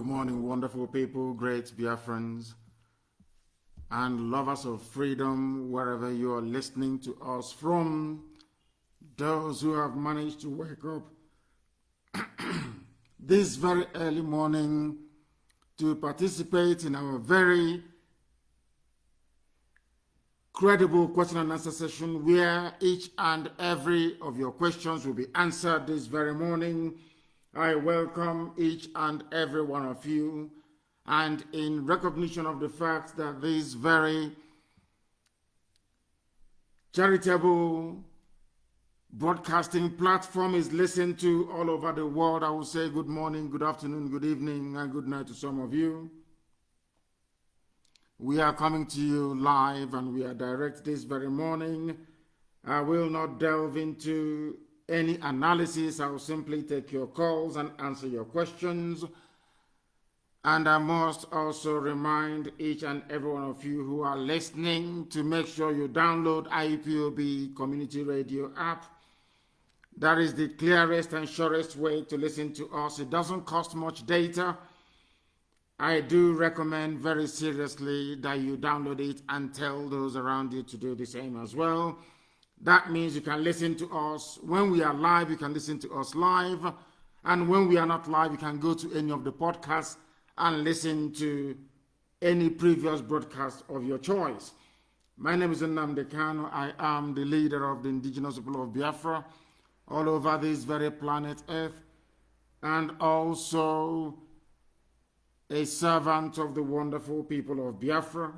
Good morning, wonderful people, great Biafrans, and lovers of freedom, wherever you are listening to us from. Those who have managed to wake up this very early morning to participate in our very credible question and answer session, where each and every of your questions will be answered this very morning. I welcome each and every one of you, and in recognition of the fact that this very charitable broadcasting platform is listened to all over the world, I will say good morning, good afternoon, good evening, and good night to some of you. We are coming to you live and we are direct this very morning. I will not delve into any analysis. I will simply take your calls and answer your questions. And I must also remind each and every one of you who are listening to make sure you download IPOB Community Radio app. That is the clearest and surest way to listen to us. It doesn't cost much data. I do recommend very seriously that you download it and tell those around you to do the same as well. That means you can listen to us. When we are live, you can listen to us live. And when we are not live, you can go to any of the podcasts and listen to any previous broadcast of your choice. My name is Nnamdi Kanu. I am the leader of the indigenous people of Biafra all over this very planet Earth, and also a servant of the wonderful people of Biafra.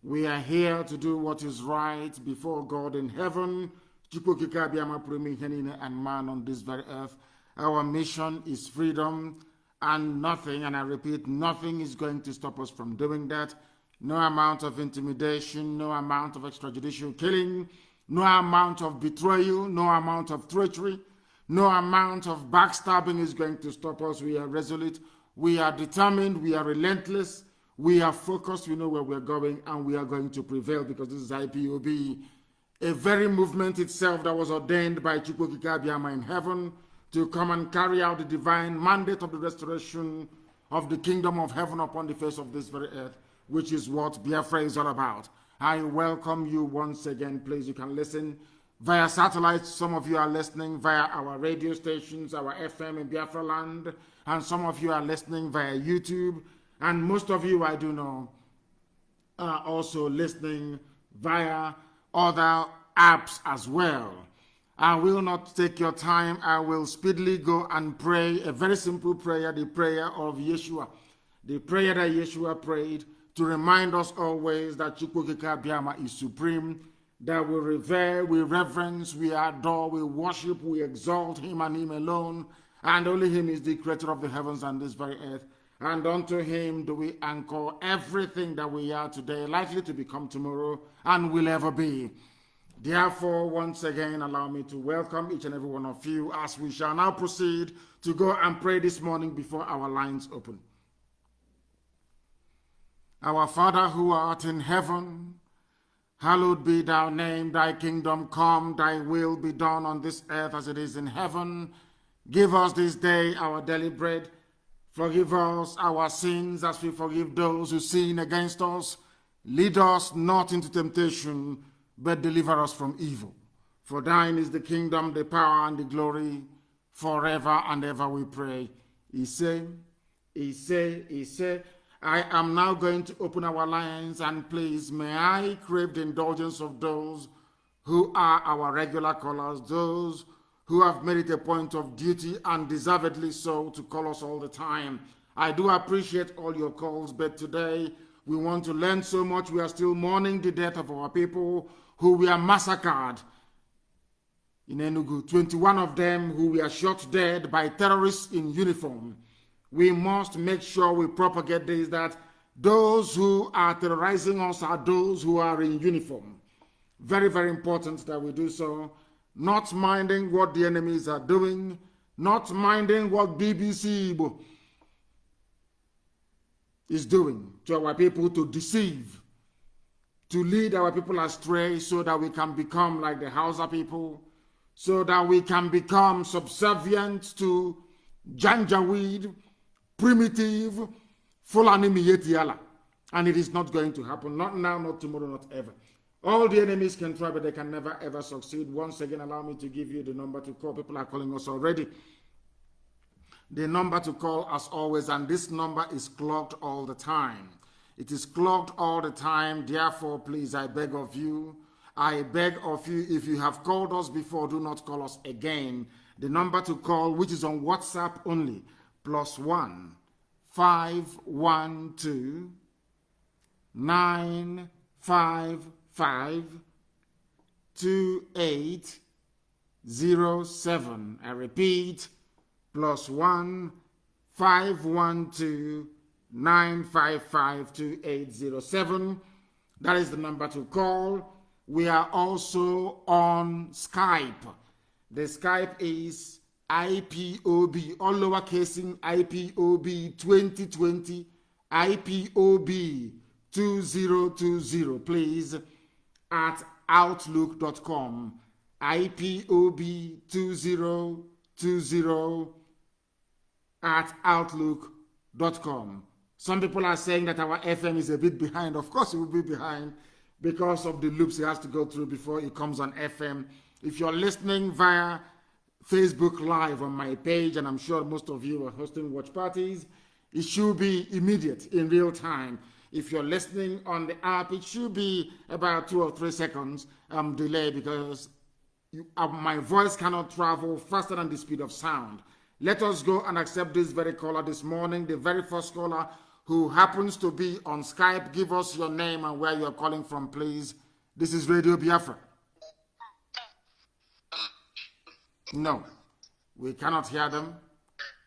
We are here to do what is right before God in heaven. Chukwuokike Abiama and man on this very earth. Our mission is freedom, and nothing, and I repeat, nothing is going to stop us from doing that. No amount of intimidation, no amount of extrajudicial killing, no amount of betrayal, no amount of treachery, no amount of backstabbing is going to stop us. We are resolute, we are determined, we are relentless. We are focused, we know where we're going, and we are going to prevail, because this is IPOB, a very movement itself that was ordained by Chukwuokike Abiama in heaven to come and carry out the divine mandate of the restoration of the kingdom of heaven upon the face of this very earth, which is what Biafra is all about. I welcome you once again. Please, you can listen via satellite. Some of you are listening via our radio stations, our FM in Biafra land, and some of you are listening via YouTube. And most of you, I do know, are also listening via other apps as well. I will not take your time. I will speedily go and pray a very simple prayer, the prayer of Yeshua. The prayer that Yeshua prayed to remind us always that Chukwuokike Abiama is supreme, that we revere, we reverence, we adore, we worship, we exalt him and him alone, and only him is the creator of the heavens and this very earth. And unto him do we anchor everything that we are today, likely to become tomorrow, and will ever be. Therefore, once again, allow me to welcome each and every one of you as we shall now proceed to go and pray this morning before our lines open. Our Father who art in heaven, hallowed be thy name, thy kingdom come, thy will be done on this earth as it is in heaven. Give us this day our daily bread. Forgive us our sins as we forgive those who sin against us. Lead us not into temptation, but deliver us from evil. For thine is the kingdom, the power, and the glory, forever and ever we pray. He said, I am now going to open our lines, and please, may I crave the indulgence of those who are our regular callers, those who have made it a point of duty, and deservedly so, to call us all the time. I do appreciate all your calls, but today we want to learn so much. We are still mourning the death of our people who were massacred in Enugu, 21 of them who were shot dead by terrorists in uniform. We must make sure we propagate this, that those who are terrorizing us are those who are in uniform. Very, very important that we do so. Not minding what the enemies are doing, not minding what BBC is doing to our people to deceive, to lead our people astray so that we can become like the Hausa people, so that we can become subservient to Janjaweed, primitive, Fulani Miyetiala. And it is not going to happen. Not now, not tomorrow, not ever. All the enemies can try, but they can never ever succeed. Once again, allow me to give you the number to call. People are calling us already. The number to call, as always, and this number is clogged all the time. It is clogged all the time. Therefore, please, I beg of you, if you have called us before, do not call us again. The number to call, which is on WhatsApp only, +1 512 955 2807. I repeat, +1 512 955 2807. That is the number to call. We are also on Skype. The Skype is IPOB, all lowercase IPOB 2020, IPOB 2020, please, at outlook.com. IPOB 2020 at outlook.com. Some people are saying that our FM is a bit behind. Of course, it will be behind because of the loops it has to go through before it comes on FM. If you're listening via Facebook Live on my page, and I'm sure most of you are hosting watch parties, it should be immediate, in real time. If you're listening on the app, it should be about 2 or 3 seconds delay because my voice cannot travel faster than the speed of sound. Let us go and accept this very caller this morning, the very first caller who happens to be on Skype. Give us your name and where you're calling from, please. This is Radio Biafra. No, we cannot hear them.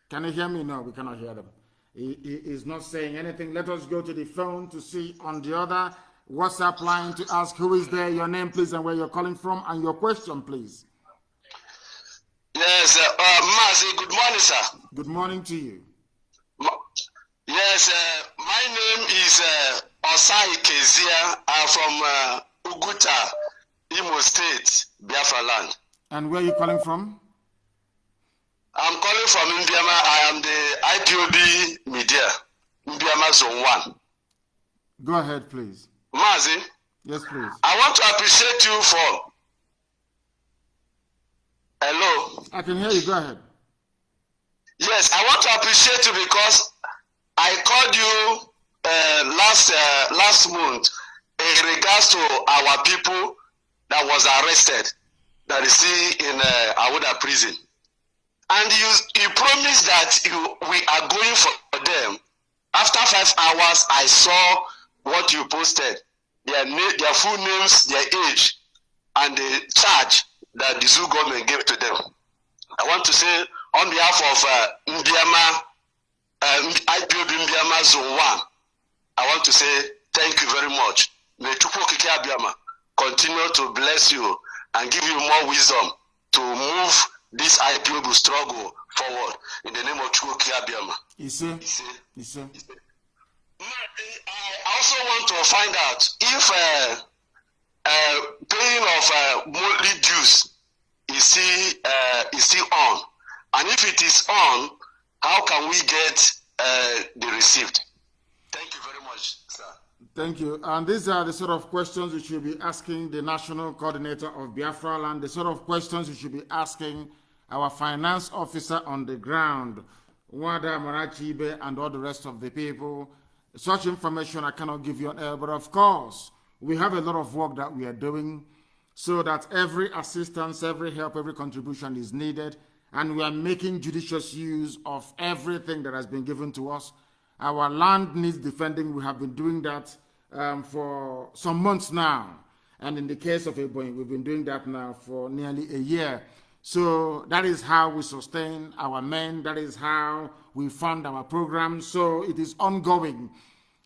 Can you hear me? No, we cannot hear them. He is not saying anything. Let us go to the phone to see on the other WhatsApp line to ask who is there, your name, please, and where you're calling from, and your question, please. Yes, Mazi, good morning, sir. Good morning to you. Yes, my name is Osai Kezia. I'm from Uguta, Imo State, Biafra land. And where are you calling from? I'm calling from Mbiama. I am the IPOB media, Mbiama Zone 1. Go ahead, please. Mazi? Yes, please. I want to appreciate you for... Hello? I can hear you. Go ahead. Yes, I want to appreciate you because I called you last month in regards to our people that was arrested, that is still in Awuda prison. And you promised that we are going for them. After 5 hours, I saw what you posted, their full names, their age, and the charge that the Zoo government gave to them. I want to say on behalf of Mbiama, IPOB Mbiama Zone 1, I want to say thank you very much. May Chukwuokike Abiama continue to bless you and give you more wisdom to move this IPOB struggle forward in the name of Chukwuokike Abiama. Yes. I also want to find out if paying of monthly dues is still on, and if it is on, how can we get the receipt? Thank you very much, sir. Thank you. And these are the sort of questions you should be asking the national coordinator of Biafra land, the sort of questions you should be asking our finance officer on the ground, Wada Marachibe, and all the rest of the people. Such information I cannot give you on air, but of course, we have a lot of work that we are doing so that every assistance, every help, every contribution is needed, and we are making judicious use of everything that has been given to us. Our land needs defending. We have been doing that for some months now, and in the case of Ebonyi, we've been doing that now for nearly a year. So that is how we sustain our men. That is how we fund our programs. So it is ongoing.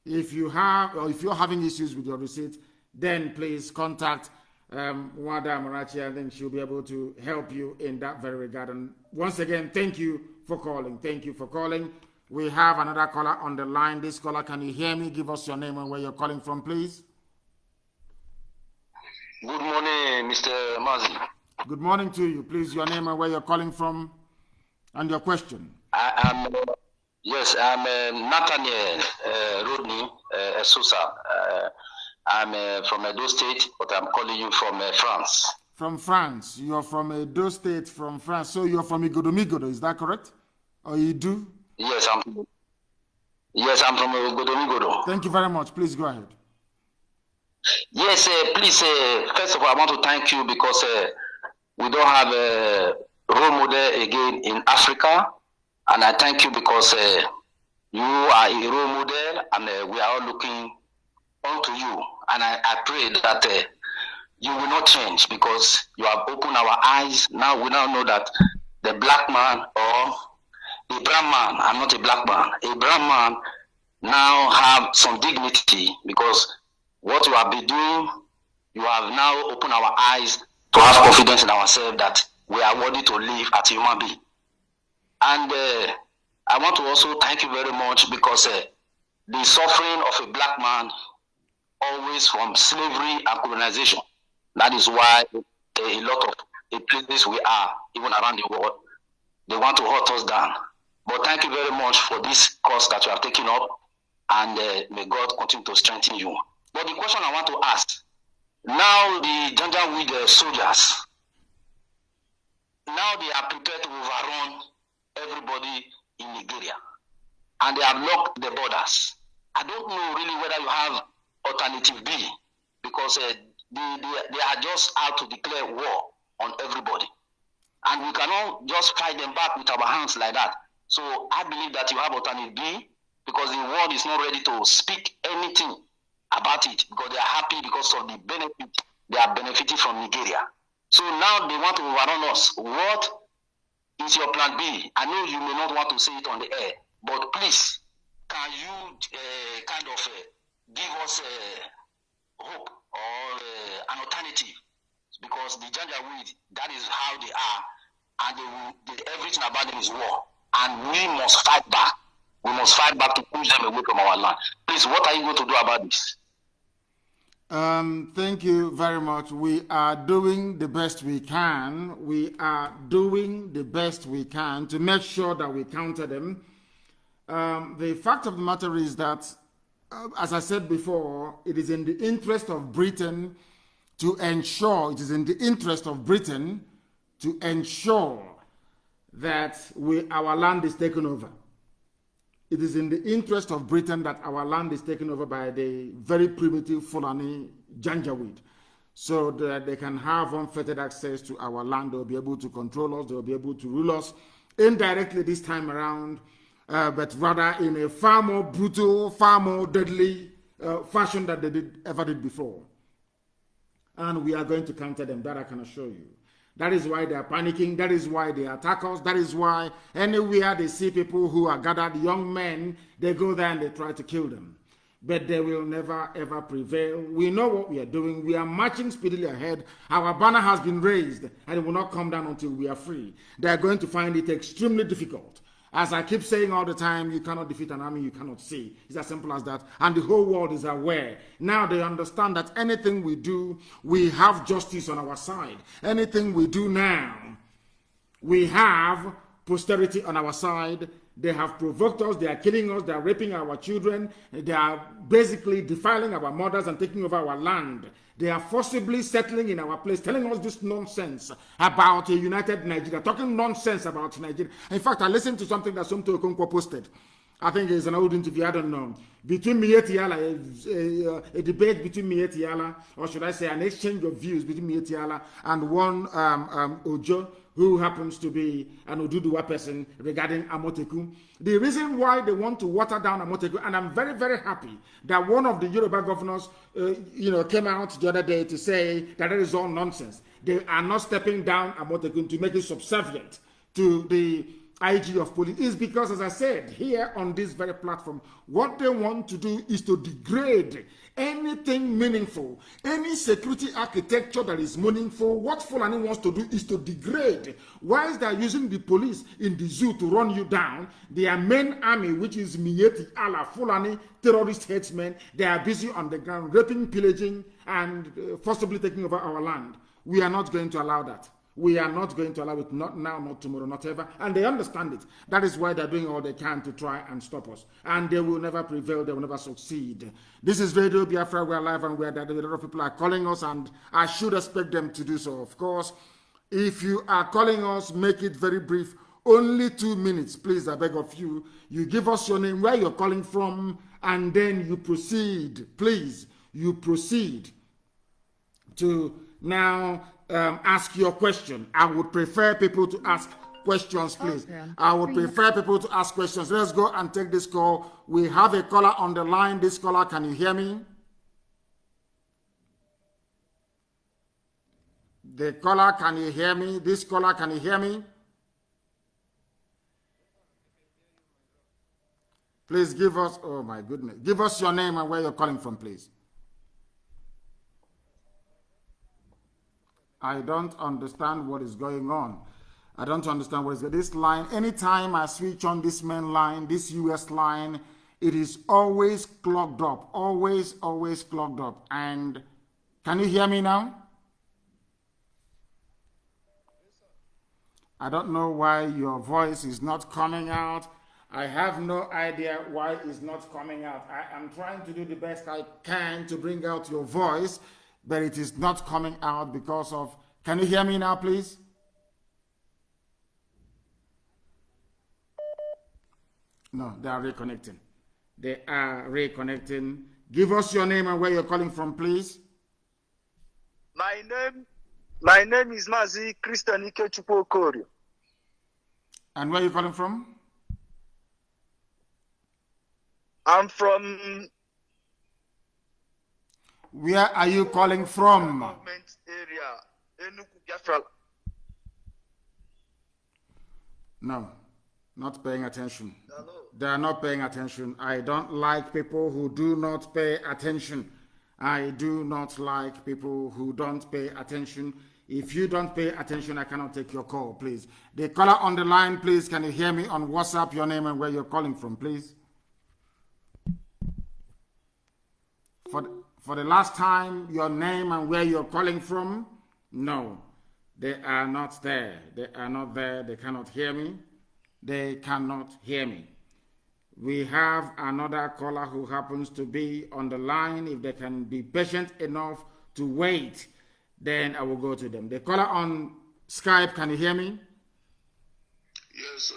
If you have, or if you're having issues with your receipt, then please contact Wada Amarachi, and then she'll be able to help you in that very regard. And once again, thank you for calling. Thank you for calling. We have another caller on the line. This caller, can you hear me? Give us your name and where you're calling from, please. Good morning, Mr. Mazi. Good morning to you. Please, your name and where you're calling from and your question. I Yes, I'm Nathaniel Rodney Esusa. I'm from Edo State, but I'm calling you from France. From France. You're from Edo State, from France. So you're from Igodomigodo, is that correct? Or you do? Yes, I'm from Igodomigodo. Thank you very much. Please go ahead. Yes, please, first of all, I want to thank you because we don't have a role model again in Africa. And I thank you because you are a role model and we are all looking onto you. And I pray that you will not change because you have opened our eyes. Now we now know that the black man or a brown man, I'm not a black man, a brown man now have some dignity because what you have been doing, you have now opened our eyes to have confidence in ourselves that we are worthy to live as a human being. And I want to also thank you very much because the suffering of a black man always from slavery and colonization. That is why a lot of the places we are, even around the world, they want to hurt us down. But thank you very much for this cause that you have taken up, and may God continue to strengthen you. But the question I want to ask, now the Janjaweed soldiers, now they are prepared to overrun everybody in Niggeria, and they have locked the borders. I don't know really whether you have alternative B, because they are just out to declare war on everybody, and we cannot just fight them back with our hands like that. So I believe that you have alternative B, because the world is not ready to speak anything about it, because they are happy because of the benefit they are benefiting from Nigeria. So now they want to overrun us. What is your plan B? I know you may not want to say it on the air, but please, can you give us hope or an alternative? Because the Janjaweed, that is how they are, and everything about them is war, and we must fight back. We must fight back to push them away from our land. Please, what are you going to do about this? Thank you very much. We are doing the best we can. We are doing the best we can to make sure that we counter them. The fact of the matter is that, as I said before, it is in the interest of Britain to ensure, that our land is taken over. It is in the interest of Britain that our land is taken over by the very primitive Fulani Janjaweed, so that they can have unfettered access to our land. They'll be able to control us. They'll be able to rule us indirectly this time around, but rather in a far more brutal, far more deadly fashion than they ever did before. And we are going to counter them, that I can assure you. That is why they are panicking. That is why they attack us. That is why anywhere they see people who are gathered, young men, they go there and they try to kill them. But they will never, ever prevail. We know what we are doing. We are marching speedily ahead. Our banner has been raised, and it will not come down until we are free. They are going to find it extremely difficult. As I keep saying all the time, you cannot defeat an army you cannot see. It's as simple as that. And the whole world is aware. Now they understand that anything we do, we have justice on our side. Anything we do now, we have posterity on our side. They have provoked us. They are killing us. They are raping our children. They are basically defiling our mothers and taking over our land. They are forcibly settling in our place, telling us this nonsense about a united Nigeria, talking nonsense about Nigeria. In fact, I listened to something that Somto Okonkwo posted. I think it's an old interview, I don't know. Between Mieti Yala, a debate between Mieti Yala, or should I say an exchange of views between Mieti Yala and one Ojo, who happens to be an Oduduwa person regarding Amoteku. The reason why they want to water down Amoteku, and I'm very, very happy that one of the Yoruba governors came out the other day to say that it is all nonsense. They are not stepping down Amoteku to make it subservient to the IG of police, is because, as I said here on this very platform, what they want to do is to degrade anything meaningful, any security architecture that is meaningful. What Fulani wants to do is to degrade. Whilst they are using the police in the zoo to run you down, their main army, which is Mieti Allah, Fulani terrorist headsmen, they are busy on the ground, raping, pillaging, and forcibly taking over our land. We are not going to allow that. We are not going to allow it, not now, not tomorrow, not ever. And they understand it. That is why they're doing all they can to try and stop us. And they will never prevail. They will never succeed. This is Radio Biafra. We're live and we're dead. A lot of people are calling us, and I should expect them to do so, of course. If you are calling us, make it very brief. Only 2 minutes, please, I beg of you. You give us your name, where you're calling from, and then you proceed. Please, you proceed to now ask your question. I would prefer people to ask questions, please. Okay. I would prefer people to ask questions. Let's go and take this call. We have a caller on the line. This caller, can you hear me? The caller, can you hear me? This caller, can you hear me? Please give us, oh my goodness, give us your name and where you're calling from, please. I don't understand what is going on. I don't understand what is going on. This line, anytime I switch on this main line, this US line, it is always clogged up. Always clogged up. And can you hear me now? I don't know why your voice is not coming out. I have no idea why it's not coming out. I am trying to do the best I can to bring out your voice, but it is not coming out because of... Can you hear me now, please? No, they are reconnecting. They are reconnecting. Give us your name and where you're calling from, please. My name is Mazi Chukwuokike. And where are you calling from? I'm from... Where are you calling from? Government area, Biafra. No, not paying attention. Hello. They are not paying attention. I don't like people who do not pay attention. I do not like people who don't pay attention. If you don't pay attention, I cannot take your call, please. The caller on the line, please, can you hear me on WhatsApp, your name and where you're calling from, please? For the last time, your name and where you're calling from? No, they are not there. They are not there. They cannot hear me. They cannot hear me. We have another caller who happens to be on the line. If they can be patient enough to wait, then I will go to them. The caller on Skype, can you hear me? Yes,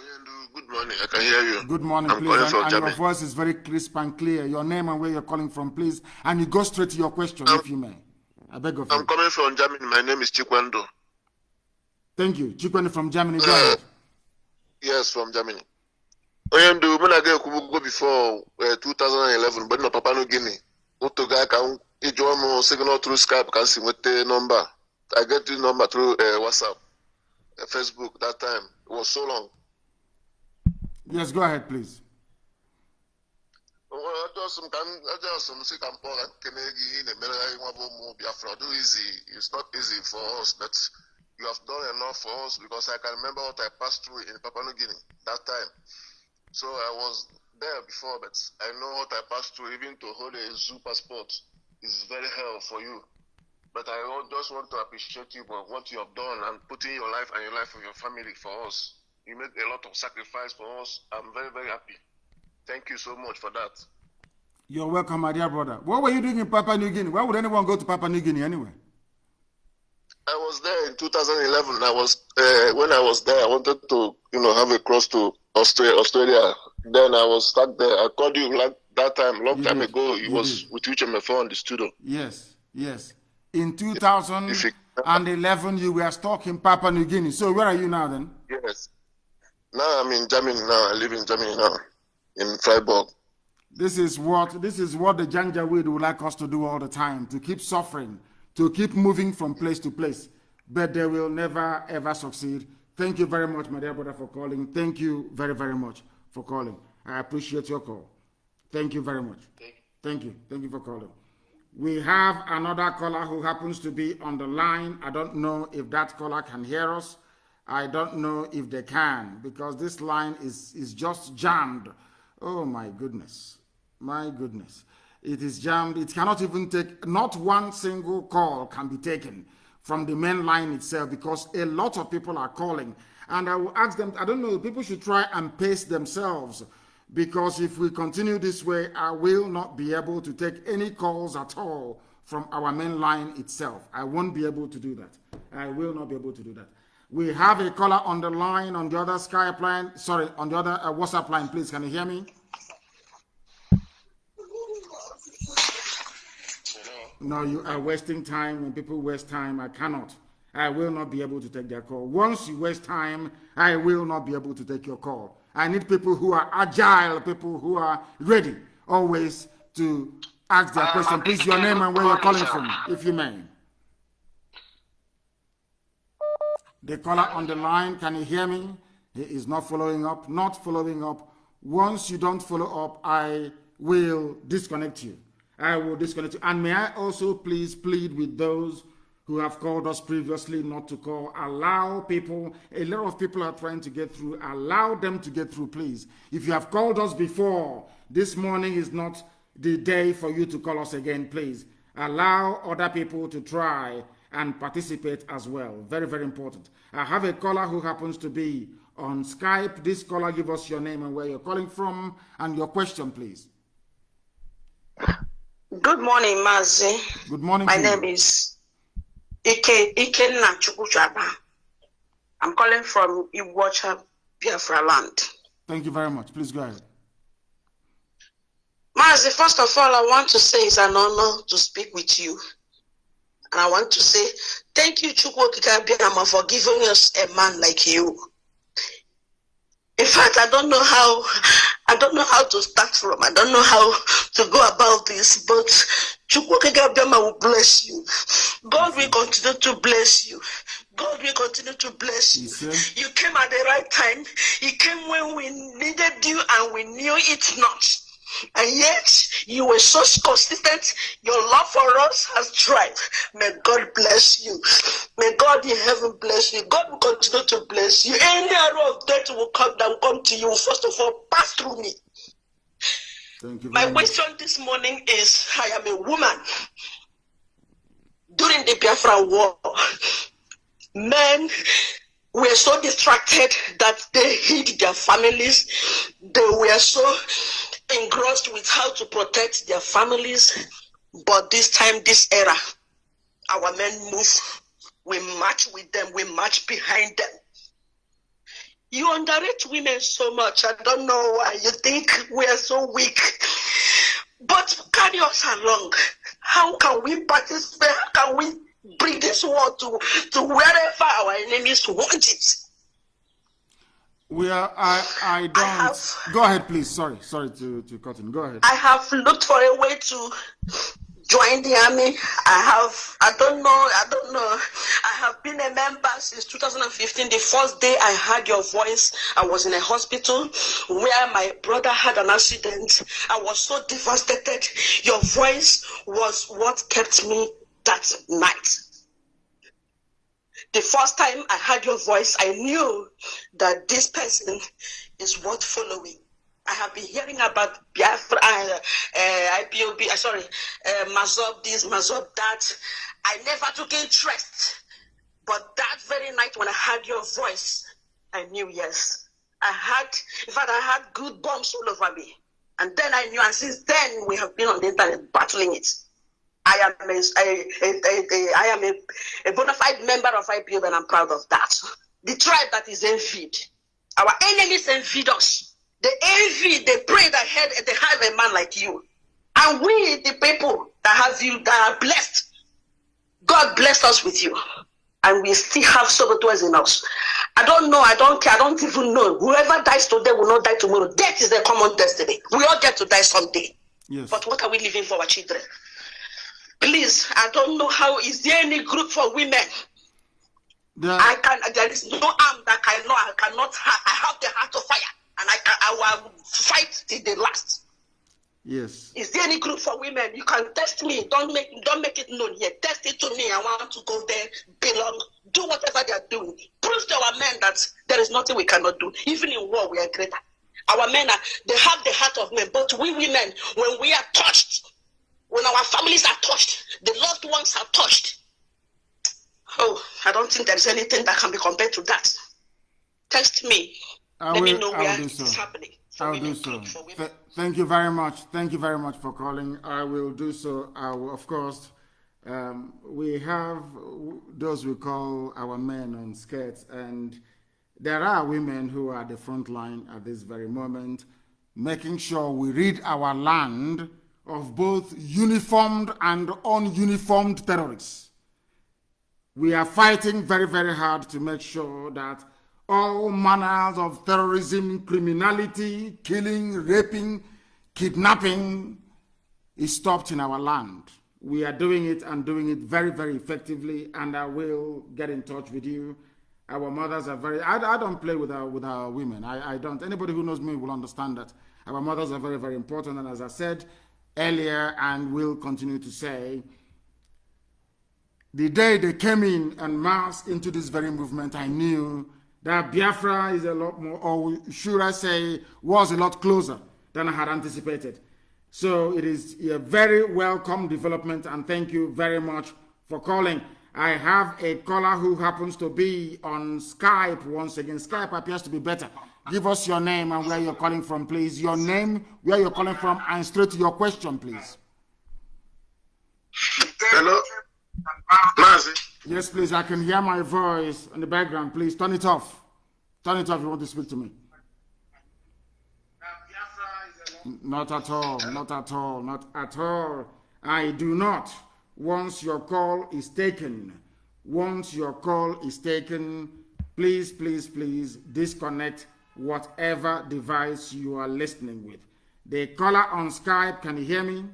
good morning. I can hear you. Good morning, please. And your voice is very crisp and clear. Your name and where you're calling from, please. And you go straight to your question, if you may. I beg of you. I'm coming from Germany. My name is Chikwendo. Thank you. Chikwendo from Germany. Go ahead. Yes, from Germany. When I go before 2011, but no Papa no Guinea. Utoga can join signal through Skype. Can see what the number. I get the number through WhatsApp, Facebook. That time it was so long. Yes, go ahead, please. It's not easy for us, but you have done enough for us because I can remember what I passed through in Papua New Guinea that time. So I was there before, but I know what I passed through. Even to hold a zoo passport is very hell for you. But I just want to appreciate you for what you have done and putting your life and your life of your family for us. You made a lot of sacrifice for us. I'm very, very happy. Thank you so much for that. You're welcome, my dear brother. What were you doing in Papua New Guinea? Why would anyone go to Papua New Guinea anyway? I was there in 2011. When I was there, I wanted to, have a cross to Australia. Then I was stuck there. I called you like that time, long time ago. You was with UHMF in the studio. Yes. In 2011, you were stuck in Papua New Guinea. So where are you now then? Yes. Now I'm in Germany now. I live in Germany now, in Freiburg. This is what the Janjaweed would like us to do all the time, to keep suffering, to keep moving from place to place. But they will never, ever succeed. Thank you very much, my dear brother, for calling. Thank you very, very much for calling. I appreciate your call. Thank you very much. Thank you. Thank you for calling. We have another caller who happens to be on the line. I don't know if that caller can hear us. I don't know if they can, because this line is just jammed. Oh, my goodness. My goodness. It is jammed. It cannot even take, not one single call can be taken from the main line itself, because a lot of people are calling. And I will ask them, I don't know, people should try and pace themselves, because if we continue this way, I will not be able to take any calls at all from our main line itself. I won't be able to do that. I will not be able to do that. We have a caller on the line, on the other Skype line, sorry, on the other WhatsApp line. Please, can you hear me? No, you are wasting time. When people waste time, I cannot. I will not be able to take their call. Once you waste time, I will not be able to take your call. I need people who are agile, people who are ready always to ask their question. Please, your name and where you're calling from, if you may. The caller on the line, can you hear me? He is not following up, not following up. Once you don't follow up, I will disconnect you. I will disconnect you. And may I also please plead with those who have called us previously not to call. Allow people, a lot of people are trying to get through. Allow them to get through, please. If you have called us before, this morning is not the day for you to call us again, please. Allow other people to try and participate as well. Very, very important. I have a caller who happens to be on Skype. This caller, give us your name and where you're calling from and your question, please. Good morning, Mazi. Good morning. My name is Ikenna Chukwuokike. I'm calling from Biafra land. Thank you very much. Please go ahead. Mazi, first of all, I want to say it's an honor to speak with you. And I want to say thank you, Chukwuokike Abiama, for giving us a man like you. In fact, I don't know how to start from. I don't know how to go about this, but Chukwuokike Abiama will bless you. God will continue to bless you. God will continue to bless you. Yes, you came at the right time. You came when we needed you and we knew it not. And yet, you were so consistent. Your love for us has thrived. May God bless you. May God in heaven bless you. God will continue to bless you. Any arrow of death will come to you. First of all, pass through me. Thank you very My much. question this morning is, I am a woman. During the Biafra war, men were so distracted that they hid their families. They were so engrossed with how to protect their families. But this time, this era, our men move. We march with them. We march behind them. You underrate women so much. I don't know why. You think we are so weak. But carry us along. How can we participate? How can we bring this war to wherever our enemies want it? We are, I don't. Go ahead, please. Sorry to cut in. Go ahead. I have looked for a way to join the army. I don't know. I have been a member since 2015. The first day I heard your voice, I was in a hospital where my brother had an accident. I was so devastated. Your voice was what kept me that night. The first time I heard your voice, I knew that this person is worth following. I have been hearing about Biafra, IPOB, Mazob this, Mazob that. I never took interest. But that very night when I heard your voice, I knew, yes. I had good bombs all over me. And then I knew, and since then, we have been on the internet battling it. I am a bona fide member of IPOB, and I'm proud of that. The tribe that is envied. Our enemies envied us. They envy, they pray that they have a man like you. And we, the people that have you, that are blessed, God blessed us with you. And we still have saboteurs in us. I don't know, I don't care, I don't even know. Whoever dies today will not die tomorrow. Death is a common destiny. We all get to die someday. Yes. But what are we leaving for our children? Please, I don't know how. Is there any group for women? There is no arm that I cannot have. I have the heart of fire, and I will fight till the last. Yes. Is there any group for women? You can test me. Don't make it known yet. Test it to me. I want to go there, belong, do whatever they are doing. Prove to our men that there is nothing we cannot do. Even in war, we are greater. Our men they have the heart of men, but we women, when we are touched, when our families are touched, the loved ones are touched, Oh, I don't think there's anything that can be compared to that. Text me. Let me know where it's happening. I'll do so. Thank you very much. Thank you very much for calling. I will do so. I will, of course, we have those we call our men on skirts, and there are women who are at the front line at this very moment, making sure we rid our land of both uniformed and ununiformed terrorists. We are fighting very, very hard to make sure that all manners of terrorism, criminality, killing, raping, kidnapping is stopped in our land. We are doing it and doing it very, very effectively, and I will get in touch with you. Our mothers are very, I don't play with our women. I don't. Anybody who knows me will understand that our mothers are very, very important, and as I said earlier and will continue to say, the day they came in and mass into this very movement, I knew that Biafra is a lot more, or should I say, was a lot closer than I had anticipated. So it is a very welcome development, and thank you very much for calling. I have a caller who happens to be on Skype once again. Skype appears to be better. Give us your name and where you're calling from, please. Your name, where you're calling from, and straight to your question, please. Hello? Mazi? Yes, please. I can hear my voice in the background. Please turn it off. Turn it off if you want to speak to me. Not at all. Not at all. Not at all. I do not. Once your call is taken, please, please, please disconnect whatever device you are listening with. The caller on Skype, can you hear me?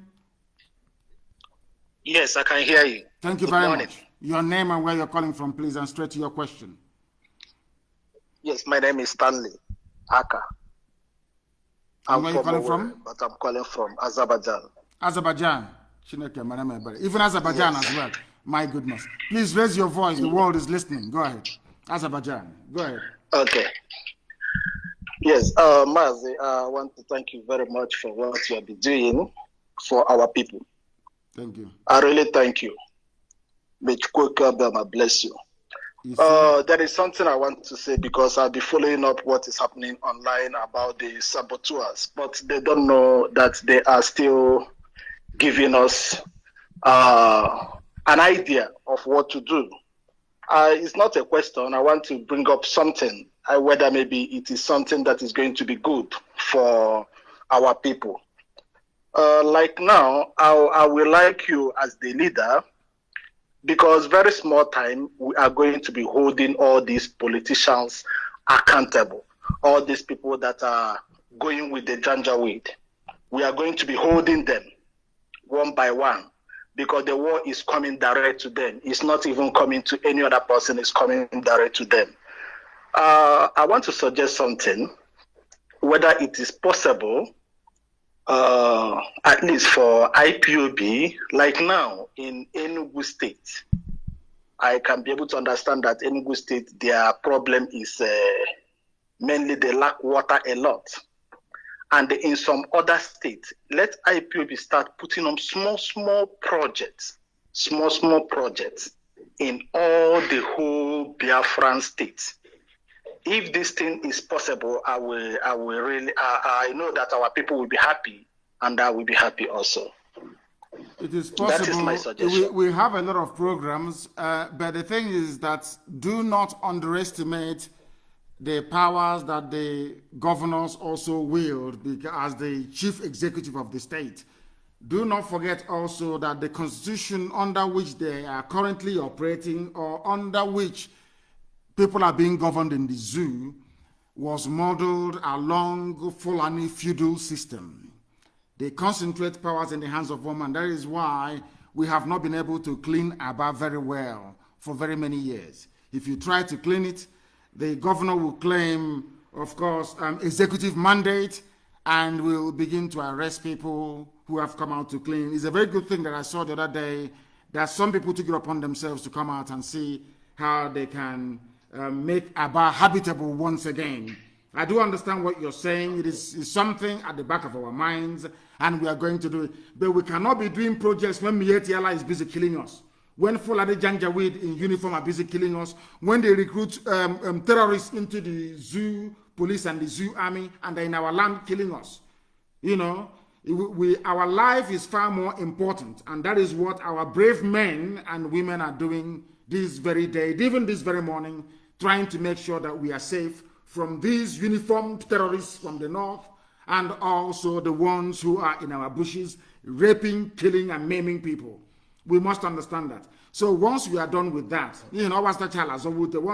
Yes, I can hear you. Thank you very much. Your name and where you're calling from, please, and straight to your question. Yes, my name is Stanley Aka. And where are you calling from? But I'm calling from Azerbaijan. Azerbaijan. Even Azerbaijan as well. My goodness. Please raise your voice. The world is listening. Go ahead. Azerbaijan. Go ahead. Okay. Yes, Mazi, I want to thank you very much for what you have been doing for our people. Thank you. I really thank you. May Chukwuokike Abiama bless you. There is something I want to say because I'll be following up what is happening online about the saboteurs, but they don't know that they are still giving us an idea of what to do. It's not a question. I want to bring up something, whether maybe it is something that is going to be good for our people. Like now, I will like you as the leader, because very small time, we are going to be holding all these politicians accountable, all these people that are going with the janjaweed. We are going to be holding them one by one, because the war is coming direct to them. It's not even coming to any other person, it's coming direct to them. I want to suggest something, whether it is possible, at least for IPOB, like now in Enugu State. I can be able to understand that Enugu State, their problem is mainly they lack water a lot. And in some other states, let IPOB start putting on small projects in all the whole Biafran states. If this thing is possible, I will really, I know that our people will be happy, and I will be happy also. It is possible. That is my suggestion. We have a lot of programs, but the thing is that do not underestimate the powers that the governors also wield as the chief executive of the state. Do not forget also that the constitution under which they are currently operating, or under which people are being governed in the zoo, was modeled along Fulani feudal system. They concentrate powers in the hands of one man. That is why we have not been able to clean Aba very well for very many years. If you try to clean it, the governor will claim, of course, executive mandate, and will begin to arrest people who have come out to clean. It's a very good thing that I saw the other day, that some people took it upon themselves to come out and see how they can make Aba habitable once again. I do understand what you're saying. It is something at the back of our minds, and we are going to do it. But we cannot be doing projects when Mietiala is busy killing us. when Fulani Janjaweed in uniform are busy killing us, when they recruit terrorists into the zoo police and the zoo army and they're in our land killing us. You know, our life is far more important, and that is what our brave men and women are doing this very day, even this very morning, trying to make sure that we are safe from these uniformed terrorists from the north and also the ones who are in our bushes raping, killing, and maiming people. We must understand that. So once we are done with that, you know, once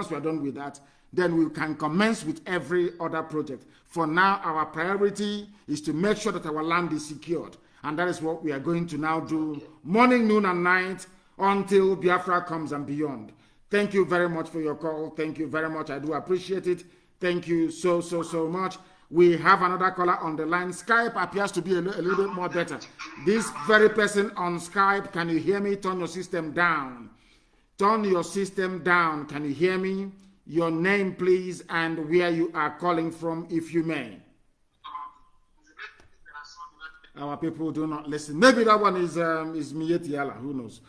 we are done with that, then we can commence with every other project. For now, our priority is to make sure that our land is secured. And that is what we are going to now do morning, noon, and night until Biafra comes and beyond. Thank you very much for your call. Thank you very much. I do appreciate it. Thank you so much. We have another caller on the line. Skype appears to be a little bit more better. This very person on Skype, can you hear me? Turn your system down. Turn your system down. Can you hear me? Your name, please, and where you are calling from, if you may. Our people do not listen. Maybe that one is Mietiala. Who knows?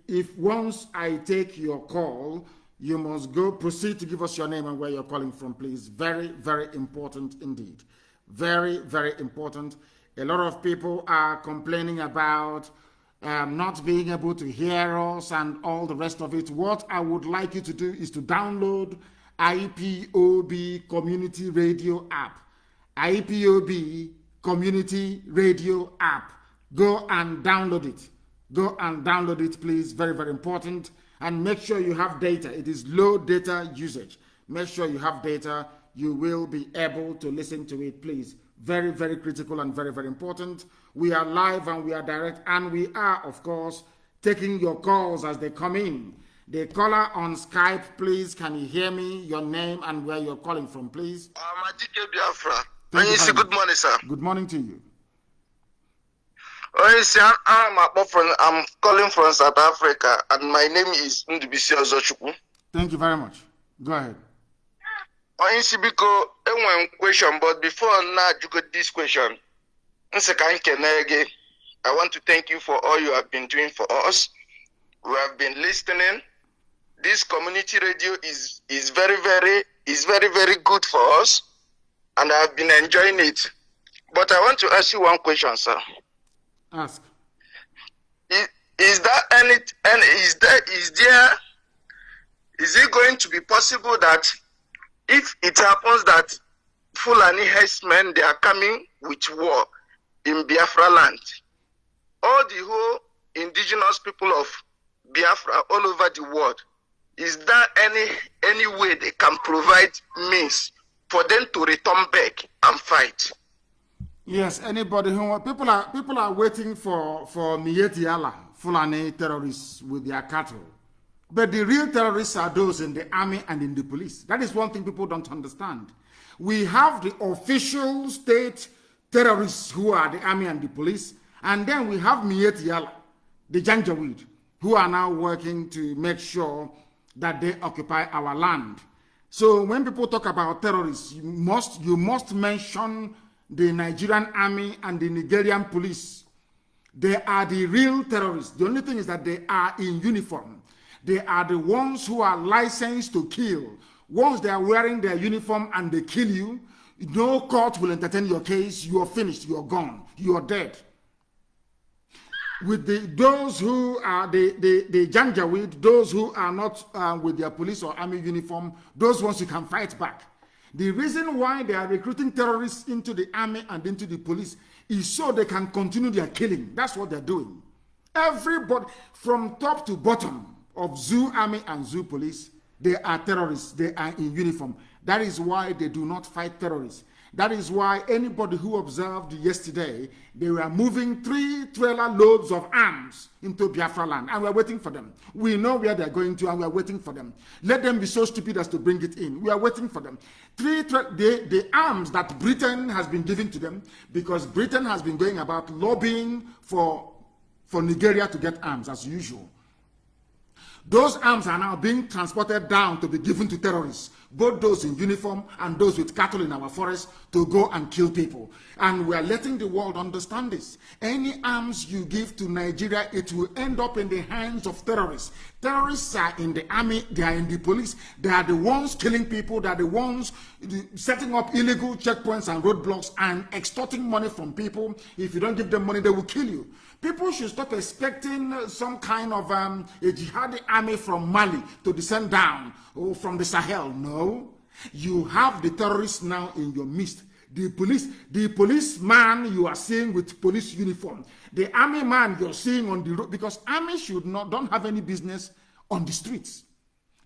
If once I take your call, you must proceed to give us your name and where you're calling from, please. Very, very important indeed. Very, very important. A lot of people are complaining about not being able to hear us and all the rest of it. What I would like you to do is to download IPOB Community Radio app. IPOB Community Radio app. Go and download it. Go and download it, please. Very, very important. And make sure you have data. It is low data usage. Make sure you have data. You will be able to listen to it, please. Very, very critical and very, very important. We are live and we are direct, and we are, of course, taking your calls as they come in. The caller on Skype, please, can you hear me? Your name and where you're calling from, please. Biafra. Good morning, sir. Good morning to you. I'm calling from South Africa, and my name is Ndubisi Ozochukwu. Thank you very much. Go ahead. One question, but before now, you got this question. I want to thank you for all you have been doing for us. We have been listening. This community radio is very, very good for us, and I have been enjoying it. But I want to ask you one question, sir. Ask. Is it going to be possible that if it happens that Fulani herdsmen, they are coming with war in Biafra land, all the whole indigenous people of Biafra all over the world, is there any way they can provide means for them to return back and fight? Yes, anybody who people are waiting for Mietiala, Fulani terrorists with their cattle. But the real terrorists are those in the army and in the police. That is one thing people don't understand. We have the official state terrorists who are the army and the police, and then we have Mietiala, the Janjaweed, who are now working to make sure that they occupy our land. So when people talk about terrorists, you must mention the Nigerian army and the Nigerian police. They are the real terrorists. The only thing is that they are in uniform. They are the ones who are licensed to kill. Once they are wearing their uniform and they kill you, no court will entertain your case. You are finished. You are gone. You are dead. With those who are the Janjaweed, those who are not with their police or army uniform, those ones you can fight back. The reason why they are recruiting terrorists into the army and into the police is so they can continue their killing. That's what they're doing. Everybody, from top to bottom of zoo army and zoo police, they are terrorists. They are in uniform. That is why they do not fight terrorists. That is why anybody who observed yesterday, they were moving 3 trailer loads of arms into Biafra land, and we're waiting for them. We know where they're going to, and we're waiting for them. Let them be so stupid as to bring it in. We are waiting for them. The arms that Britain has been giving to them, because Britain has been going about lobbying for Nigeria to get arms, as usual. Those arms are now being transported down to be given to terrorists, both those in uniform and those with cattle in our forests, to go and kill people. And we are letting the world understand this. Any arms you give to Nigeria, it will end up in the hands of terrorists. Terrorists are in the army, they are in the police, they are the ones killing people, they are the ones setting up illegal checkpoints and roadblocks and extorting money from people. If you don't give them money, they will kill you. People should stop expecting some kind of a jihadi army from Mali to descend down or from the Sahel. No. You have the terrorists now in your midst. The policeman you are seeing with police uniform. The army man you're seeing on the road, because army don't have any business on the streets.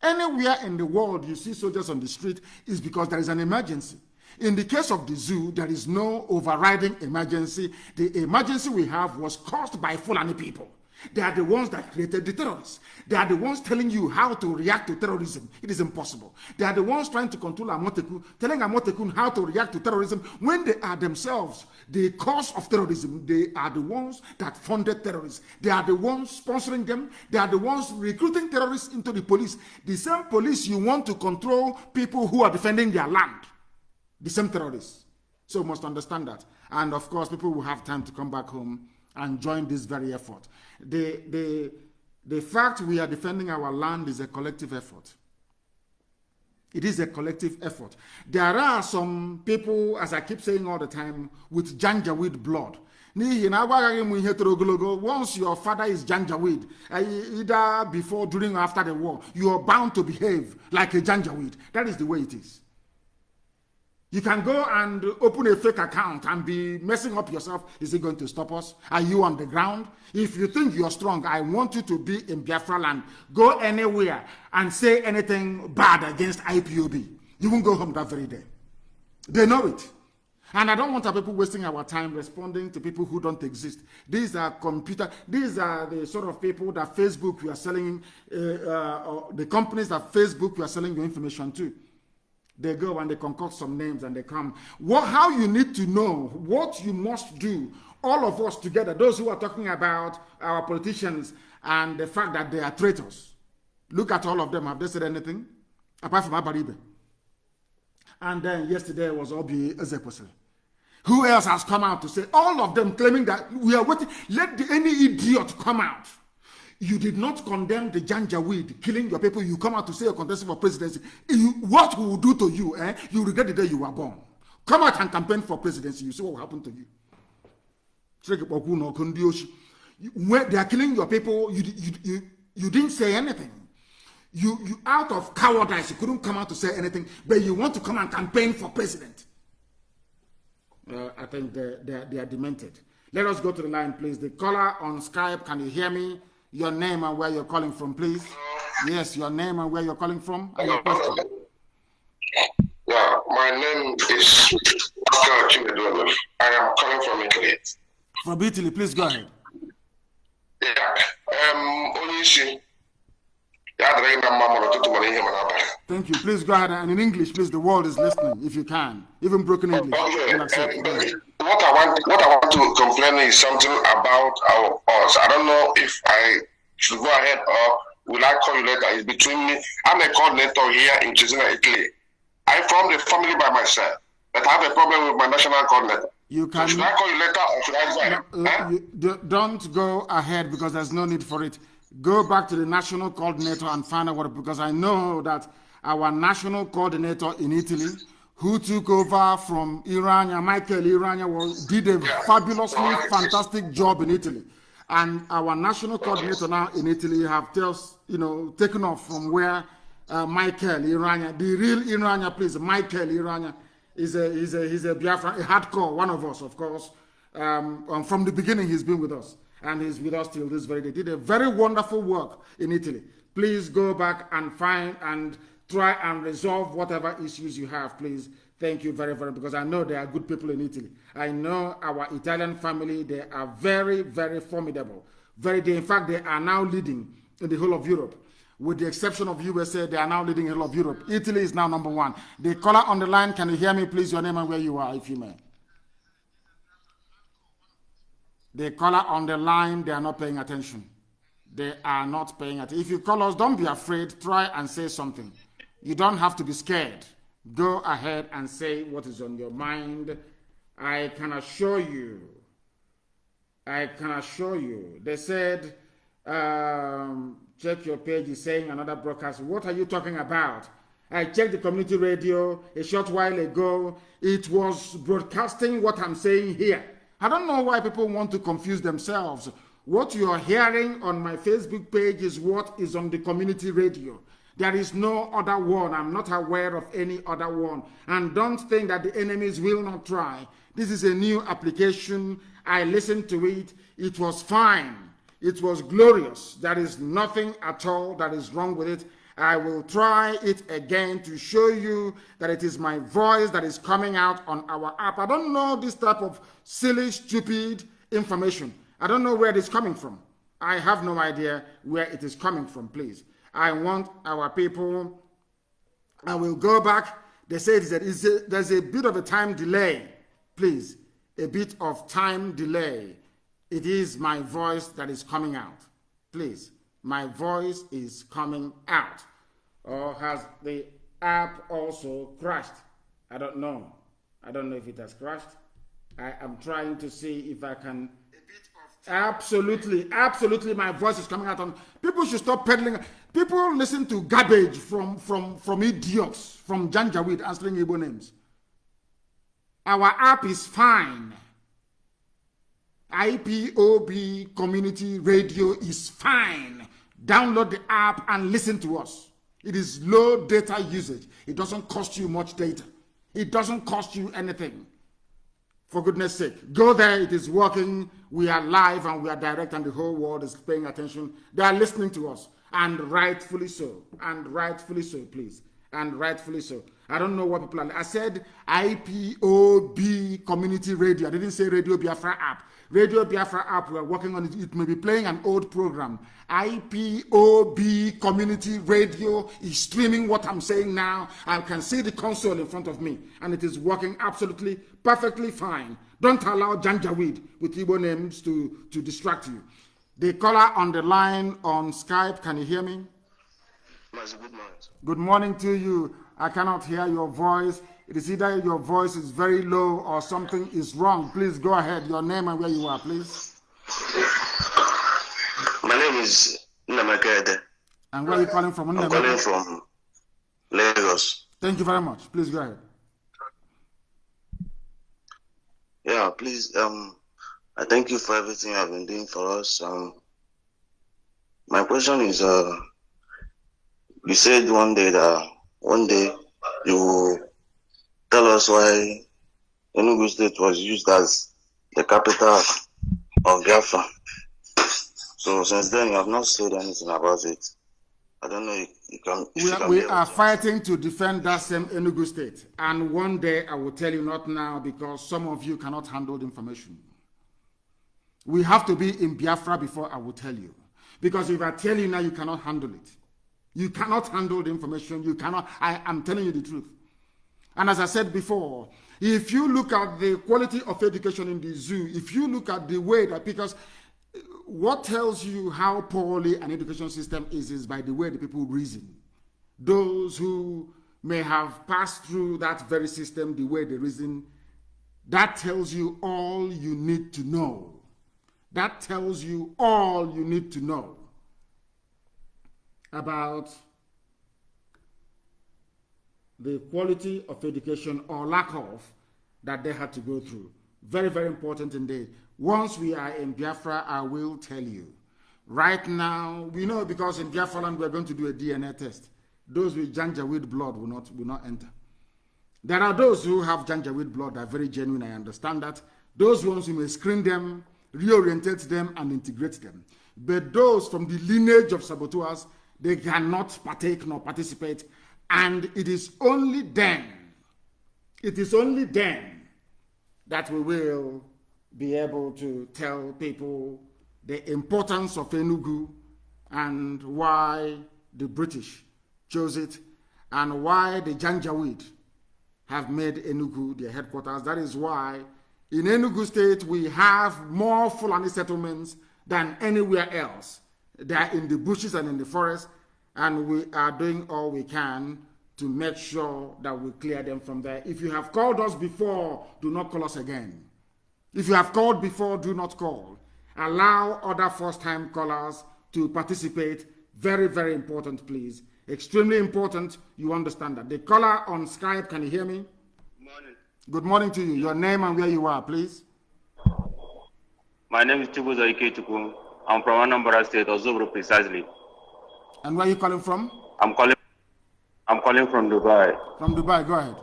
Anywhere in the world you see soldiers on the street is because there is an emergency. In the case of the zoo, there is no overriding emergency. The emergency we have was caused by Fulani people. They are the ones that created the terrorists. They are the ones telling you how to react to terrorism. It is impossible. They are the ones trying to control Amotekun, telling Amotekun how to react to terrorism when they are themselves the cause of terrorism. They are the ones that funded terrorists. They are the ones sponsoring them. They are the ones recruiting terrorists into the police. The same police you want to control people who are defending their land. The same terrorists. So we must understand that. And of course, people will have time to come back home and join this very effort. The fact we are defending our land is a collective effort. It is a collective effort. There are some people, as I keep saying all the time, with Janjaweed blood. Once your father is Janjaweed, either before, during, or after the war, you are bound to behave like a Janjaweed. That is the way it is. You can go and open a fake account and be messing up yourself. Is it going to stop us? Are you on the ground? If you think you're strong, I want you to be in Biafra land. Go anywhere and say anything bad against IPOB. You won't go home that very day. They know it. And I don't want our people wasting our time responding to people who don't exist. These are these are the sort of people that Facebook you are selling, the companies that Facebook you are selling your information to. They go and they concoct some names and they come. How you need to know, what you must do, all of us together, those who are talking about our politicians and the fact that they are traitors. Look at all of them. Have they said anything? Apart from Abaribe. And then yesterday was Obi Ezekwesili. Who else has come out to say, all of them claiming that we are waiting, let any idiot come out. You did not condemn the Janjaweed killing your people. You come out to say you're contesting for presidency. What will do to you? You regret the day you were born. Come out and campaign for presidency. You see what will happen to you. When they are killing your people, you didn't say anything. You out of cowardice, you couldn't come out to say anything, but you want to come and campaign for president. I think they are demented. Let us go to the line, please. The caller on Skype, can you hear me? Your name and where you're calling from, please. Yes, your name and where you're calling from. And your question. Yeah, my name is Oscar. I am calling from Italy. From Italy, please go ahead. Yeah, thank you. Please go ahead and in English, please. The world is listening, if you can. Even broken English. Okay. What I want to complain is something about us. I don't know if I should go ahead or will I call you later. It's between me. I'm a coordinator here in Cesena, Italy. I'm from the family by myself, but I have a problem with my national coordinator. You can. So should I call you later or should I go don't go ahead because there's no need for it. Go back to the national coordinator and find out what, because I know that our national coordinator in Italy, who took over from Irania, Michael Irania, did a fabulously fantastic job in Italy. And our national coordinator now in Italy have just, taken off from where Michael Irania, the real Irania, please, Michael Irania, he's a Biafra, a hardcore, one of us, of course. From the beginning, he's been with us. And he's with us till this very day. Did a very wonderful work in Italy. Please go back and find and try and resolve whatever issues you have, please. Thank you very, very much, because I know there are good people in Italy. I know our Italian family, they are very, very formidable. In fact, they are now leading in the whole of Europe. With the exception of USA, they are now leading in the whole of Europe. Italy is now number one. The caller on the line, can you hear me, please? Your name and where you are, if you may. The caller on the line, they are not paying attention. They are not paying attention. If you call us, don't be afraid. Try and say something. You don't have to be scared. Go ahead and say what is on your mind. I can assure you. They said, check your page is saying another broadcast. What are you talking about? I checked the community radio a short while ago. It was broadcasting what I'm saying here. I don't know why people want to confuse themselves. What you are hearing on my Facebook page is what is on the community radio. There is no other one. I'm not aware of any other one. And don't think that the enemies will not try. This is a new application. I listened to it. It was fine. It was glorious. There is nothing at all that is wrong with it. I will try it again to show you that it is my voice that is coming out on our app. I don't know this type of silly, stupid information. I don't know where it is coming from. I have no idea where it is coming from, please. I want our people. I will go back. They say there's a bit of a time delay. Please, a bit of time delay. It is my voice that is coming out. Please, my voice is coming out. Or has the app also crashed? I don't know. I don't know if it has crashed. I am trying to see if I can. Absolutely, my voice is coming out. On people should stop peddling. People listen to garbage from idiots, from Janjaweed answering Igbo names. Our app is fine. IPOB community radio is fine. Download the app and listen to us. It is low data usage. It doesn't cost you much data. It doesn't cost you anything. For goodness sake, go there. It is working. We are live and we are direct and the whole world is paying attention. They are listening to us, and rightfully so. And rightfully so, please. And rightfully so. I don't know what people are. I said IPOB community radio. I didn't say Radio Biafra app. Radio Biafra app, we are working on it. It may be playing an old program. IPOB community radio is streaming what I'm saying now. I can see the console in front of me, and it is working absolutely perfectly fine. Don't allow Janjaweed with Igbo names to distract you. The caller on the line on Skype, can you hear me? Good morning. Good morning to you. I cannot hear your voice. It is either your voice is very low or something is wrong. Please go ahead. Your name and where you are, please. My name is Nnamdi. And where are you calling from? I'm calling from Lagos. Thank you very much. Please go ahead. Yeah, please. I thank you for everything you have been doing for us. My question is, you said one day you will tell us why Enugu State was used as the capital of Biafra. So since then, you have not said anything about it. I don't know if we are fighting to defend that same Enugu State. And one day, I will tell you, not now, because some of you cannot handle the information. We have to be in Biafra before I will tell you. Because if I tell you now, you cannot handle it. You cannot handle the information. You cannot. I am telling you the truth. And as I said before, if you look at the quality of education in the zoo, if you look at the way that, because what tells you how poorly an education system is by the way the people reason. Those who may have passed through that very system, the way they reason, that tells you all you need to know. That tells you all you need to know about the quality of education or lack of that they had to go through. Very, very important indeed. Once we are in Biafra, I will tell you. Right now, we know because in Biafra land we're going to do a DNA test. Those with Janjaweed blood will not enter. There are those who have Janjaweed blood that are very genuine, I understand that. Those ones you may screen them, reorientate them, and integrate them. But those from the lineage of saboteurs, they cannot partake nor participate. And it is only then that we will be able to tell people the importance of Enugu and why the British chose it and why the Janjaweed have made Enugu their headquarters. That is why in Enugu State we have more Fulani settlements than anywhere else. They are in the bushes and in the forest, and we are doing all we can to make sure that we clear them from there. If you have called us before, do not call us again. If you have called before, do not call. Allow other first-time callers to participate. Very, very important, please. Extremely important. You understand that. The caller on Skype, can you hear me? Good morning. Good morning to you. Your name and where you are, please. My name is Chukwuokike Abiama. I'm from Anambra State, Ozobro precisely. And where are you calling from? I'm calling from Dubai. From Dubai, go ahead.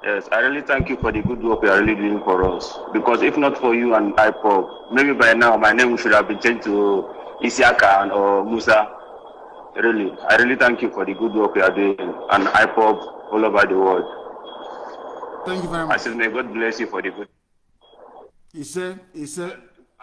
Yes, I really thank you for the good work you are really doing for us. Because if not for you and IPOB, maybe by now my name should have been changed to Isiaka or Musa. Really, I really thank you for the good work you are doing and IPOB all over the world. Thank you very much. I said, may God bless you for the good. He said.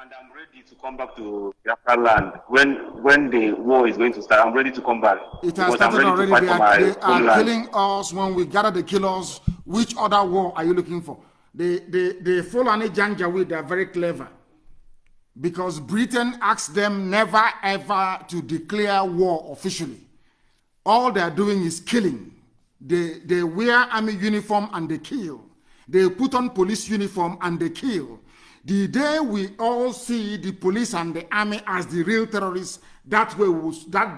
And I'm ready to come back to Biafra land. When the war is going to start, I'm ready to come back. It has started already. They are killing us. When we gather the killers, which other war are you looking for? The Fulani Janjaweed, they are very clever. Because Britain asked them never ever to declare war officially. All they are doing is killing. They wear army uniform and they kill. They put on police uniform and they kill. The day we all see the police and the army as the real terrorists, that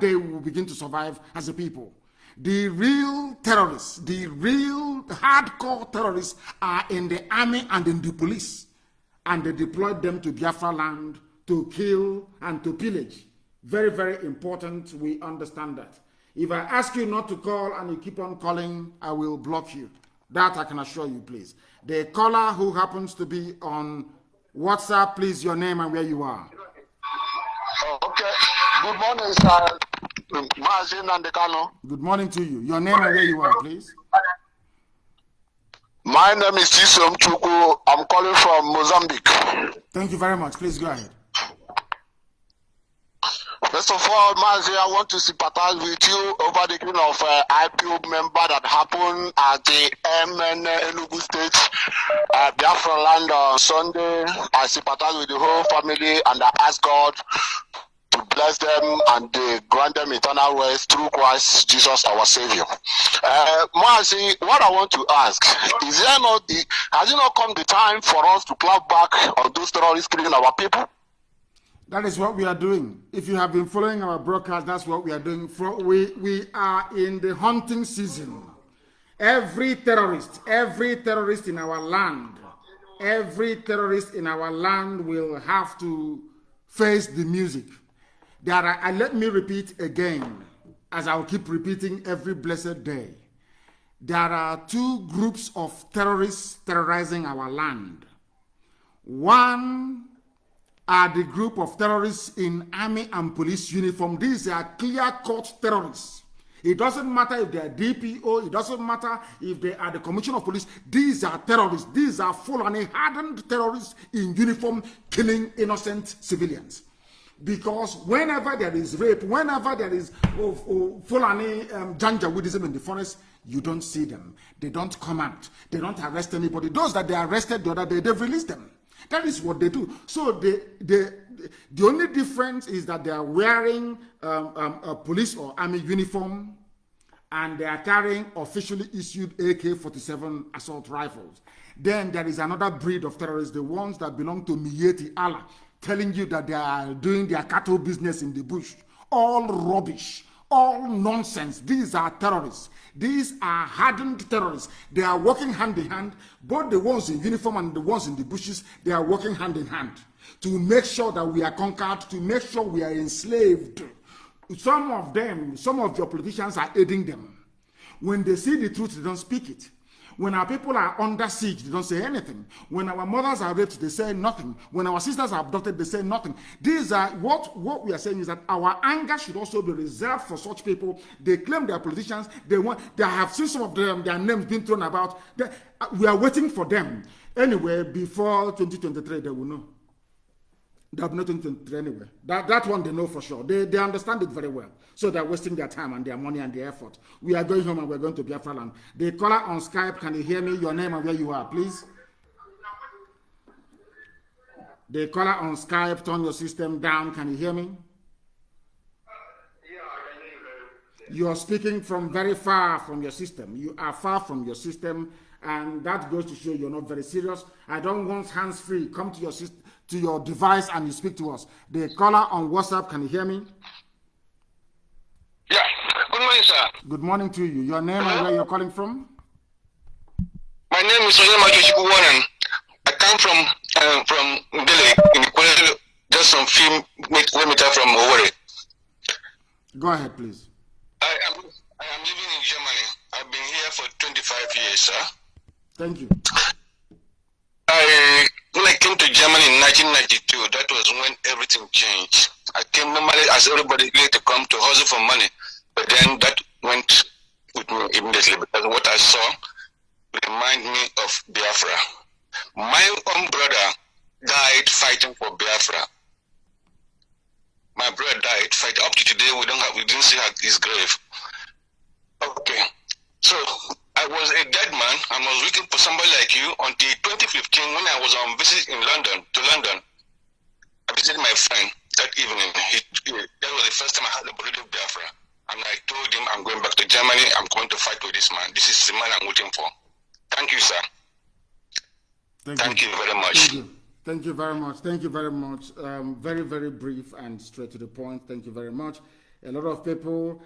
day we will begin to survive as a people. The real terrorists, the real hardcore terrorists are in the army and in the police. And they deployed them to Biafra land to kill and to pillage. Very, very important. We understand that. If I ask you not to call and you keep on calling, I will block you. That I can assure you, please. The caller who happens to be on WhatsApp, please, your name and where you are. Okay. Good morning, sir. Mazi Nnamdi Kanu. Good morning to you. Your name and where you are, please. My name is Chisom Chukwu. I'm calling from Mozambique. Thank you very much. Please go ahead. First of all, Mazi, I want to sympathize with you over the killing of IPO member that happened at the MN Enugu State, Biafra land on Sunday. I sympathize with the whole family and I ask God to bless them and grant them eternal rest through Christ Jesus our Savior. Mazi, what I want to ask, has it not come the time for us to clap back on those terrorists killing our people? That is what we are doing. If you have been following our broadcast, that's what we are doing. We are in the hunting season. Every terrorist in our land, will have to face the music. Let me repeat again, as I'll keep repeating every blessed day. There are two groups of terrorists terrorizing our land. One are the group of terrorists in army and police uniform. These are clear-cut terrorists. It doesn't matter if they are DPO, it doesn't matter if they are the Commissioner of Police. These are terrorists. These are full-on hardened terrorists in uniform killing innocent civilians. Because whenever there is rape, whenever there is full-on Janjaweedism in the forest, you don't see them. They don't come out. They don't arrest anybody. Those that they arrested the other day, they've released them. That is what they do. So the only difference is that they are wearing a police or army uniform and they are carrying officially issued AK-47 assault rifles. Then there is another breed of terrorists, the ones that belong to Miyetti Allah, telling you that they are doing their cattle business in the bush. All rubbish, all nonsense. These are terrorists. These are hardened terrorists. They are working hand in hand. Both the ones in uniform and the ones in the bushes, they are working hand in hand to make sure that we are conquered, to make sure we are enslaved. Some of them, some of your politicians are aiding them. When they see the truth, they don't speak it. When our people are under siege, they don't say anything. When our mothers are raped, they say nothing. When our sisters are abducted, they say nothing. These are what we are saying is that our anger should also be reserved for such people. They claim they are politicians. They have seen some of them, their names being thrown about. We are waiting for them. Anyway, before 2023, they will know. They have nothing to anyway. That one they know for sure. They understand it very well. So they're wasting their time and their money and their effort. We are going home and we're going to Biafra land. The caller on Skype, can you hear me? Your name and where you are, please. The caller on Skype, turn your system down. Can you hear me? You're speaking from very far from your system. You are far from your system, and that goes to show you're not very serious. I don't want hands-free. Come to your to your device and you speak to us. The caller on WhatsApp, can you hear me? Yeah. Good morning, sir. Good morning to you. Your name and where you're calling from? My name is Hero Mazi Nnamdi Kanu. I come from Delhi, in Kuala, just some few kilometers from Owerri. Go ahead, please. I am living in Germany. I've been here for 25 years, sir. Thank you. When I came to Germany in 1992, that was when everything changed. I came normally as everybody needed to come to hustle for money, but then that went with me immediately because what I saw remind me of Biafra. My own brother died fighting for Biafra. My brother died fighting. Up to today, we didn't see his grave. Okay, so I was a dead man. I was looking for somebody like you until 2015 when I was on visit in London. I visited my friend that evening. That was the first time I had a bullet of Biafra, and I told him I'm going back to Germany. I'm going to fight with this man. This is the man I'm waiting for. Thank you, sir. Thank you very much. Thank you. Thank you very much. Thank you very much. Very, very brief and straight to the point. Thank you very much. A lot of people,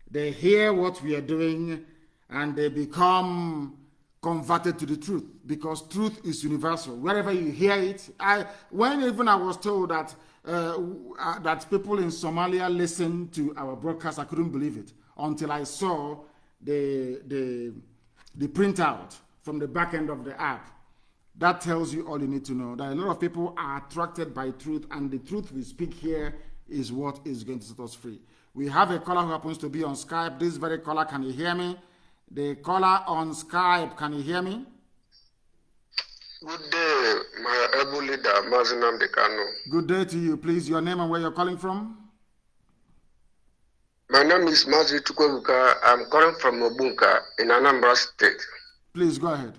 they hear what we are doing and they become converted to the truth because truth is universal. Wherever you hear it, when even I was told that that people in Somalia listen to our broadcast, I couldn't believe it until I saw the printout from the back end of the app. That tells you all you need to know, that a lot of people are attracted by truth, and the truth we speak here is what is going to set us free. We have a caller who happens to be on Skype. This very caller, can you hear me? The caller on Skype, can you hear me? Good day, my able leader, Mazi Nnamdi Kanu. Good day to you. Please, your name and where you're calling from? My name is Mazi Chukwuokike. I'm calling from Obunka in Anambra State. Please, go ahead.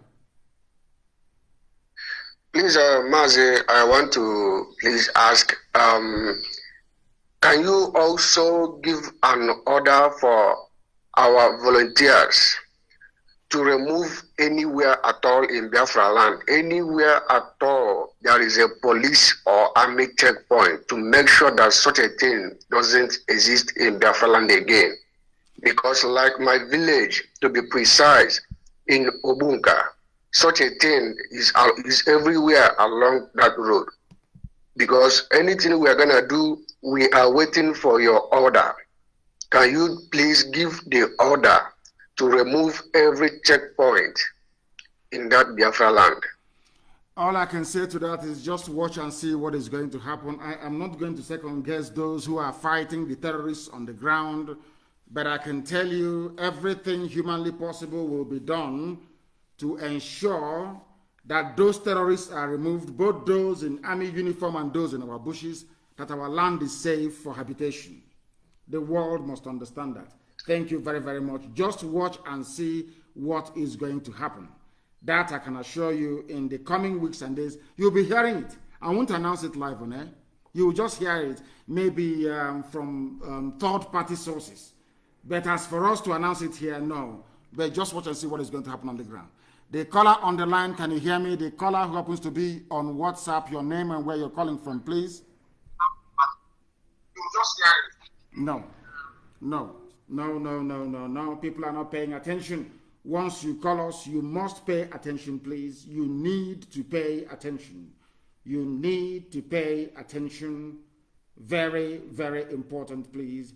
Please, Mazi, I want to please ask, can you also give an order for our volunteers to remove anywhere at all in Biafra land, anywhere at all there is a police or army checkpoint, to make sure that such a thing doesn't exist in Biafra land again? Because like my village, to be precise, in Obunka, such a thing is everywhere along that road. Because anything we are going to do, we are waiting for your order. Can you please give the order to remove every checkpoint in that Biafra land? All I can say to that is just watch and see what is going to happen. I am not going to second guess those who are fighting the terrorists on the ground, but I can tell you everything humanly possible will be done to ensure that those terrorists are removed, both those in army uniform and those in our bushes, that our land is safe for habitation. The world must understand that. Thank you very, very much. Just watch and see what is going to happen. That I can assure you, in the coming weeks and days, you'll be hearing it. I won't announce it live on air. You'll just hear it, maybe from third-party sources. But as for us to announce it here, no. But just watch and see what is going to happen on the ground. The caller on the line, can you hear me? The caller who happens to be on WhatsApp, your name and where you're calling from, please. No. People are not paying attention. Once you call us, you must pay attention, please. You need to pay attention. You need to pay attention. Very, very important, please.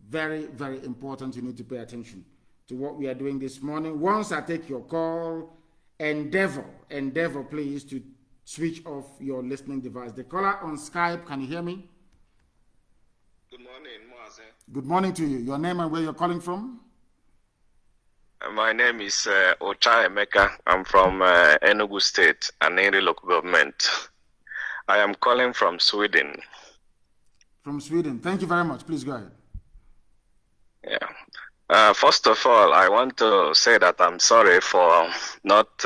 Very, very important. You need to pay attention to what we are doing this morning. Once I take your call, endeavor, please, to switch off your listening device. The caller on Skype, can you hear me? Good morning, Mazi. Good morning to you. Your name and where you're calling from? My name is Ocha Emeka. I'm from Enugu State, Niggeria local government. I am calling from Sweden. From Sweden. Thank you very much. Please go ahead. Yeah. First of all, I want to say that I'm sorry for not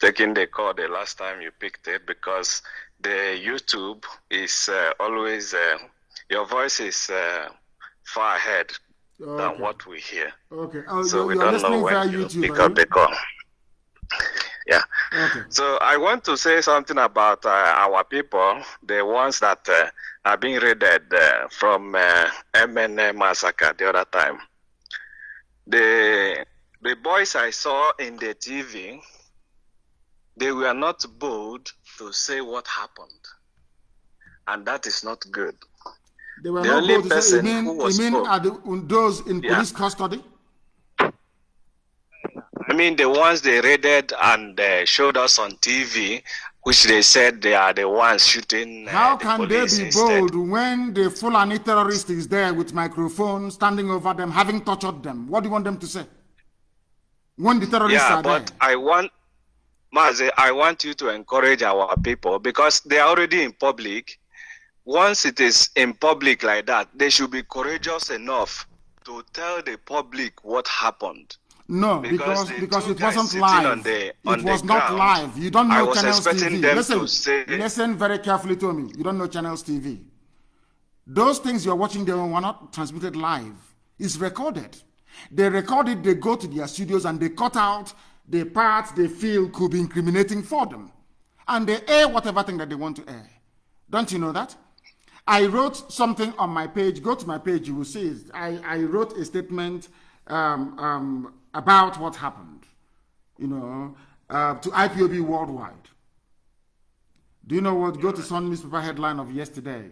taking the call the last time you picked it, because the YouTube is always, your voice is far ahead than what we hear. Okay. So we don't know when you pick up the call. Yeah. Okay. So I want to say something about our people, the ones that are being raided from MN massacre the other time. The boys I saw in the TV, they were not bold to say what happened, and that is not good. They were the not only bold to say, are those in police custody? I mean, the ones they raided and showed us on TV, which they said they are the ones shooting. How can they be bold when the Fulani terrorist is there with microphone, standing over them, having tortured them? What do you want them to say? When the terrorists are there? I want you to encourage our people because they are already in public. Once it is in public like that, they should be courageous enough to tell the public what happened. No, because it wasn't live. It was not live. You don't know Channels TV. Listen very carefully to me. You don't know Channels TV. Those things you're watching, they were not transmitted live. It's recorded. They record it, they go to their studios and they cut out the parts they feel could be incriminating for them. And they air whatever thing that they want to air. Don't you know that? I wrote something on my page. Go to my page, you will see it. I wrote a statement about what happened, to IPOB worldwide. Do you know what? Go to Sun newspaper headline of yesterday,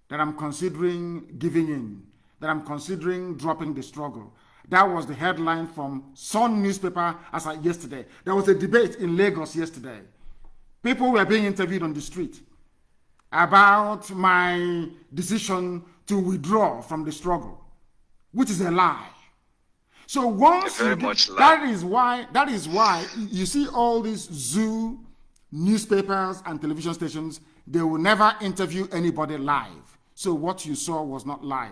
that I'm considering giving in, that I'm considering dropping the struggle. That was the headline from Sun newspaper as of yesterday. There was a debate in Lagos yesterday. People were being interviewed on the street about my decision to withdraw from the struggle, which is a lie. So once you that is why you see all these zoo newspapers and television stations, they will never interview anybody live. So what you saw was not live.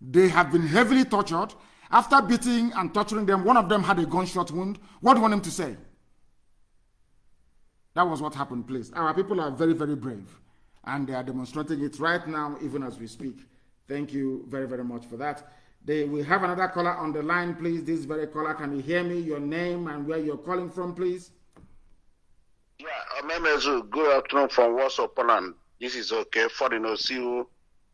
They have been heavily tortured. After beating and torturing them, one of them had a gunshot wound. What do you want him to say? That was what happened, please. Our people are very, very brave, and they are demonstrating it right now, even as we speak. Thank you very, very much for that. We have another caller on the line, please. This very caller, can you hear me? Your name and where you're calling from, please? Yeah, Memezu, good afternoon from Warsaw, Poland. This is okay. See you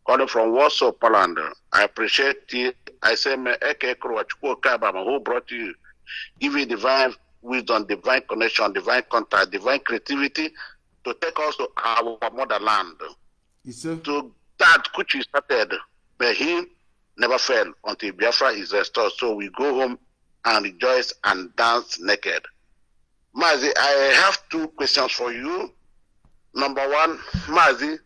calling from Warsaw, Poland. I appreciate it. I say, Chukwuokike Abiama, who brought you, give you divine wisdom, divine connection, divine contact, divine creativity to take us to our motherland. Yes, to that which we started, but he never fail until Biafra is restored. So we go home and rejoice and dance naked. Mazi, I have two questions for you. Number one, Mazi,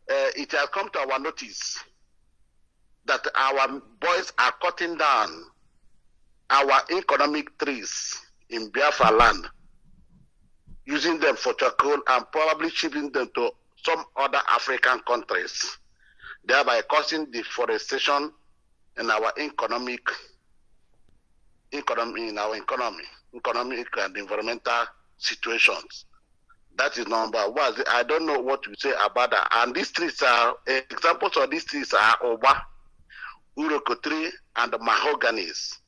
it has come to our notice that our boys are cutting down our economic trees in Biafra land, using them for charcoal and probably shipping them to some other African countries, thereby causing deforestation in our economic and environmental situations. That is number one. I don't know what you say about that. And these trees are examples of these trees are Oba, Uroko tree, and mahoganies.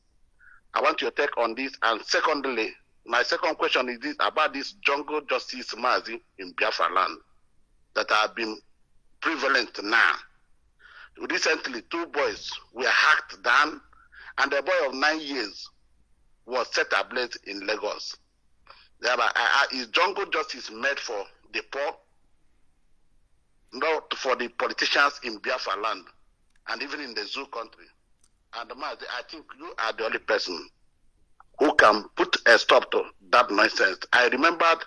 I want your take on this. And secondly, my second question is this about this jungle justice Mazi in Biafra land that have been prevalent now. Recently, 2 boys were hacked down, and a boy of 9 years was set ablaze in Lagos. Thereby, is jungle justice made for the poor, not for the politicians in Biafra land, and even in the zoo country? And Mazi, I think you are the only person who can put a stop to that nonsense. I remembered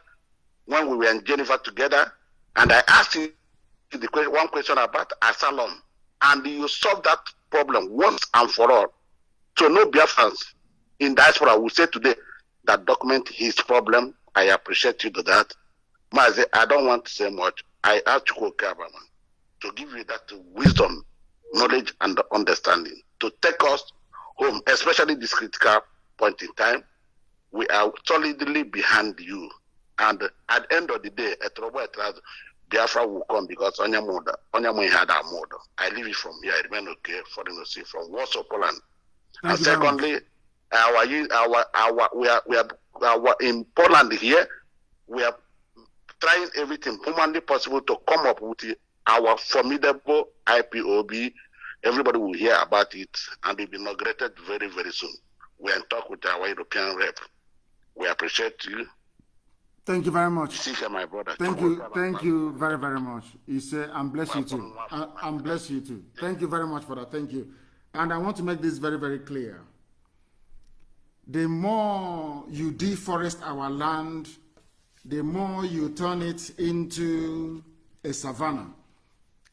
when we were in Geneva together, and I asked you one question about asylum, and you solved that problem once and for all. So no Biafrans in diaspora will say today that document his problem. I appreciate you to that. Mazi, I don't want to say much. I ask Chukwuokike Abiama to give you that wisdom, knowledge, and understanding to take us home, especially this critical point in time. We are solidly behind you, And at the end of the day, a trouble Biafra will come because Onyamu had a murder. I leave it from here. I remain okay. Foreign to see from Warsaw, Poland. And secondly, we are in Poland here. We are trying everything humanly possible to come up with our formidable IPOB. Everybody will hear about it and it will be inaugurated very, very soon. We are in talk with our European rep. We appreciate you. Thank you very much. See you, my brother. Thank you very, very much. You say, and bless you too. And bless you too. Thank you very much for that. Thank you. And I want to make this very, very clear. The more you deforest our land, the more you turn it into a savanna,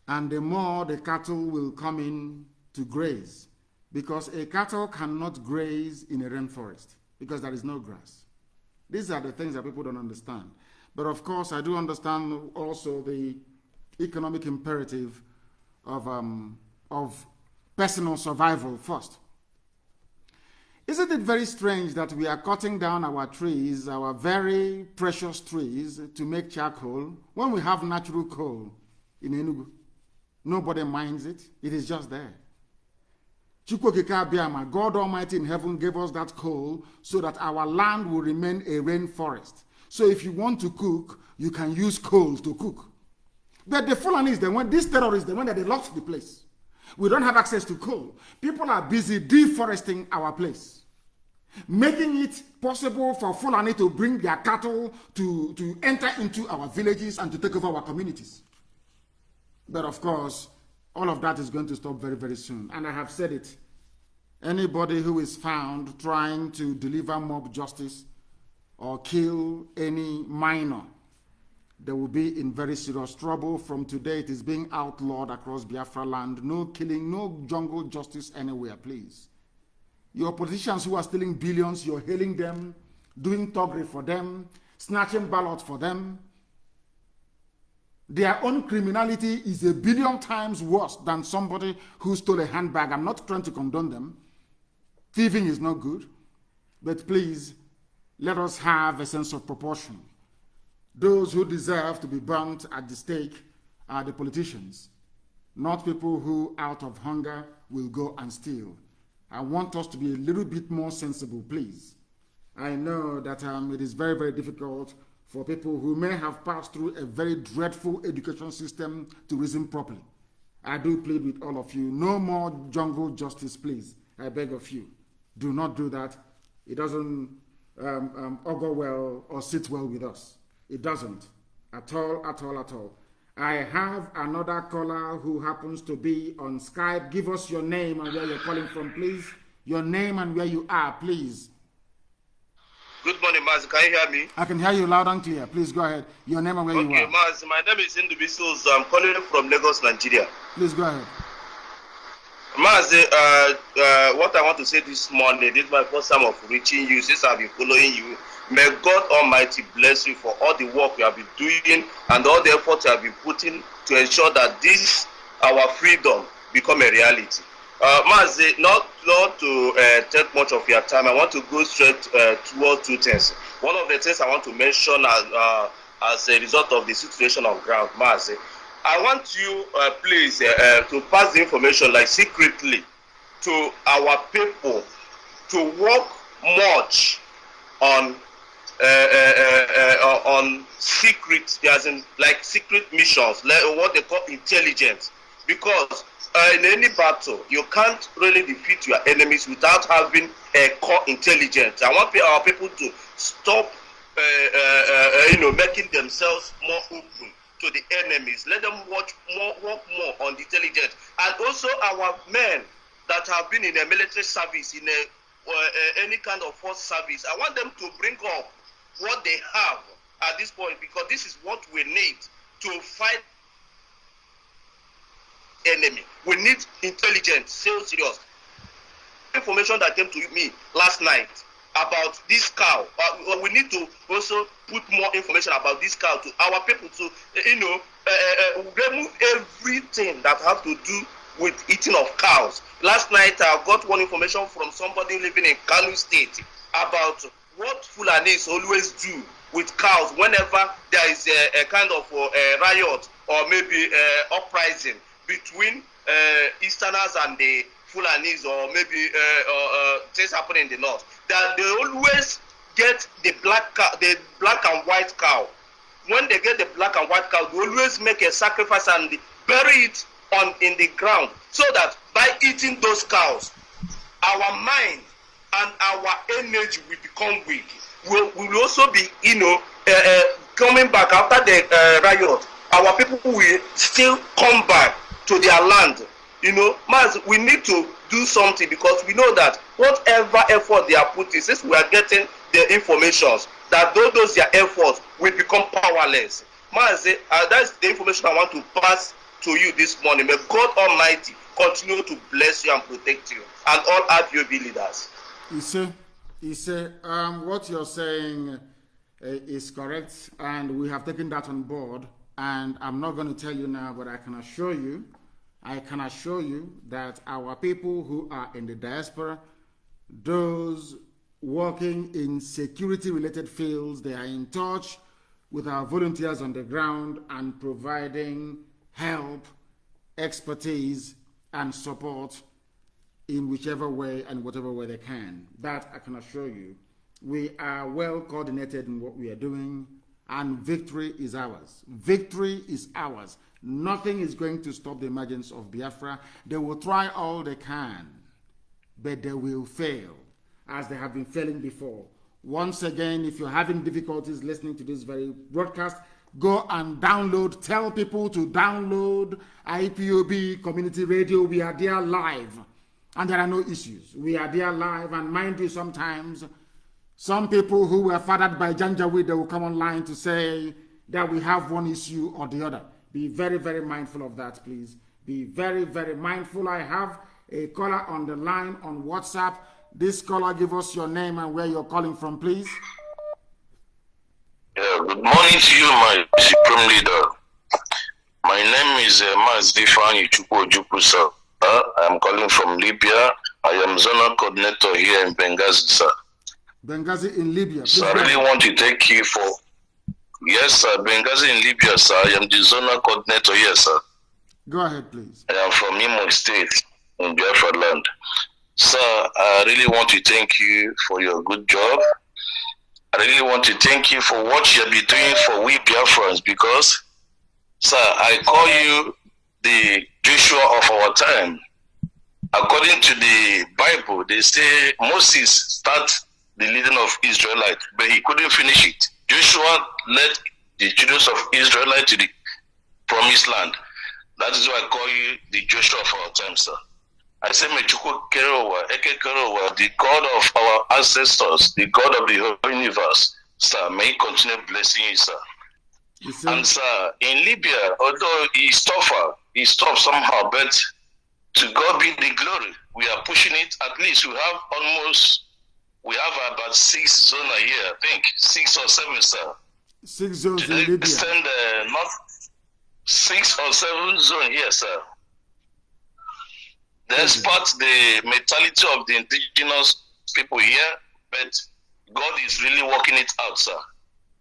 and the more the cattle will come in to graze, because a cattle cannot graze in a rainforest because there is no grass. These are the things that people don't understand. But of course, I do understand also the economic imperative of personal survival first. Isn't it very strange that we are cutting down our trees, our very precious trees, to make charcoal when we have natural coal in Enugu? Nobody minds it. It is just there. Chukwuokike Abiama, God Almighty in heaven, gave us that coal so that our land will remain a rainforest. So if you want to cook, you can use coal to cook. But the Fulanis, these terrorists, they went that they lost the place. We don't have access to coal. People are busy deforesting our place, making it possible for Fulani to bring their cattle to enter into our villages and to take over our communities. But of course, all of that is going to stop very, very soon. And I have said it. Anybody who is found trying to deliver mob justice or kill any minor, they will be in very serious trouble. From today, it is being outlawed across Biafra land. No killing, no jungle justice anywhere, please. Your politicians who are stealing billions, you're hailing them, doing thuggery for them, snatching ballots for them. Their own criminality is 1 billion times worse than somebody who stole a handbag. I'm not trying to condone them. Thieving is not good. But please, let us have a sense of proportion. Those who deserve to be burnt at the stake are the politicians, not people who, out of hunger, will go and steal. I want us to be a little bit more sensible, please. I know that it is very, very difficult for people who may have passed through a very dreadful education system to reason properly. I do plead with all of you, no more jungle justice, please. I beg of you. Do not do that. It doesn't augur well or sit well with us. It doesn't. At all, at all, at all. I have another caller who happens to be on Skype. Give us your name and where you're calling from, please. Your name and where you are, please. Good morning, Mazi. Can you hear me? I can hear you loud and clear. Please go ahead. Your name and where you are. Okay, Mazi. My name is Individuals. I'm calling from Lagos, Nigeria. Please go ahead. Mazi, what I want to say this morning, this is my first time of reaching you since I've been following you. May God Almighty bless you for all the work you have been doing and all the efforts you have been putting to ensure that this, our freedom, become a reality. Mazi, not to take much of your time, I want to go straight towards two things. One of the things I want to mention as a result of the situation on ground, Mazi, I want you, please, to pass the information like secretly to our people to work much on secret, as in like secret missions, like what they call intelligence, because in any battle you can't really defeat your enemies without having a core intelligence. I want our people to stop making themselves more open to the enemies. Let them work more on the intelligence, and also our men that have been in a military service, in any kind of force service. I want them to bring up what they have at this point, because this is what we need to fight enemy. We need intelligence, so serious. Information that came to me last night about this cow. We need to also put more information about this cow to our people to, remove everything that have to do with eating of cows. Last night I got one information from somebody living in Kanu State about what Fulanis always do with cows whenever there is a kind of riot or maybe uprising between Easterners and the Fulanis, or maybe things happen in the north, that they always get the black and white cow. When they get the black and white cow, they always make a sacrifice and bury it in the ground, so that by eating those cows, our mind and our energy will become weak. We will also be, coming back after the riot. Our people will still come back to their land. Maz, we need to do something, because we know that whatever effort they are putting, since we are getting the informations, that those their efforts will become powerless. Maz, that's the information I want to pass to you this morning. May God Almighty continue to bless you and protect you, and all IPOB leaders. You say, what you're saying is correct, and we have taken that on board. And I'm not going to tell you now, but I can assure you that our people who are in the diaspora, those working in security-related fields, they are in touch with our volunteers on the ground and providing help, expertise, and support in whichever way and whatever way they can. That I can assure you. We are well coordinated in what we are doing, and victory is ours. Victory is ours. Nothing is going to stop the emergence of Biafra. They will try all they can, but they will fail, as they have been failing before. Once again, if you're having difficulties listening to this very broadcast, go and download. Tell people to download IPOB Community Radio. We are there live, and there are no issues. We are there live, and mind you, sometimes some people who were fathered by Janjaweed, they will come online to say that we have one issue or the other. Be very, very mindful of that, please. Be very, very mindful. I have a caller on the line on WhatsApp. This caller, give us your name and where you're calling from, please. Yeah, good morning to you, my supreme leader. My name is Mazi Nnamdi sir. I'm calling from Libya. I am zonal coordinator here in Benghazi, sir. Benghazi in Libya. So I really want to thank you for... Yes, sir. Benghazi in Libya, sir. I am the zonal coordinator here, sir. Go ahead, please. I am from Imo State in Biafra land. Sir, I really want to thank you for your good job. I really want to thank you for what you have been doing for we Biafrans, because, sir, I call you the Joshua of our time. According to the Bible, they say Moses started the leading of Israelites, but he couldn't finish it. Joshua led the children of Israelite to the promised land. That is why I call you the Joshua of our time, sir. I say, may Chukwuokike, the God of our ancestors, the God of the whole universe, sir, may he continue blessing you, sir. And sir, in Libya, although it's tough somehow, but to God be the glory. We are pushing it. At least we have about 6 zones a year, I think. 6 or 7, sir. 6 zones in Libya. Extend not 6 or 7 zones here, sir. Despite the mentality of the indigenous people here, but God is really working it out, sir.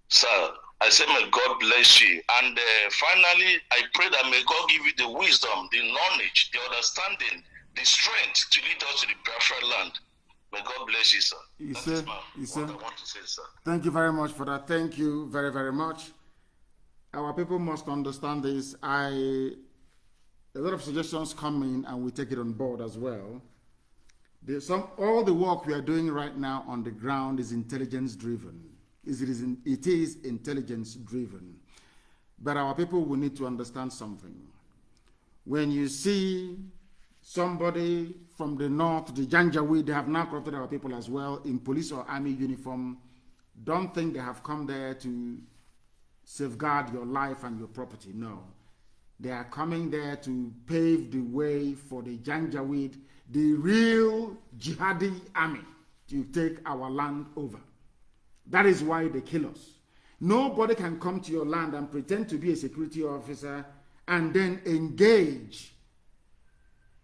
Sir, I say may God bless you. And finally, I pray that may God give you the wisdom, the knowledge, the understanding, the strength to lead us to the Biafra land. May God bless you, sir. What I want to say, sir. Thank you very much for that. Thank you very, very much. Our people must understand this. A lot of suggestions come in and we take it on board as well. All the work we are doing right now on the ground is intelligence driven. It is intelligence driven. But our people will need to understand something. When you see somebody from the north, the Janjaweed, they have now corrupted our people as well in police or army uniform. Don't think they have come there to safeguard your life and your property. No. They are coming there to pave the way for the Janjaweed, the real jihadi army, to take our land over. That is why they kill us. Nobody can come to your land and pretend to be a security officer and then engage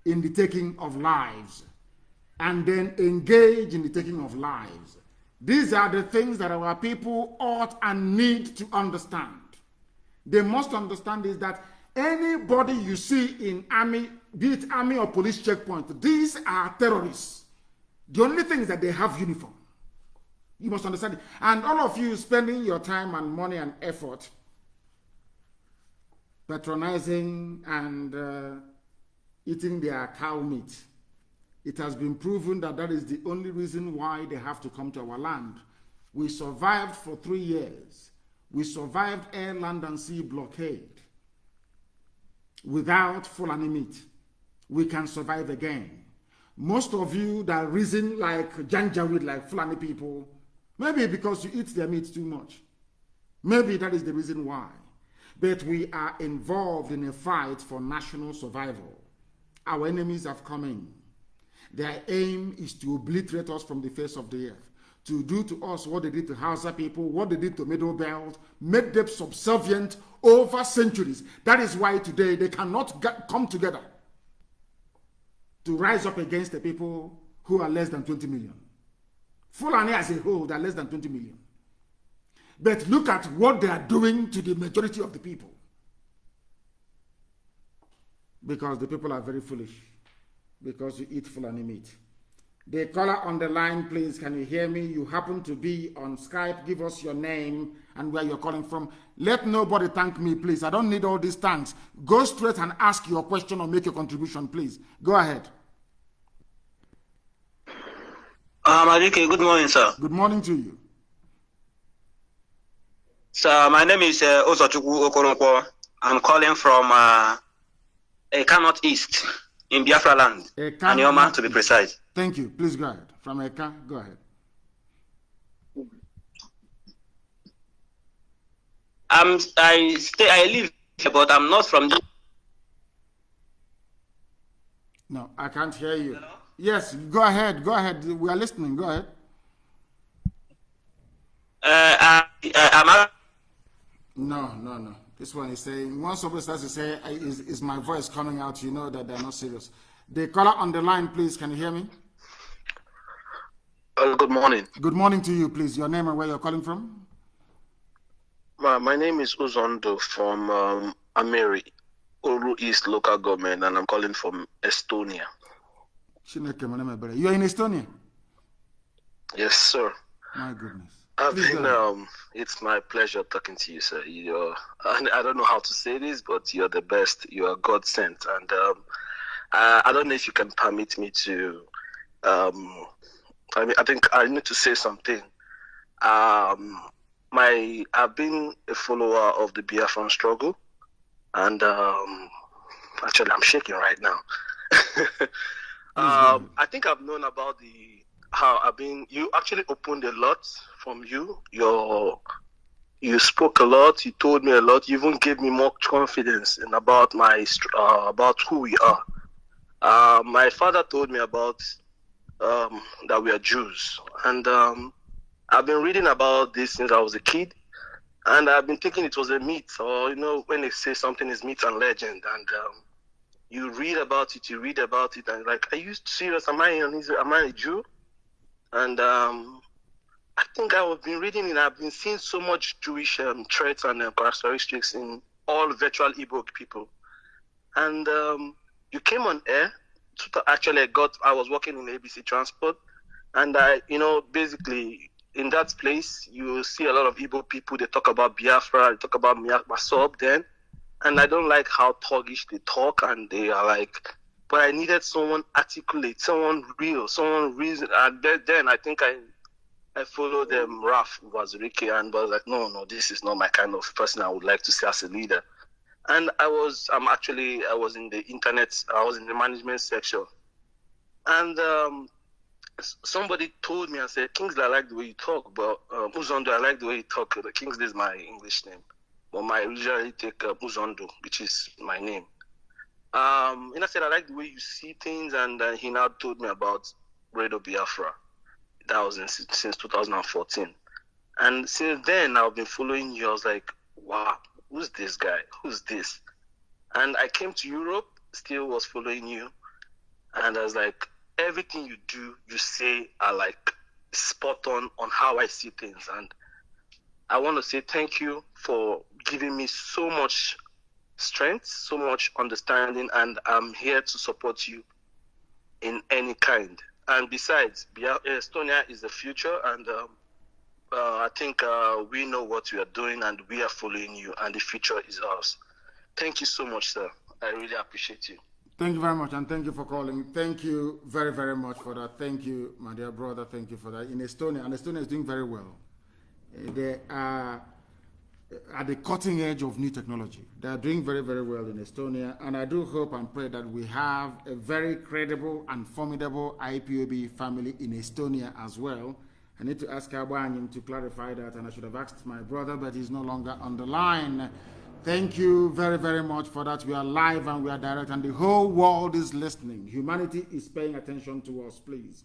in the taking of lives. These are the things that our people ought and need to understand. They must understand is that anybody you see in army, be it army or police checkpoint, these are terrorists. The only thing is that they have uniform. You must understand it. And all of you spending your time and money and effort patronizing and eating their cow meat. It has been proven that that is the only reason why they have to come to our land. We survived for 3 years. We survived air, land, and sea blockade without Fulani meat. We can survive again. Most of you that reason like Janjaweed, like Fulani people, maybe because you eat their meat too much. Maybe that is the reason why. But we are involved in a fight for national survival. Our enemies have come in. Their aim is to obliterate us from the face of the earth, to do to us what they did to Hausa people, what they did to Middle Belt, make them subservient over centuries. That is why today they cannot come together to rise up against the people who are less than 20 million. Fulani as a whole, they are less than 20 million. But look at what they are doing to the majority of the people. Because the people are very foolish. Because you eat Fulani meat. The caller on the line, please, can you hear me? You happen to be on Skype. Give us your name and where you're calling from. Let nobody thank me, please. I don't need all these thanks. Go straight and ask your question or make your contribution, please. Go ahead. Madike, good morning, sir. Good morning to you. Sir, my name is Ozochukwu Okoronkwo. I'm calling from Eka North East in Biafra land. Anioma, to be precise. Thank you. Please go ahead. From Eka, go ahead. I live here, but I'm not from the... No, I can't hear you. Hello? Yes, go ahead. Go ahead. We are listening. Go ahead. No. This one is saying, once somebody starts to say, is my voice coming out, you know that they're not serious. The caller on the line, please, can you hear me? Good morning. Good morning to you, please. Your name and where you're calling from? My name is Uzondo from Ameri, Uru East local government, and I'm calling from Estonia. You're in Estonia? Yes, sir. My goodness. It's my pleasure talking to you, sir. I don't know how to say this, but you're the best. You are God sent, and I don't know if you can permit me to. I think I need to say something. I've been a follower of the Biafran struggle, and actually I'm shaking right now. I think I've known about you actually opened a lot from you. You spoke a lot. You told me a lot. You even gave me more confidence about about who we are. My father told me about that we are Jews, and I've been reading about this since I was a kid, and I've been thinking it was a myth, or when they say something is myth and legend, and you read about it, and like, are you serious? Am I a Jew? And I think I've been reading and I've been seeing so much Jewish traits and characteristics in all virtual Igbo people. And you came on air. Actually, I was working in ABC Transport, and basically in that place, you see a lot of Igbo people. They talk about Biafra, they talk about Masob then, and I don't like how thuggish they talk, and they are like. But I needed someone articulate, someone real, someone reason. And then I think I followed them, Raf Wazirike, and was like, no, this is not my kind of person I would like to see as a leader. And I was in the internet, I was in the management section. And somebody told me and said, Kingsley, I like the way you talk, but Uzondo, I like the way you talk. Kingsley is my English name. But I usually take Uzondo, which is my name. And I said, I like the way you see things, and he now told me about Radio Biafra. That was since 2014. And since then, I've been following you. I was like, wow, who's this guy? Who's this? And I came to Europe, still was following you. And I was like, everything you do, you say are like spot on how I see things. And I want to say thank you for giving me so much strength, so much understanding, and I'm here to support you in any kind. And besides, Estonia is the future, and I think we know what we are doing, and we are following you, and the future is ours. Thank you so much, sir. I really appreciate you. Thank you very much, and thank you for calling. Thank you very, very much for that. Thank you, my dear brother. Thank you for that. In Estonia, and Estonia is doing very well. They are at the cutting edge of new technology. They are doing very, very well in Estonia, and I do hope and pray that we have a very credible and formidable IPOB family in Estonia as well. I need to ask Abanyim to clarify that, and I should have asked my brother, but he's no longer on the line. Thank you very, very much for that. We are live and we are direct, and the whole world is listening. Humanity is paying attention to us, please.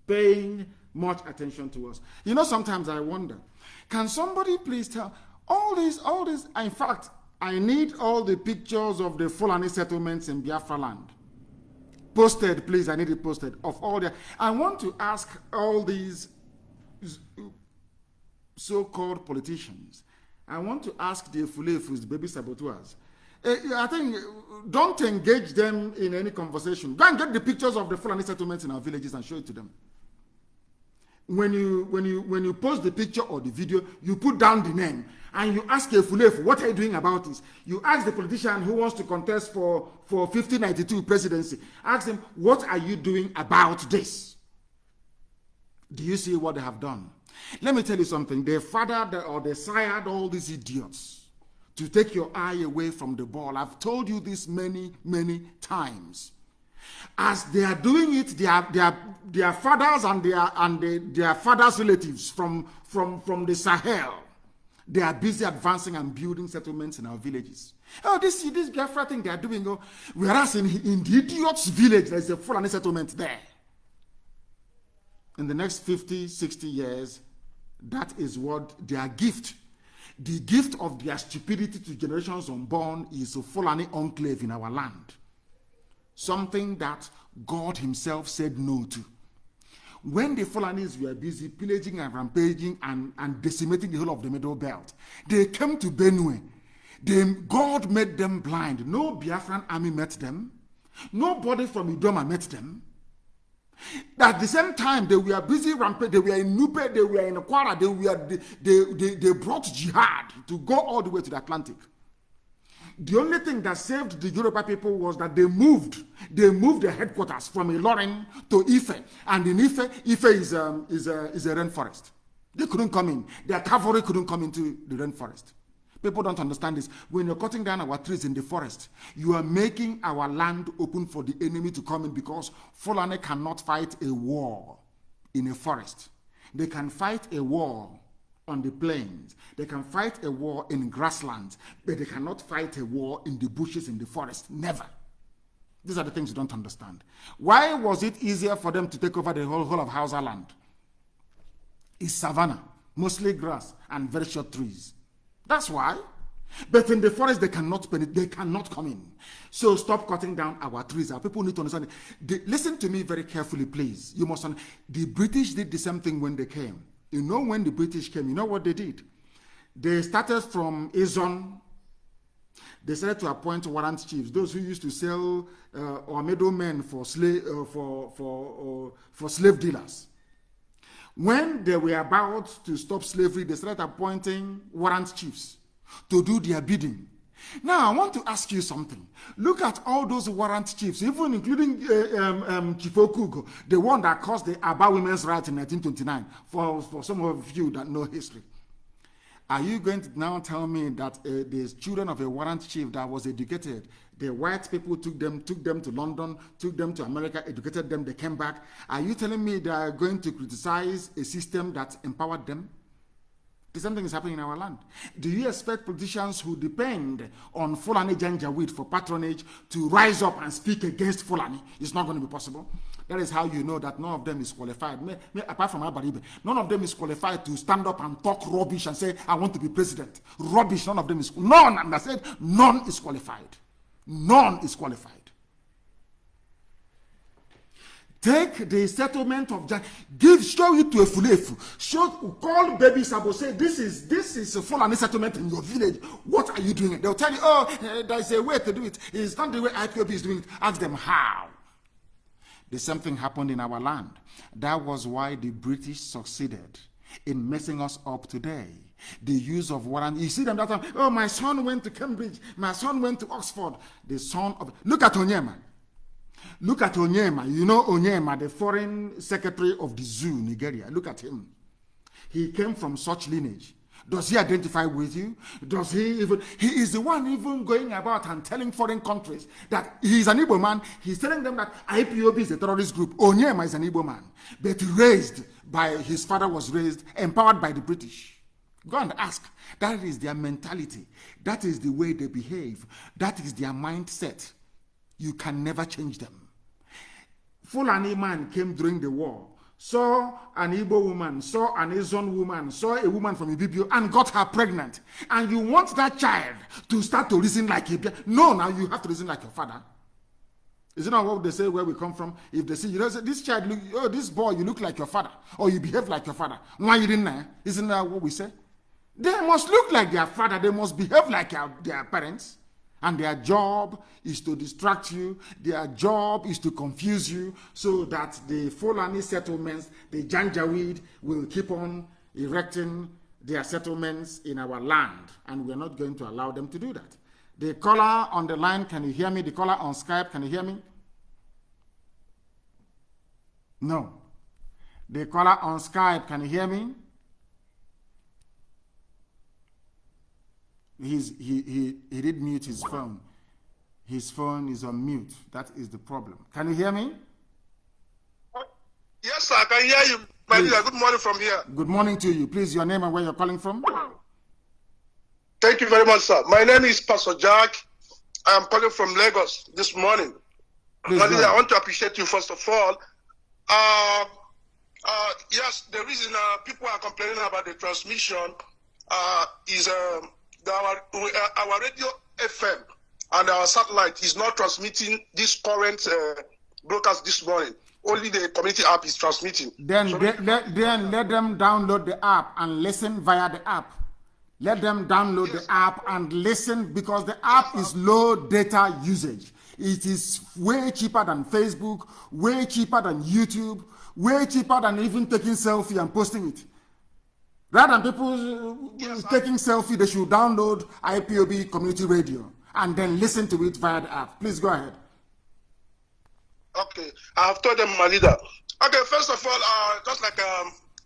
Paying much attention to us. You know, sometimes I wonder, can somebody please tell all this, in fact, I need all the pictures of the Fulani settlements in Biafra land. Posted, please, I need it posted, of all the, I want to ask all these so-called politicians, I want to ask the Fulefus, the baby saboteurs, I think, don't engage them in any conversation. Go and get the pictures of the Fulani settlements in our villages and show it to them. When you post the picture or the video, you put down the name and you ask a Fulefu, what are you doing about this? You ask the politician who wants to contest for 1592 presidency, ask him, what are you doing about this? Do you see what they have done? Let me tell you something. They fathered or they sired all these idiots to take your eye away from the ball. I've told you this many, many times. As they are doing it, their fathers and their fathers' relatives from the Sahel, they are busy advancing and building settlements in our villages. Oh, this Biafra thing they are doing. Oh, whereas in the idiot's village, there's a Fulani settlement there. In the next 50, 60 years, that is what their gift, the gift of their stupidity to generations unborn, is a Fulani enclave in our land. Something that God himself said no to. When the Fulanis were busy pillaging and rampaging and decimating the whole of the Middle Belt, they came to Benue. God made them blind. No Biafran army met them. Nobody from Idoma met them. At the same time, they were busy rampaging. They were in Nupe, they were in Kwara, they brought jihad to go all the way to the Atlantic. The only thing that saved the Yoruba people was that they moved their headquarters from Ilorin to Ife, and in Ife is a rainforest. They couldn't come in. Their cavalry couldn't come into the rainforest. People don't understand this. When you're cutting down our trees in the forest, you are making our land open for the enemy to come in, because Fulani cannot fight a war in a forest. They can fight a war on the plains. They can fight a war in grasslands, but they cannot fight a war in the bushes, in the forest. Never. These are the things you don't understand. Why was it easier for them to take over the whole of Hausa land? It's savanna, mostly grass and very short trees. That's why. But in the forest, they cannot come in. So stop cutting down our trees. Our people need to understand. Listen to me very carefully, please. You must understand. The British did the same thing when they came. You know, when the British came, you know what they did? They started from Izon. They started to appoint warrant chiefs, those who used to sell or middlemen for slave dealers. When they were about to stop slavery, they started appointing warrant chiefs to do their bidding. Now, I want to ask you something. Look at all those warrant chiefs, even including Chief Okugo, the one that caused the Aba women's rights in 1929, for some of you that know history. Are you going to now tell me that the children of a warrant chief that was educated, the white people took them to London, took them to America, educated them, they came back? Are you telling me they are going to criticize a system that empowered them? The same thing is happening in our land. Do you expect politicians who depend on Fulani Janjaweed for patronage to rise up and speak against Fulani? It's not going to be possible. That is how you know that none of them is qualified. Apart from Abaribe, none of them is qualified to stand up and talk rubbish and say, I want to be president. Rubbish, none of them is. None, and I said, none is qualified. None is qualified. Take the settlement of show it to a Fulefu. Call baby Sabo, say this is a Fulani settlement in your village. What are you doing? They'll tell you, oh, there's a way to do it. It's not the way IPOB is doing it. Ask them how. The same thing happened in our land. That was why the British succeeded in messing us up today. The use of warrant. You see them that time, oh, my son went to Cambridge. My son went to Oxford. The son of... Look at Onyema. Look at Onyema. You know Onyema, the foreign secretary of the zoo, Niggeria. Look at him. He came from such lineage. Does he identify with you? Does he even... He is the one even going about and telling foreign countries that he's an Igbo man. He's telling them that IPOB is a terrorist group. Onyema is an Igbo man. But raised by... His father was raised, empowered by the British. Go and ask. That is their mentality. That is the way they behave. That is their mindset. You can never change them. Fulani man came during the war, saw an Igbo woman, saw an Asian woman, saw a woman from Ibibio and got her pregnant. And you want that child to start to reason like a... No, now you have to reason like your father. Isn't that what they say where we come from? If they see, you know, this child, look, oh, this boy, you look like your father, or you behave like your father. Why you didn't know? Isn't that what we say? They must look like their father. They must behave like their parents. And their job is to distract you. Their job is to confuse you so that the Fulani settlements, the Janjaweed, will keep on erecting their settlements in our land. And we're not going to allow them to do that. The caller on the line, can you hear me? The caller on Skype, can you hear me? No. The caller on Skype, can you hear me? He did mute his phone. His phone is on mute. That is the problem. Can you hear me? Yes, sir, I can hear you. My dear, good morning from here. Good morning to you. Please, your name and where you're calling from. Thank you very much, sir. My name is Pastor Jack. I am calling from Lagos this morning. Please, my dear, I want to appreciate you first of all. Yes, the reason people are complaining about the transmission is our radio FM and our satellite is not transmitting this current broadcast this morning. Only the community app is transmitting. Then let them download the app and listen via the app. Let them download the app and listen, because the app is low data usage. It is way cheaper than Facebook, way cheaper than YouTube, way cheaper than even taking selfie and posting it. Rather than people taking selfie, they should download IPOB community radio and then listen to it via the app. Please go ahead. Okay, I have told them, my leader. Okay, first of all, just like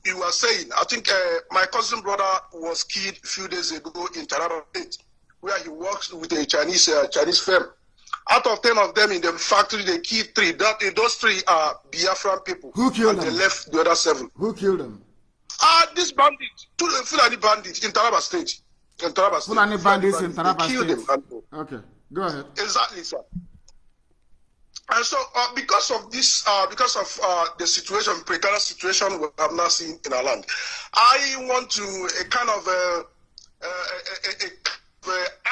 you were saying, I think my cousin brother was killed a few days ago in Taraba State, where he works with a Chinese firm. Out of 10 of them in the factory, they killed 3. Those 3 are Biafran people. Who killed them? They left the other 7. Who killed them? This bandit, 2 Fulani bandits in Taraba State. Fulani bandits in Taraba State. Killed them. Okay, go ahead. Exactly, sir. And so, because of this, the situation, precarious situation we have now seen in our land, I want to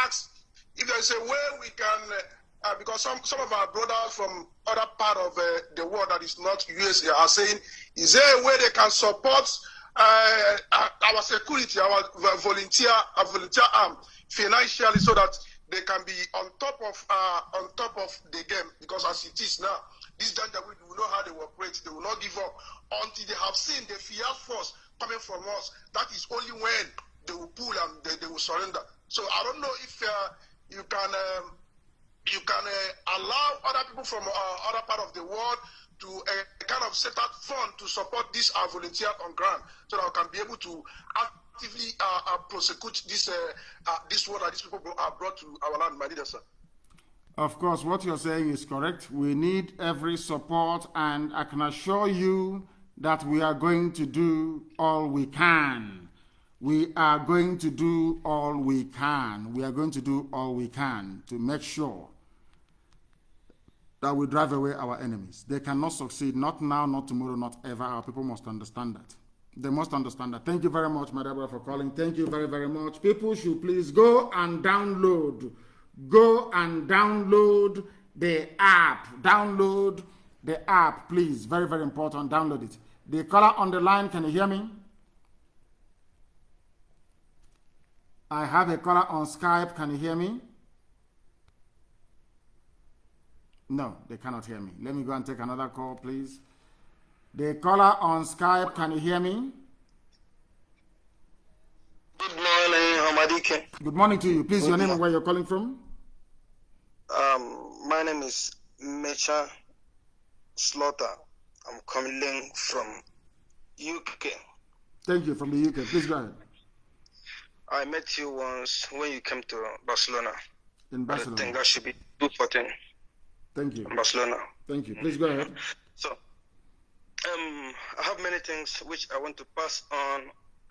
ask if there is a way we can, because some of our brothers from other part of the world that is not USA are saying, is there a way they can support our security, our volunteer arm financially, so that they can be on top of the game? Because as it is now, this ganja will know how they operate. They will not give up until they have seen the fear force coming from us. That is only when they will pull and they will surrender. So I don't know if you can allow other people from other part of the world to kind of set up fund to support this volunteer on ground, so that we can be able to actively prosecute this war that these people are brought to our land, my leader, sir. Of course, what you're saying is correct. We need every support, and I can assure you that we are going to do all we can. We are going to do all we can. We are going to do all we can to make sure that we drive away our enemies. They cannot succeed, not now, not tomorrow, not ever. Our people must understand that. They must understand that. Thank you very much, my brother, for calling. Thank you very, very much. People should please go and download the app. Download The app, please. Very, very important. Download it. The caller on the line, can you hear me? I have a caller on Skype. Can you hear me? No, they cannot hear me. Let me go and take another call, please. The caller on Skype, can you hear me? Good morning, Hamadike. Good morning to you. Please, your name and where you're calling from? My name is Mecha Slaughter. I'm calling from UK. Thank you, from the UK. Please go ahead. I met you once when you came to Barcelona. In Barcelona. I think that should be 214. Thank you. In Barcelona. Thank you. Please go ahead. So, I have many things which I want to pass on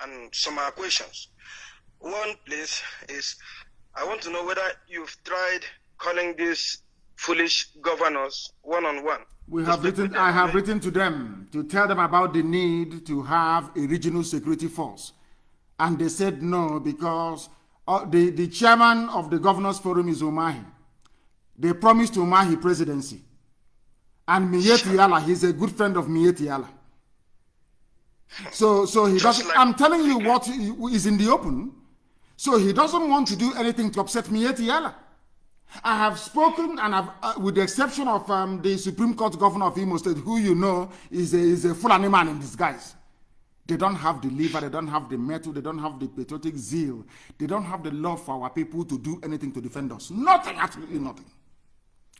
and some are questions. One, please, is I want to know whether you've tried calling these foolish governors one-on-one. I have written to them to tell them about the need to have a regional security force. And they said no because the chairman of the Governors Forum is Umahi. They promised Umahi presidency. And Mieti Yala, he's a good friend of Mieti Yala. So he doesn't, I'm telling you what is in the open. So he doesn't want to do anything to upset Mieti Yala. I have spoken, and with the exception of the Supreme Court Governor of Imo State, who you know is a Fulani man in disguise. They don't have the liver, they don't have the mettle, they don't have the patriotic zeal. They don't have the love for our people to do anything to defend us. Nothing, absolutely nothing.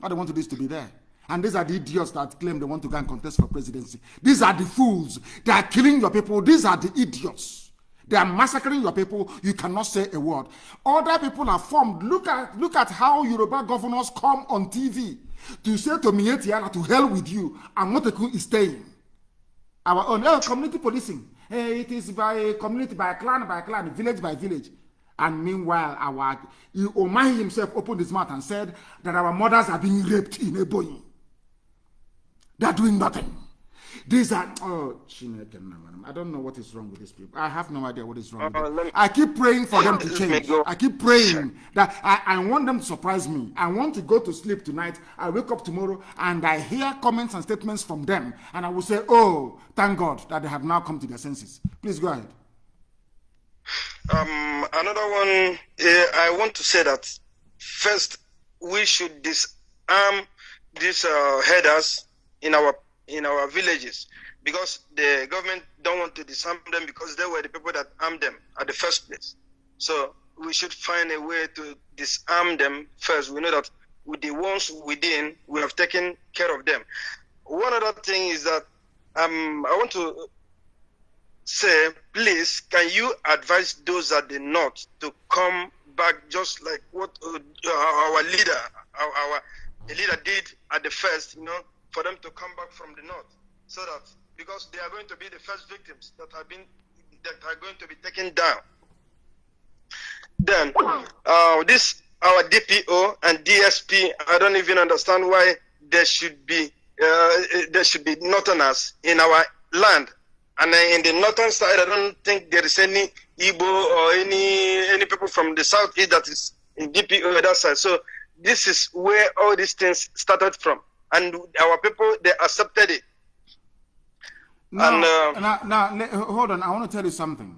All they want to do is to be there. And these are the idiots that claim they want to go and contest for presidency. These are the fools. They are killing your people. These are the idiots. They are massacring your people. You cannot say a word. Other people are formed. Look at how Yoruba governors come on TV to say to Mietiana, to hell with you. And Moteku is staying. Our own community policing. It is by community, by clan, village by village. And meanwhile, Omahi himself opened his mouth and said that our mothers are being raped in Ebonyi. They are doing nothing. These are, I don't know what is wrong with these people. I have no idea what is wrong with them. I keep praying for them to change. I keep praying that I want them to surprise me. I want to go to sleep tonight. I wake up tomorrow and I hear comments and statements from them. And I will say, oh, thank God that they have now come to their senses. Please go ahead. Another one, I want to say that first we should disarm these headers in our villages, because the government don't want to disarm them because they were the people that armed them at the first place. So we should find a way to disarm them first. We know that with the ones within, we have taken care of them. One other thing is that I want to say, please, can you advise those at the north to come back, just like what our leader did at the first, for them to come back from the north, so that, because they are going to be the first victims that are going to be taken down. Then this our DPO and DSP, I don't even understand why there should be northerners in our land. And in the northern side, I don't think there is any Igbo or any people from the southeast that is in DPO on that side. So this is where all these things started from. And our people, they accepted it. Now, hold on. I want to tell you something.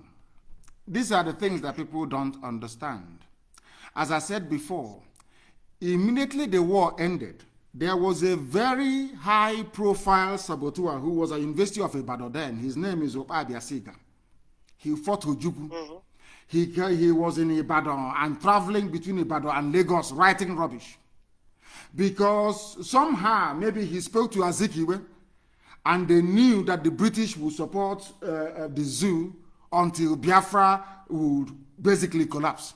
These are the things that people don't understand. As I said before, immediately the war ended, there was a very high-profile saboteur who was at the University of Ibadan then. His name is Obabiasiga. He fought Ojugu. Mm-hmm. He was in Ibadan and traveling between Ibadan and Lagos, writing rubbish. Because somehow, maybe he spoke to Azikiwe, and they knew that the British would support the zoo until Biafra would basically collapse.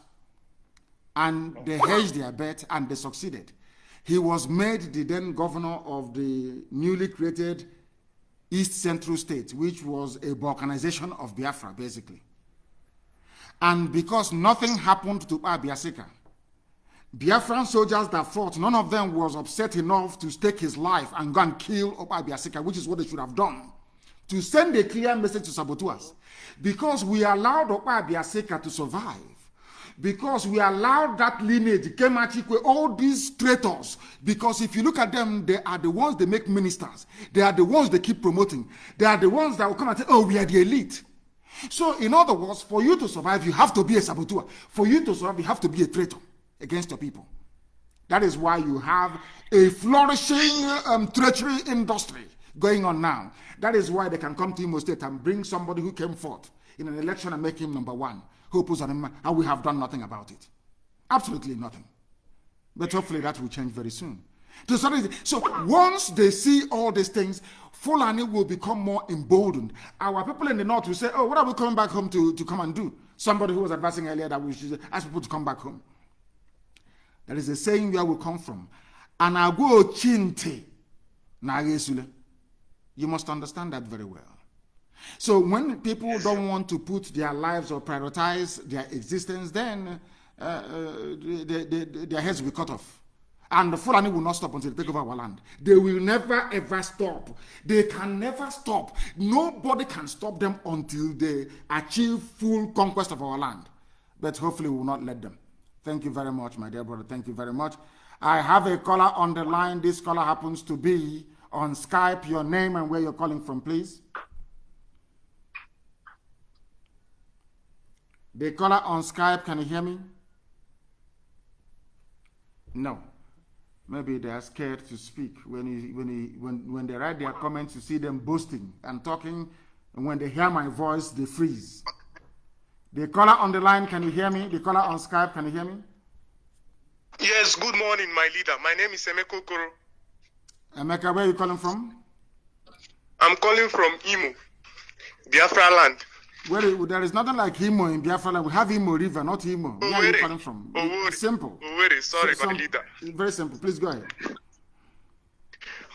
And they hedged their bet, and they succeeded. He was made the then governor of the newly created East Central State, which was a balkanization of Biafra, basically. And because nothing happened to Abiasika, Biafran soldiers that fought, none of them was upset enough to stake his life and go and kill Abiasika, which is what they should have done, to send a clear message to saboteurs. Because we allowed Abiasika to survive, because we allowed that lineage, Kemachikwe, all these traitors, because if you look at them, they are the ones they make ministers. They are the ones they keep promoting. They are the ones that will come and say, oh, we are the elite. So in other words, for you to survive, you have to be a saboteur. For you to survive, you have to be a traitor against your people. That is why you have a flourishing treachery industry going on now. That is why they can come to Imo State and bring somebody who came forth in an election and make him number one. Who puts on him, and we have done nothing about it. Absolutely nothing. But hopefully that will change very soon. So once they see all these things, Fulani will become more emboldened. Our people in the north will say, oh, what are we coming back home to come and do? Somebody who was advising earlier that we should ask people to come back home. That is the saying where we come from. Anago chinte nagesule. You must understand that very well. So when people don't want to put their lives or prioritize their existence, then their heads will be cut off. And the Fulani will not stop until they take over our land. They will never ever stop. They can never stop. Nobody can stop them until they achieve full conquest of our land. But hopefully we will not let them. Thank you very much, my dear brother. Thank you very much. I have a caller on the line. This caller happens to be on Skype. Your name and where you're calling from, please. The caller on Skype, can you hear me? No. Maybe they are scared to speak. When they write their comments, you see them boasting and talking, and when they hear my voice, they freeze. The caller on the line, can you hear me? The caller on Skype, can you hear me? Yes, good morning, my leader. My name is Emeka Koro. Emeka, where are you calling from? I'm calling from Imo, Biafra land. Well, there is nothing like Imo in Biafra land. We have Imo River, not Imo. Where are you calling from? It's simple. Sorry, my leader. Very simple. Please go ahead.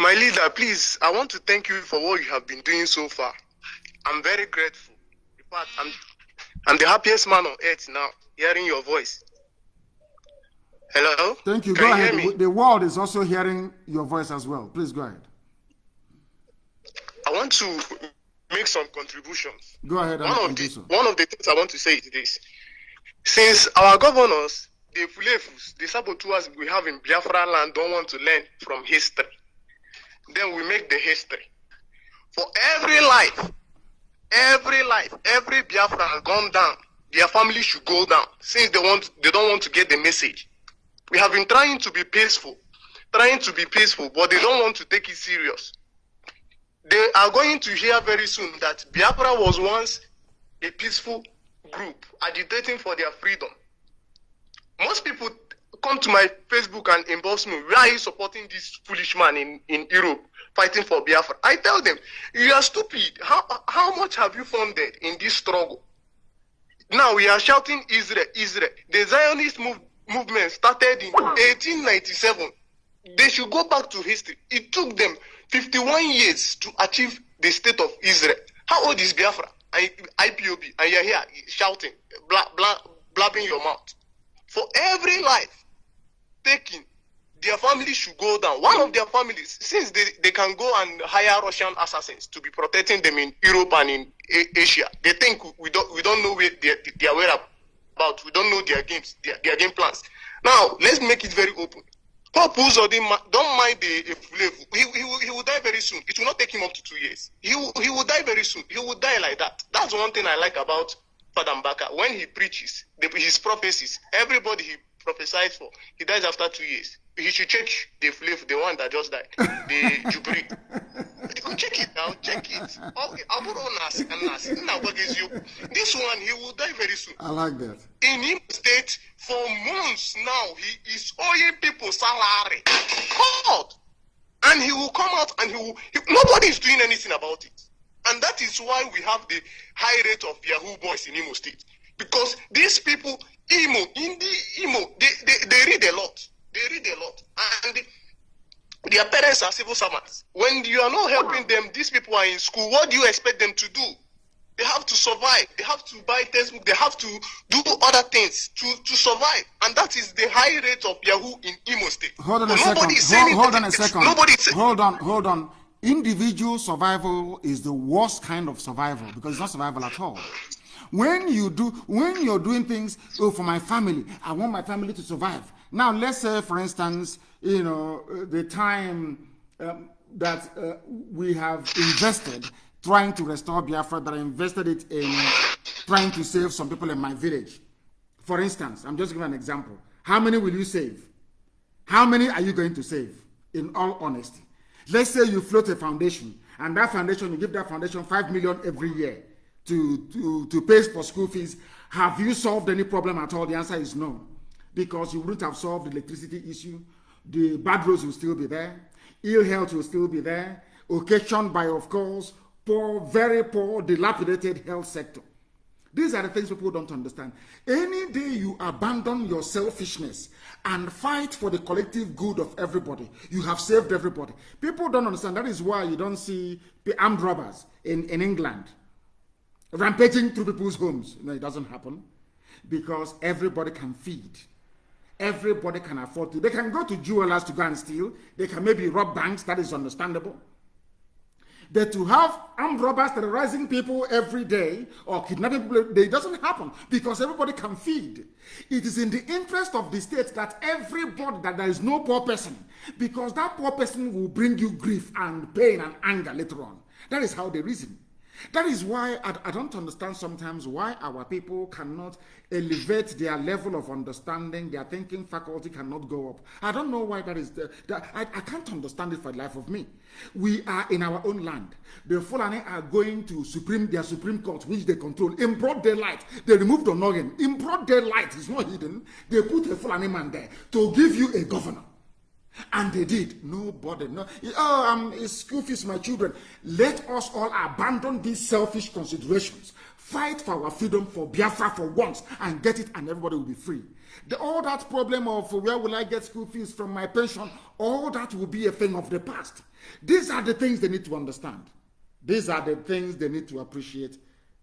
My leader, please, I want to thank you for what you have been doing so far. I'm very grateful. In fact, I'm the happiest man on earth now, hearing your voice. Hello? Thank you. Can Go you ahead. hear me? The world is also hearing your voice as well. Please go ahead. I want to make some contributions. Go ahead and do so. One of the things I want to say is this. Since our governors, the Fulefus, the saboteurs we have in Biafra land don't want to learn from history, then we make the history. For every life, every Biafra has gone down, their family should go down, since they don't want to get the message. We have been trying to be peaceful, but they don't want to take it serious. They are going to hear very soon that Biafra was once a peaceful group agitating for their freedom. Most people come to my Facebook and inbox me, why are you supporting this foolish man in Europe fighting for Biafra? I tell them, you are stupid. How much have you funded in this struggle? Now we are shouting Israel, Israel. The Zionist movement started in 1897. They should go back to history. It took them 51 years to achieve the state of Israel. How old is Biafra? IPOB, and you're here shouting, blabbing your mouth. For every life taken, their family should go down. One of their families, since they can go and hire Russian assassins to be protecting them in Europe and in Asia, they think we don't know where their whereabouts. We don't know their games, their game plans. Now let's make it very open. Pope Uzo don't mind the he will die very soon. It will not take him up to 2 years. He will die very soon. He will die like that. That's one thing I like about Father Mbaka. When he preaches his prophecies, everybody he prophesies for, he dies after 2 years. He should check the flavor, the one that just died, the Jubilee. Check it now, check it. This one, he will die very soon. I like that. In Imo State, for months now, he is owing people salary. God! And he will come out and nobody is doing anything about it. And that is why we have the high rate of Yahoo boys in Imo State. Because these people, they read a lot. They read a lot. And their parents are civil servants. When you are not helping them, these people are in school. What do you expect them to do? They have to survive. They have to buy textbook. They have to do other things to survive. And that is the high rate of Yahoo in Imo State. Hold on a second. Hold on. Individual survival is the worst kind of survival because it's not survival at all. When you're doing things, oh, for my family, I want my family to survive. Now, let's say, for instance, the time that we have invested trying to restore Biafra, that I invested it in trying to save some people in my village. For instance, I'm just giving an example. How many will you save? How many are you going to save? In all honesty, let's say you float a foundation, and that foundation, you give that foundation 5 million every year to pay for school fees. Have you solved any problem at all? The answer is no, because you wouldn't have solved the electricity issue. The bad roads will still be there. Ill health will still be there, occasioned by, of course, poor, very poor, dilapidated health sector. These are the things people don't understand. Any day you abandon your selfishness and fight for the collective good of everybody, you have saved everybody. People don't understand. That is why you don't see the armed robbers in England rampaging through people's homes. No, it doesn't happen, because everybody can feed. Everybody can afford to. They can go to jewelers to go and steal. They can maybe rob banks. That is understandable. But to have armed robbers terrorizing people every day or kidnapping people, it doesn't happen, because everybody can feed. It is in the interest of the state that everybody, that there is no poor person, because that poor person will bring you grief and pain and anger later on. That is how they reason. That is why I don't understand sometimes why our people cannot elevate their level of understanding. Their thinking faculty cannot go up. I don't know why that is. I can't understand it for the life of me. We are in our own land. The Fulani are going to their Supreme Court, which they control, in broad daylight. They removed Onogen. In broad daylight, it's not hidden. They put a Fulani man there to give you a governor. And they did. Nobody. No. Oh, it's school fees, my children. Let us all abandon these selfish considerations. Fight for our freedom, for Biafra for once, and get it, and everybody will be free. All that problem of where will I get school fees from my pension, all that will be a thing of the past. These are the things they need to understand. These are the things they need to appreciate.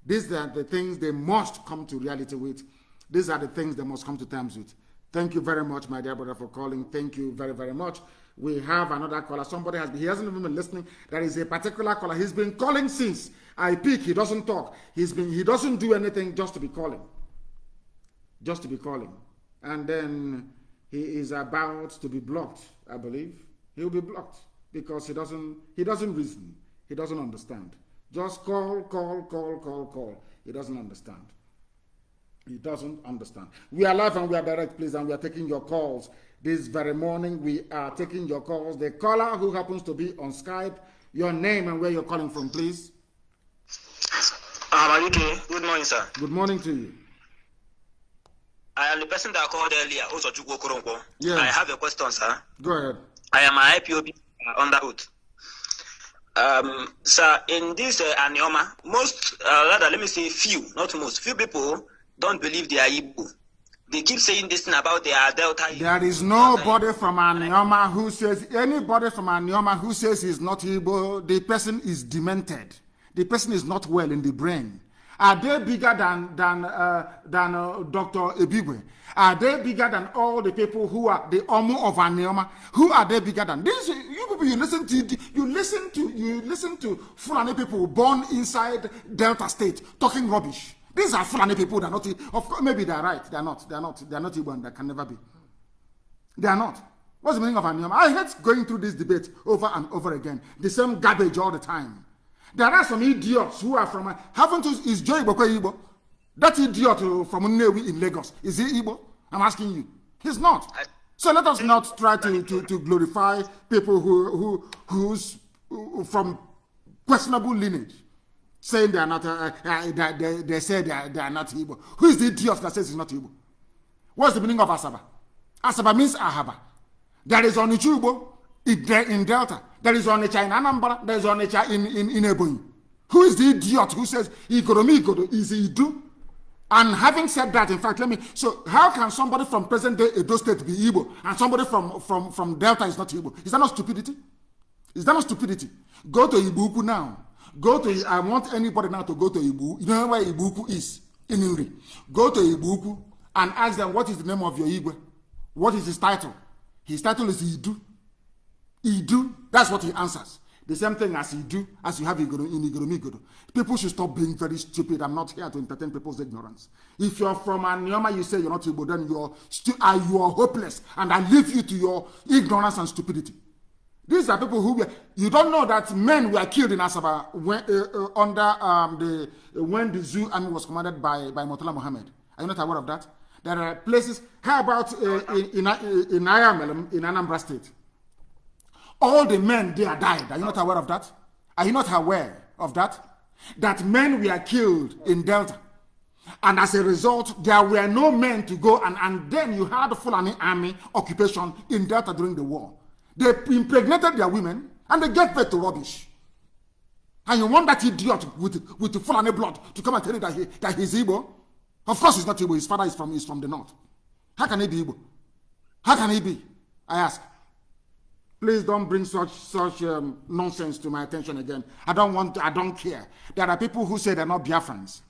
These are the things they must come to reality with. These are the things they must come to terms with. Thank you very much, my dear brother, for calling. Thank you very, very much. We have another caller. Somebody he hasn't even been listening. There is a particular caller. He's been calling since I pick. He doesn't talk. He doesn't do anything, just to be calling. Just to be calling. And then he is about to be blocked, I believe. He'll be blocked because he doesn't reason. He doesn't understand. Just call. He doesn't understand. He doesn't understand. We are live and we are direct, please, and we are taking your calls. This very morning, we are taking your calls. The caller who happens to be on Skype, your name and where you're calling from, please. Good morning, sir. Good morning to you. I am the person that called earlier, also Chukwuokike. Yes. I have a question, sir. Go ahead. I am an IPOB under oath. Sir, in this Anioma, few people don't believe they are Igbo. They keep saying this thing about they are Delta. There is nobody from Anioma who says, anybody from Anioma who says he's not Igbo, the person is demented. The person is not well in the brain. Are they bigger than Dr. Ebigwe? Are they bigger than all the people who are the Omo of Anioma? Who are they bigger than? These you people you listen to Fulani people born inside Delta State talking rubbish. These are Fulani people. They're not. Of course, maybe they're right. They're not Igbo, and they can never be. They are not. What's the meaning of Anioma? I hate going through this debate over and over again. The same garbage all the time. There are some idiots who are from. Is Joy Igbo? That idiot from Nnewi in Lagos, is he Igbo? I'm asking you. He's not. So let us not try to glorify people who's from questionable lineage, saying they are not. They say they are not Igbo. Who is the idiot that says he's not Igbo? What's the meaning of Asaba? Asaba means Ahaba. There is Onichu Igbo in Delta. There is Onitsha in Anambra. There is Onitsha in Ebonyi. Who is the idiot who says Igoro is Idu? And having said that, in fact, so how can somebody from present day Edo State be Igbo and somebody from Delta is not Igbo? Is that not stupidity? Is that not stupidity? Go to Ibuku now. I want anybody now to go to Ibu. You know where Ibuku is? In Uri. Go to Ibuku and ask them, what is the name of your Igwe? What is his title? His title is Idu. Idu. That's what he answers. The same thing as you do, as you have in Igoromigodo. People should stop being very stupid. I'm not here to entertain people's ignorance. If you're from Anioma, you say you're not Igbo, then you are hopeless. And I leave you to your ignorance and stupidity. These are people who you don't know that men were killed in Asaba when the Zoo army was commanded by Murtala Muhammad. Are you not aware of that? There are places. How about in Ayamelum in Anambra State? All the men there died. Are you not aware of that? Are you not aware of that? That men were killed in Delta. And as a result, there were no men to go. And then you had the Fulani army occupation in Delta during the war. They impregnated their women and they gave birth to rubbish. And you want that idiot with the Fulani blood to come and tell you that he's Igbo? Of course he's not Igbo. His father is from the north. How can he be Igbo? How can he be? I ask. Please don't bring such nonsense to my attention again. I don't care. There are people who say they're not Biafrans.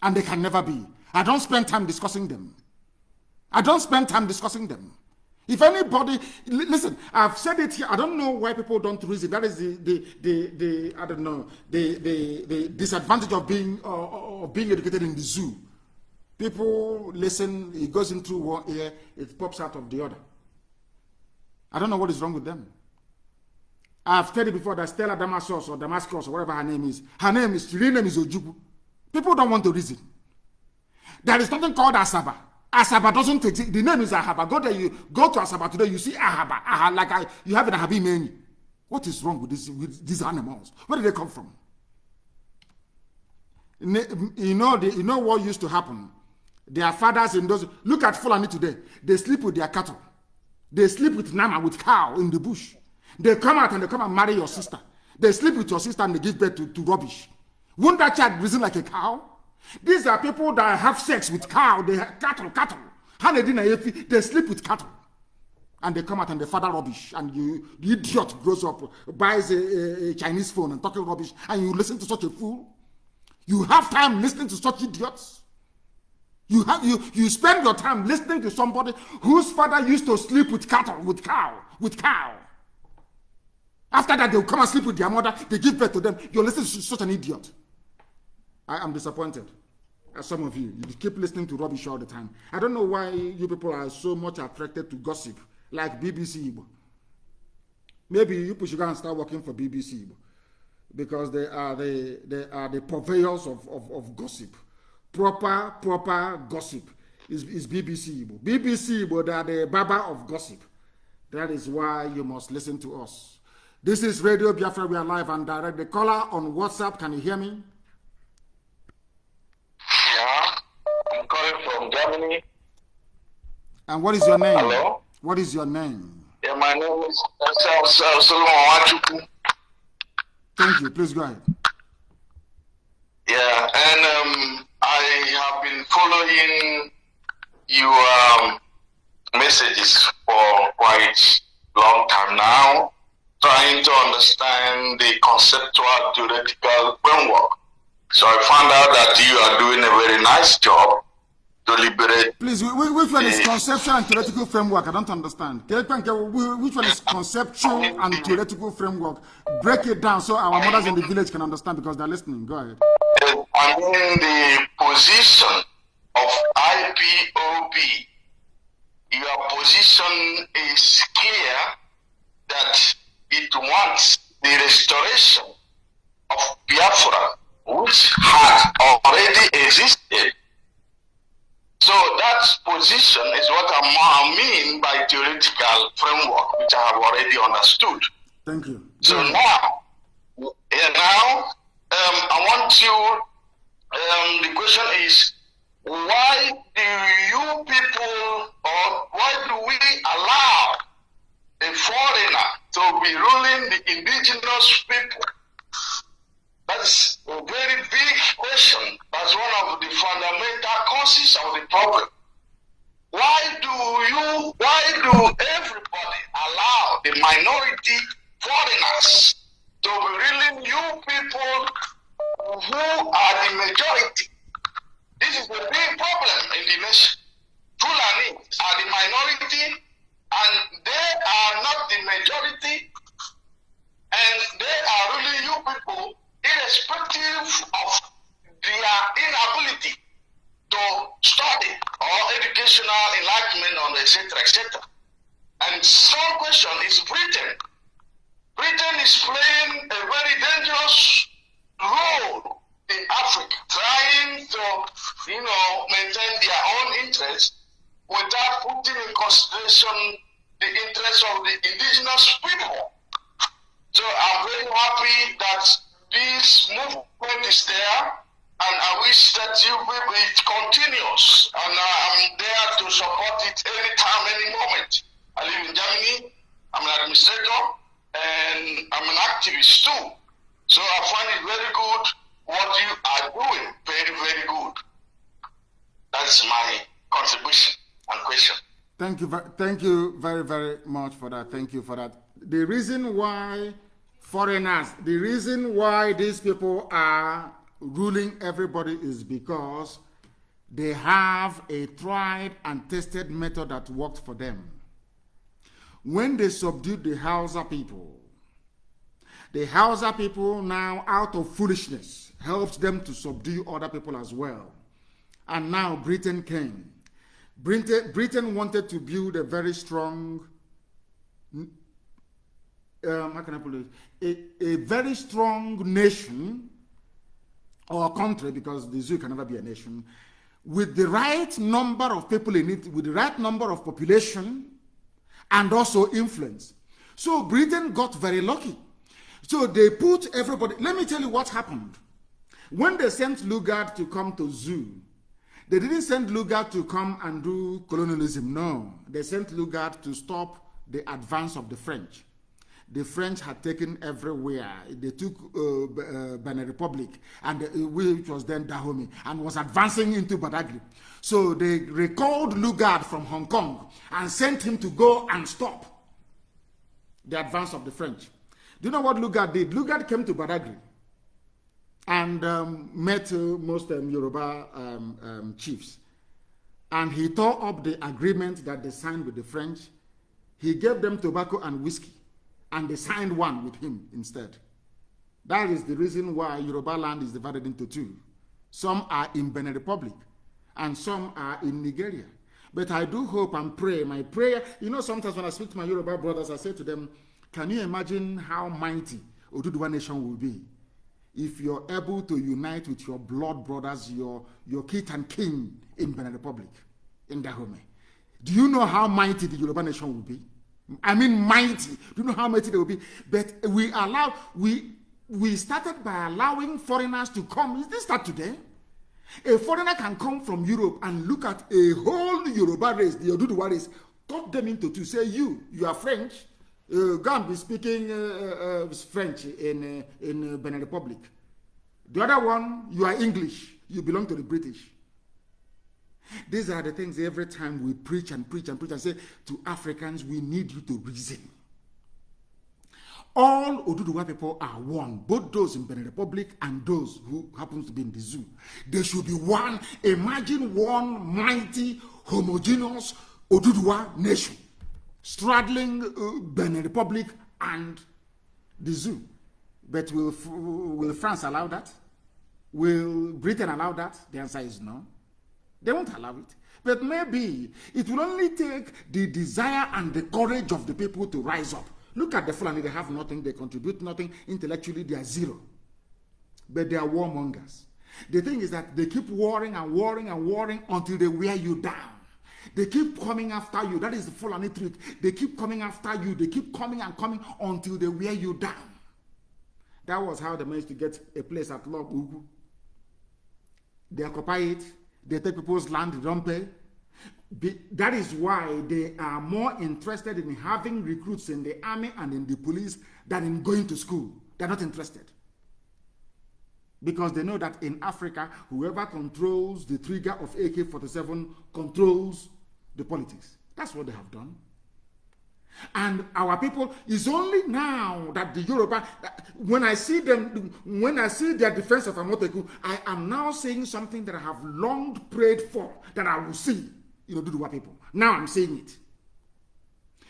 And they can never be. I don't spend time discussing them. If anybody, listen, I've said it here. I don't know why people don't reason. That is the disadvantage of being educated in the zoo. People listen, it goes into one ear, it pops out of the other. I don't know what is wrong with them. I've told you before that Stella Damascus or whatever her name is real name is Ojukwu. People don't want to reason. There is something called Asaba. Asaba doesn't exist. The name is Ahaba. Go to Asaba today, you see Ahaba. You have an Ahabi menu. What is wrong with these animals? Where did they come from? You know what used to happen? Their fathers in those. Look at Fulani today. They sleep with their cattle. They sleep with Nama, with cow in the bush. They come out and they come and marry your sister. They sleep with your sister and they give birth to rubbish. Won't that child reason like a cow? These are people that have sex with cow. They have cattle. They sleep with cattle. And they come out and they father rubbish. And the idiot grows up, buys a Chinese phone and talking rubbish. And you listen to such a fool. You have time listening to such idiots. You spend your time listening to somebody whose father used to sleep with cattle, with cow. After that, they'll come and sleep with their mother. They give birth to them. You're listening to such an idiot. I am disappointed. As some of you keep listening to rubbish all the time. I don't know why you people are so much attracted to gossip, like BBC Igbo. Maybe you people should go and start working for BBC Igbo, because they are the purveyors of gossip. Proper gossip is BBC Igbo. BBC Igbo, they are the baba of gossip. That is why you must listen to us. This is Radio Biafra. We are live and direct. The caller on WhatsApp, can you hear me? Yeah, I'm calling from Germany. And what is your name? Hello? What is your name? Yeah, my name is Solomon. Thank you. Please go ahead. Yeah, and I have been following your messages for quite long time now, trying to understand the conceptual theoretical framework. So I found out that you are doing a very nice job to liberate. Please, which one is conceptual and theoretical framework? I don't understand. Which one is conceptual and theoretical framework? Break it down so our mothers in the village can understand, because they're listening. Go ahead. I mean the position of IPOB. Your position is clear that it wants the restoration of Biafra, which had already existed. So that position is what I mean by theoretical framework, which I have already understood. Thank you. So now, I want you, the question is, why do you people, or why do we allow a foreigner to be ruling the indigenous people? That's a very big question. That's one of the fundamental causes of the problem. Why do everybody allow the minority foreigners to be ruling you people who are the majority? This is a big problem in the nation. Fulani are the minority and they are not the majority. And they are really you people, irrespective of their inability to study or educational enlightenment on etc. etc. And some question is Britain. Britain is playing a very dangerous role in Africa, trying to, maintain their own interests without putting in consideration the interests of the indigenous people. So I'm very happy that this movement is there, and I wish that it continues. And I'm there to support it anytime, any moment. I live in Germany. I'm an administrator, and I'm an activist too. So I find it very good what you are doing. Very, very good. That's my contribution and question. Thank you very, very much for that. Thank you for that. The reason why foreigners, the reason why these people are ruling everybody is because they have a tried and tested method that worked for them. When they subdued the Hausa people now, out of foolishness, helped them to subdue other people as well. And now Britain came. Britain wanted to build a very strong, how can I put it? A very strong nation or country, because the zoo can never be a nation, with the right number of people in it, with the right number of population, and also influence. So Britain got very lucky. So they put everybody. Let me tell you what happened. When they sent Lugard to come to zoo, they didn't send Lugard to come and do colonialism. No, they sent Lugard to stop the advance of the French. The French had taken everywhere. They took Benin Republic, and which was then Dahomey, and was advancing into Badagry. So they recalled Lugard from Hong Kong and sent him to go and stop the advance of the French. Do you know what Lugard did? Lugard came to Badagry and met most Yoruba chiefs. And he tore up the agreement that they signed with the French. He gave them tobacco and whiskey, and they signed one with him instead. That is the reason why Yoruba land is divided into two. Some are in Benin Republic, and some are in Nigeria. But I do hope and pray, my prayer, sometimes when I speak to my Yoruba brothers, I say to them, can you imagine how mighty Oduduwa nation will be if you're able to unite with your blood brothers, your kith and kin in Benin Republic, in Dahomey? Do you know how mighty the Yoruba nation will be? I mean mighty. Do you know how mighty they will be? But we started by allowing foreigners to come. Is this start today? A foreigner can come from Europe and look at a whole Yoruba race, the Oduduwa race, cut them into two. Say you are French. Go and be speaking French in Benin Republic. The other one, you are English. You belong to the British. These are the things every time we preach and preach and preach and say to Africans, we need you to reason. All Oduduwa people are one, both those in Benin Republic and those who happen to be in the zoo. They should be one. Imagine one mighty, homogeneous Oduduwa nation straddling Benin Republic and the zoo. But will France allow that? Will Britain allow that? The answer is no. They won't allow it. But maybe it will only take the desire and the courage of the people to rise up. Look at the Fulani, they have nothing, they contribute nothing, intellectually they are zero. But they are warmongers. The thing is that they keep warring and warring and warring until they wear you down. They keep coming after you. That is the Fulani trick. They keep coming after you. They keep coming and coming until they wear you down. That was how they managed to get a place at Log Ugu. They occupy it. They take people's land, they don't pay. That is why they are more interested in having recruits in the army and in the police than in going to school. They're not interested. Because they know that in Africa, whoever controls the trigger of AK-47 controls the politics. That's what they have done. And our people, is only now that the Yoruba, when I see their defense of Amoteku, I am now seeing something that I have long prayed for, that I will see, Oduduwa people. Now I'm seeing it.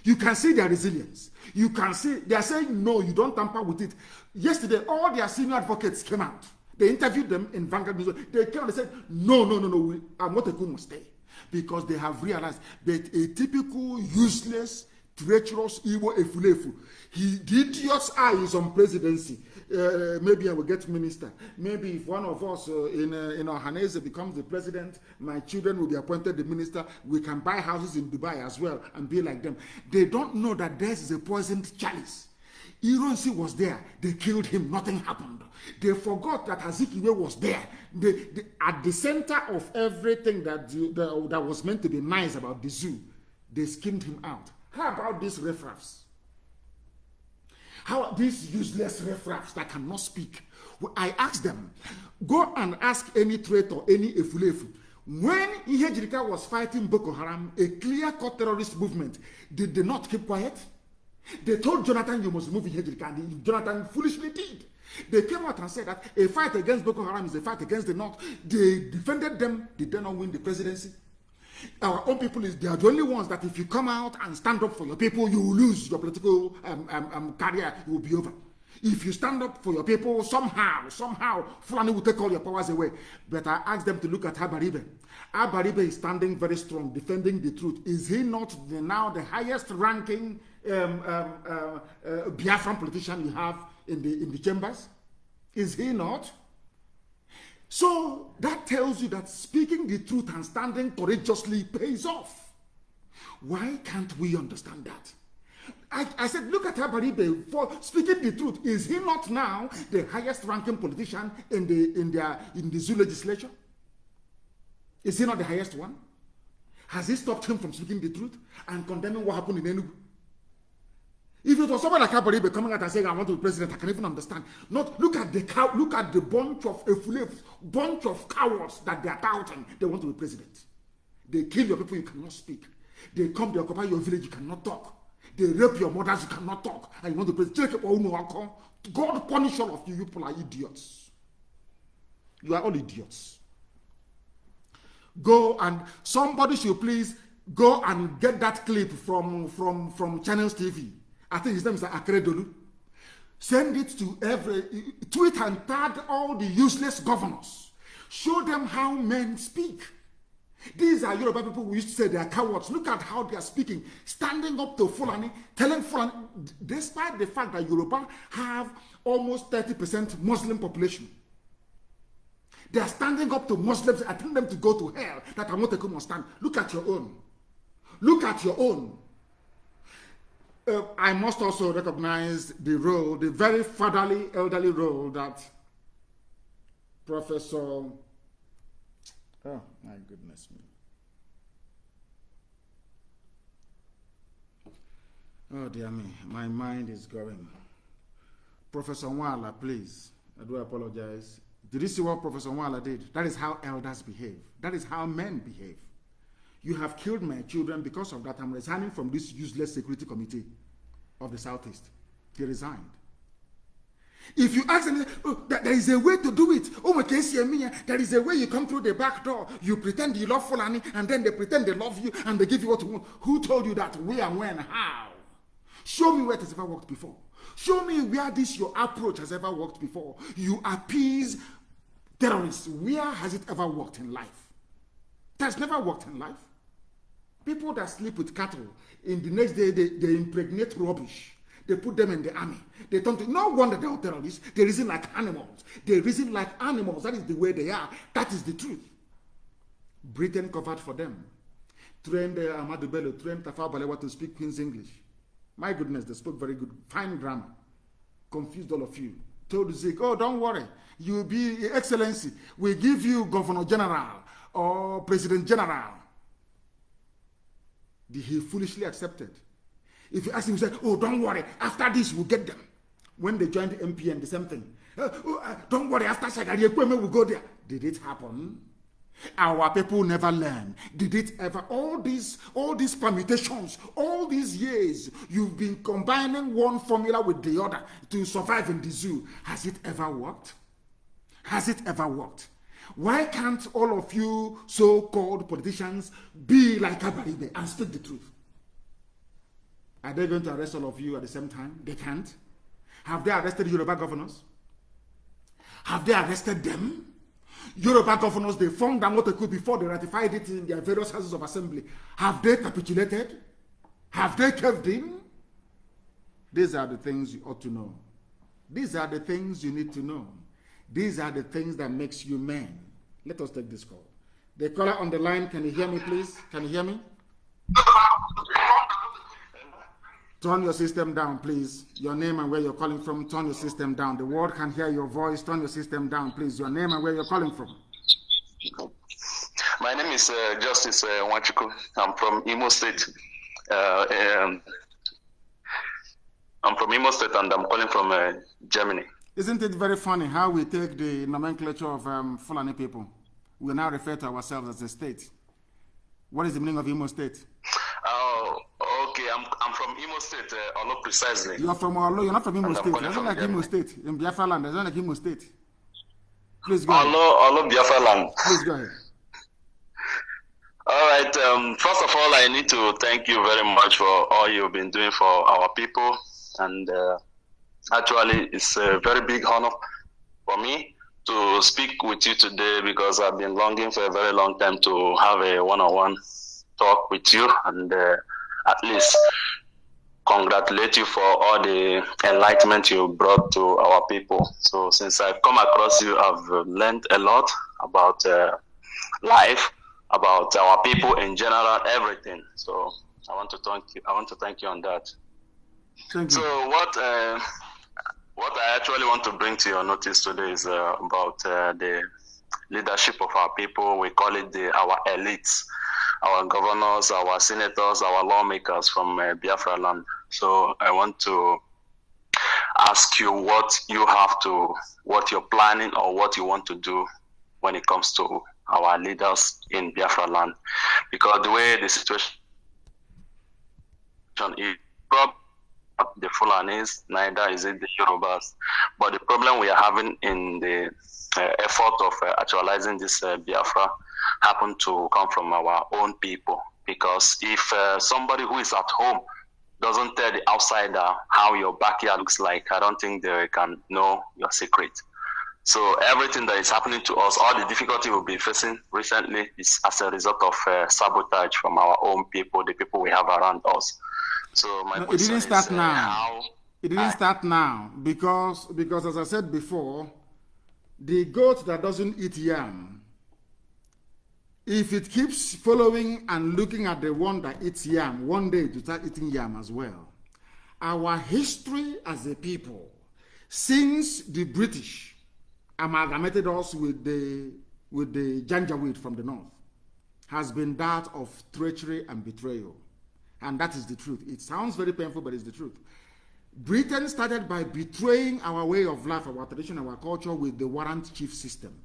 You can see their resilience. You can see they are saying, no, you don't tamper with it. Yesterday, all their senior advocates came out. They interviewed them in Vanguard News. They came out and said, no, Amotekun must stay. Because they have realized that a typical useless, treacherous Igbo Efulefu, the idiot's eye is on presidency. Maybe I will get minister. Maybe if one of us in Ohanese becomes the president, my children will be appointed the minister. We can buy houses in Dubai as well and be like them. They don't know that theirs is a poisoned chalice. Ironsi was there. They killed him. Nothing happened. They forgot that Azikiwe was there. At the center of everything that was meant to be nice about the zoo, they skimmed him out. How about these riffraffs? How these useless riffraffs that cannot speak? I asked them, go and ask any traitor, any efulefu. When Ihejirika was fighting Boko Haram, a clear-cut terrorist movement, did they not keep quiet? They told Jonathan, you must remove Ihejirika, and Jonathan foolishly did. They came out and said that a fight against Boko Haram is a fight against the North. They defended them. Did they not win the presidency? Our own people, they are the only ones that if you come out and stand up for your people, you will lose your political career. It will be over. If you stand up for your people, somehow, Fulani will take all your powers away. But I asked them to look at Abaribe. Abaribe is standing very strong, defending the truth. Is he not now the highest ranking Biafran politician you have in the chambers? Is he not? So that tells you that speaking the truth and standing courageously pays off. Why can't we understand that? I said, look at Abaribe for speaking the truth. Is he not now the highest ranking politician in the zoo legislature? Is he not the highest one? Has he stopped him from speaking the truth and condemning what happened in Enugu? If it was someone like Abaribe coming out and saying, I want to be president, I can even understand. Not look at the bunch of bunch of cowards that they are touting. They want to be president. They kill your people, you cannot speak. They come, they occupy your village, you cannot talk. They rape your mothers, you cannot talk. And you want to be president. God punish all of you. You people are idiots. You are all idiots. Go and somebody should please go and get that clip from Channels TV. I think his name is Akredolu. Send it to tweet and tag all the useless governors. Show them how men speak. These are Yoruba people who used to say they are cowards. Look at how they are speaking, standing up to Fulani, telling Fulani, despite the fact that Yoruba have almost 30% Muslim population. They are standing up to Muslims and telling them to go to hell, that Amotekun must stand. Look at your own. Look at your own. I must also recognize the role, the very fatherly, elderly role that Professor, oh my goodness me. Oh dear me, my mind is going. Professor Nwala, please, I do apologize. Did you see what Professor Nwala did? That is how elders behave. That is how men behave. You have killed my children. Because of that, I'm resigning from this useless security committee of the Southeast. He resigned. If you ask them, oh, there is a way to do it. Oh, my case, there is a way you come through the back door. You pretend you love Fulani, and then they pretend they love you, and they give you what you want. Who told you that? Where, when, how? Show me where it has ever worked before. Show me where this your approach has ever worked before. You appease terrorists. Where has it ever worked in life? It has never worked in life. People that sleep with cattle, in the next day, they impregnate rubbish. They put them in the army. They turn to, no wonder they are terrorists. They reason like animals. They reason like animals. That is the way they are. That is the truth. Britain covered for them. Trained Ahmadu Bello, trained Tafawa Balewa to speak Queen's English. My goodness, they spoke very good, fine grammar. Confused all of you. Told Zeke, oh, don't worry. You'll be Excellency. We give you Governor General or President General. He foolishly accepted. If you ask him, he said, oh, don't worry. After this, we'll get them. When they joined the MPN, the same thing. Don't worry. After Shagari, we'll go there. Did it happen? Our people never learn. Did it ever? All these permutations, all these years, you've been combining one formula with the other to survive in the zoo. Has it ever worked? Has it ever worked? Why can't all of you so-called politicians be like Abaribe and speak the truth? Are they going to arrest all of you at the same time? They can't. Have they arrested Yoruba governors? Have they arrested them? Yoruba governors, they formed them what they could before they ratified it in their various houses of assembly. Have they capitulated? Have they caved in? These are the things you ought to know. These are the things you need to know. These are the things that makes you men. Let us take this call. The caller on the line, can you hear me, please? Can you hear me? Turn your system down, please. Your name and where you're calling from, turn your system down. The world can hear your voice. Turn your system down, please. Your name and where you're calling from. My name is Justice Nwachukwu. I'm from Imo State. I'm from Imo State and I'm calling from Germany. Isn't it very funny how we take the nomenclature of Fulani people? We now refer to ourselves as a state. What is the meaning of Imo State? Oh, okay. I'm from Imo State, Olo precisely. You're from Olo. You're not from Imo State. It's not like Imo State. In Biafra land, it's not like Imo State. Please go ahead. Olo Biafra land. Please go ahead. All right. First of all, I need to thank you very much for all you've been doing for our people. And actually, it's a very big honor for me to speak with you today because I've been longing for a very long time to have a one-on-one talk with you and at least congratulate you for all the enlightenment you brought to our people. So since I've come across you, I've learned a lot about life, about our people in general, everything. So I want to thank you. I want to thank you on that. Thank you. So what I actually want to bring to your notice today is about the leadership of our people. We call it our elites, our governors, our senators, our lawmakers from Biafra land. So I want to ask you what you're planning or what you want to do when it comes to our leaders in Biafra land. Because the way the situation is, the Fulanis, neither is it the Yorubas. But the problem we are having in the effort of actualizing this Biafra happened to come from our own people. Because if somebody who is at home doesn't tell the outsider how your backyard looks like, I don't think they can know your secret. So everything that is happening to us, all the difficulty we've been facing recently is as a result of sabotage from our own people, the people we have around us. So my it didn't start is, now. It didn't start now because as I said before, the goat that doesn't eat yam, if it keeps following and looking at the one that eats yam, one day to start eating yam as well. Our history as a people, since the British amalgamated us with the Janjaweed from the north, has been that of treachery and betrayal. And that is the truth. It sounds very painful, but it's the truth. Britain started by betraying our way of life, our tradition, our culture with the warrant chief system.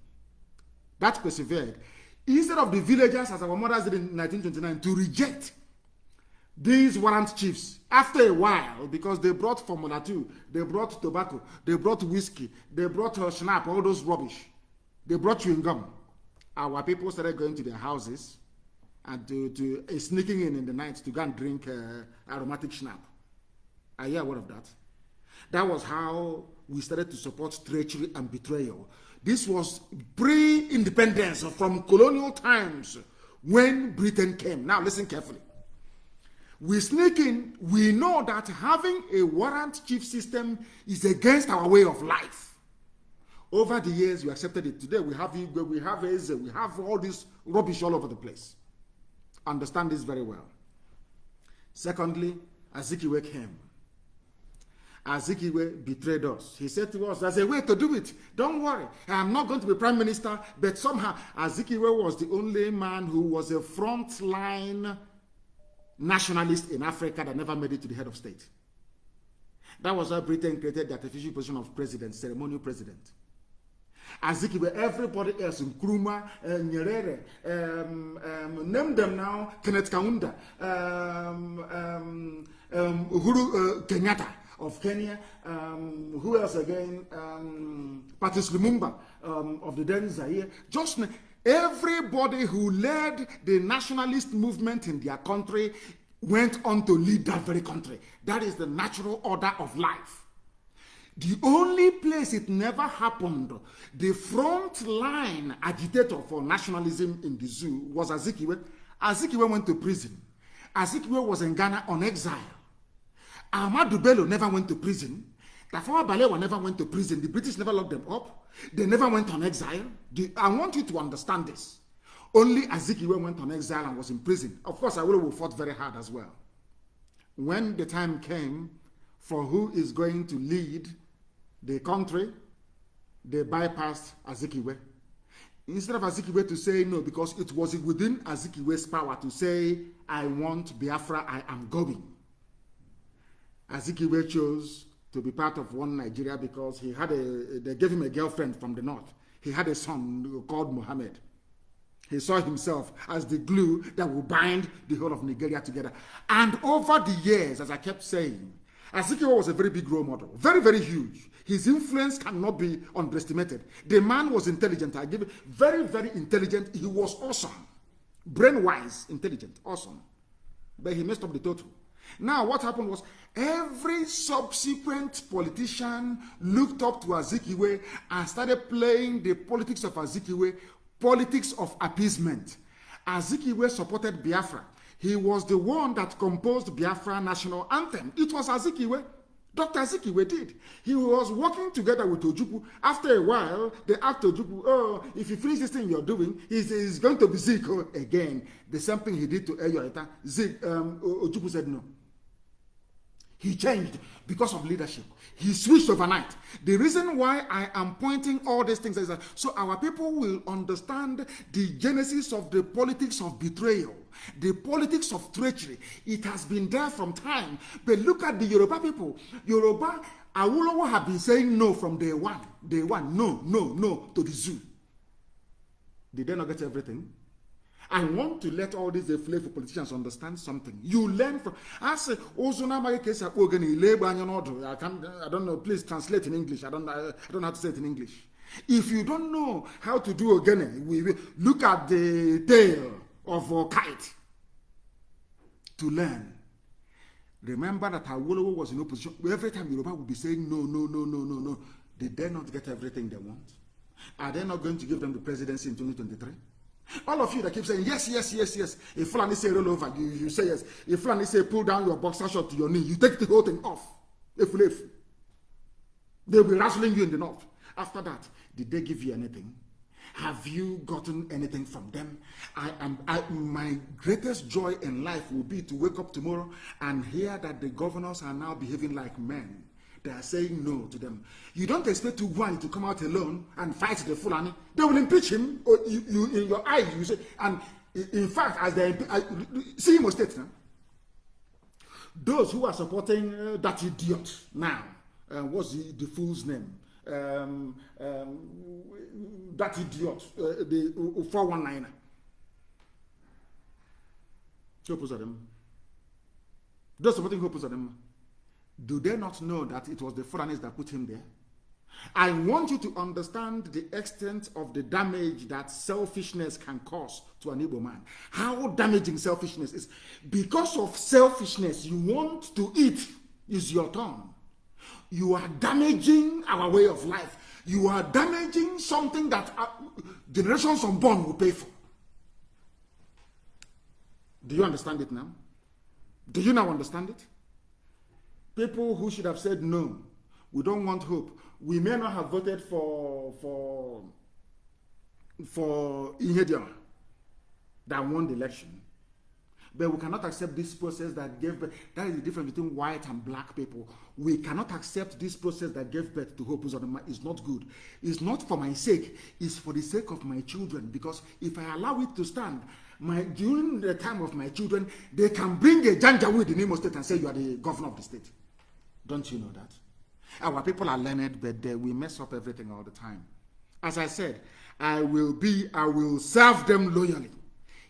That persevered. Instead of the villagers, as our mothers did in 1929, to reject these warrant chiefs, after a while, because they brought Formula 2, they brought tobacco, they brought whiskey, they brought schnapps, all those rubbish. They brought chewing gum. Our people started going to their houses and to sneaking in the night to go and drink aromatic schnapps. I hear word of that. That was how we started to support treachery and betrayal. This was pre-independence from colonial times when Britain came. Now listen carefully. We sneak in, we know that having a warrant chief system is against our way of life. Over the years, we accepted it. Today, we have Igwe, we have Eze, we have all this rubbish all over the place. Understand this very well. Secondly, Azikiwe came. Azikiwe betrayed us. He said to us, there's a way to do it. Don't worry. I'm not going to be prime minister, but somehow Azikiwe was the only man who was a frontline nationalist in Africa that never made it to the head of state. That was why Britain created the artificial position of president, ceremonial president. Azikiwe, everybody else, Nkrumah, Nyerere, name them now, Kenneth Kaunda, Uhuru Kenyatta of Kenya, who else again, Patrice Lumumba of the then Zaire, just everybody who led the nationalist movement in their country went on to lead that very country. That is the natural order of life. The only place it never happened, the front line agitator for nationalism in the zoo was Azikiwe. Azikiwe went to prison. Azikiwe was in Ghana on exile. Ahmadu Bello never went to prison. Tafawa Balewa never went to prison. The British never locked them up. They never went on exile. I want you to understand this. Only Azikiwe went on exile and was in prison. Of course, Awolowo fought very hard as well. When the time came for who is going to lead the country, they bypassed Azikiwe. Instead of Azikiwe to say no, because it was within Azikiwe's power to say, I want Biafra, I am going. Azikiwe chose to be part of one Nigeria because he had they gave him a girlfriend from the north. He had a son called Mohammed. He saw himself as the glue that will bind the whole of Nigeria together. And over the years, as I kept saying, Azikiwe was a very big role model, very, very huge. His influence cannot be underestimated. The man was intelligent. I give it, very, very intelligent. He was awesome. Brain-wise, intelligent, awesome. But he messed up the total. Now, what happened was every subsequent politician looked up to Azikiwe and started playing the politics of Azikiwe, politics of appeasement. Azikiwe supported Biafra. He was the one that composed Biafra national anthem. It was Azikiwe. Dr. Azikiwe did. He was working together with Ojukwu. After a while, they asked Ojukwu, oh, if you finish this thing you're doing, he's going to be Zico again. The same thing he did to Eyoeta. Ojukwu said no. He changed because of leadership. He switched overnight. The reason why I am pointing all these things is that so our people will understand the genesis of the politics of betrayal, the politics of treachery. It has been there from time. But look at the Yoruba people. Yoruba, Awolowo have been saying no from day one. Day one, no, no, no to the zoo. Did they not get everything? I want to let all these flavor politicians understand something. You learn from. I say, I don't know. Please translate in English. I don't know how to say it in English. If you don't know how to do ogene, we look at the tail of a kite to learn. Remember that Awolowo was in opposition. Every time Yoruba would be saying no, no, no, no, no, no. Did they not get everything they want? Are they not going to give them the presidency in 2023? All of you that keep saying yes, yes, yes, yes. If Fulani say roll over, you say yes. If Fulani say pull down your boxer short to your knee, you take the whole thing off. If they'll be wrestling you in the north. After that, did they give you anything? Have you gotten anything from them? My greatest joy in life will be to wake up tomorrow and hear that the governors are now behaving like men. They are saying no to them. You don't expect Ugwani to come out alone and fight the Fulani. They will impeach him. Or you in your eyes, you say. And in fact, as they see him state now, those who are supporting that idiot now, what's the fool's name? That idiot, the 419er. Those supporting Hope them. Do they not know that it was the foreigners that put him there? I want you to understand the extent of the damage that selfishness can cause to an Igbo man. How damaging selfishness is. Because of selfishness, you want to eat is your turn. You are damaging our way of life. You are damaging something that generations unborn will pay for. Do you understand it now? Do you now understand it? People who should have said no, we don't want hope. We may not have voted for Niggeria that won the election, but we cannot accept this process that gave birth. That is the difference between white and black people. We cannot accept this process that gave birth to Hope Uzodinma. It's not good. It's not for my sake. It's for the sake of my children. Because if I allow it to stand, during the time of my children, they can bring a Janjaweed in Imo State and say you are the governor of the state. Don't you know that? Our people are learned, but we mess up everything all the time. As I said, I will serve them loyally.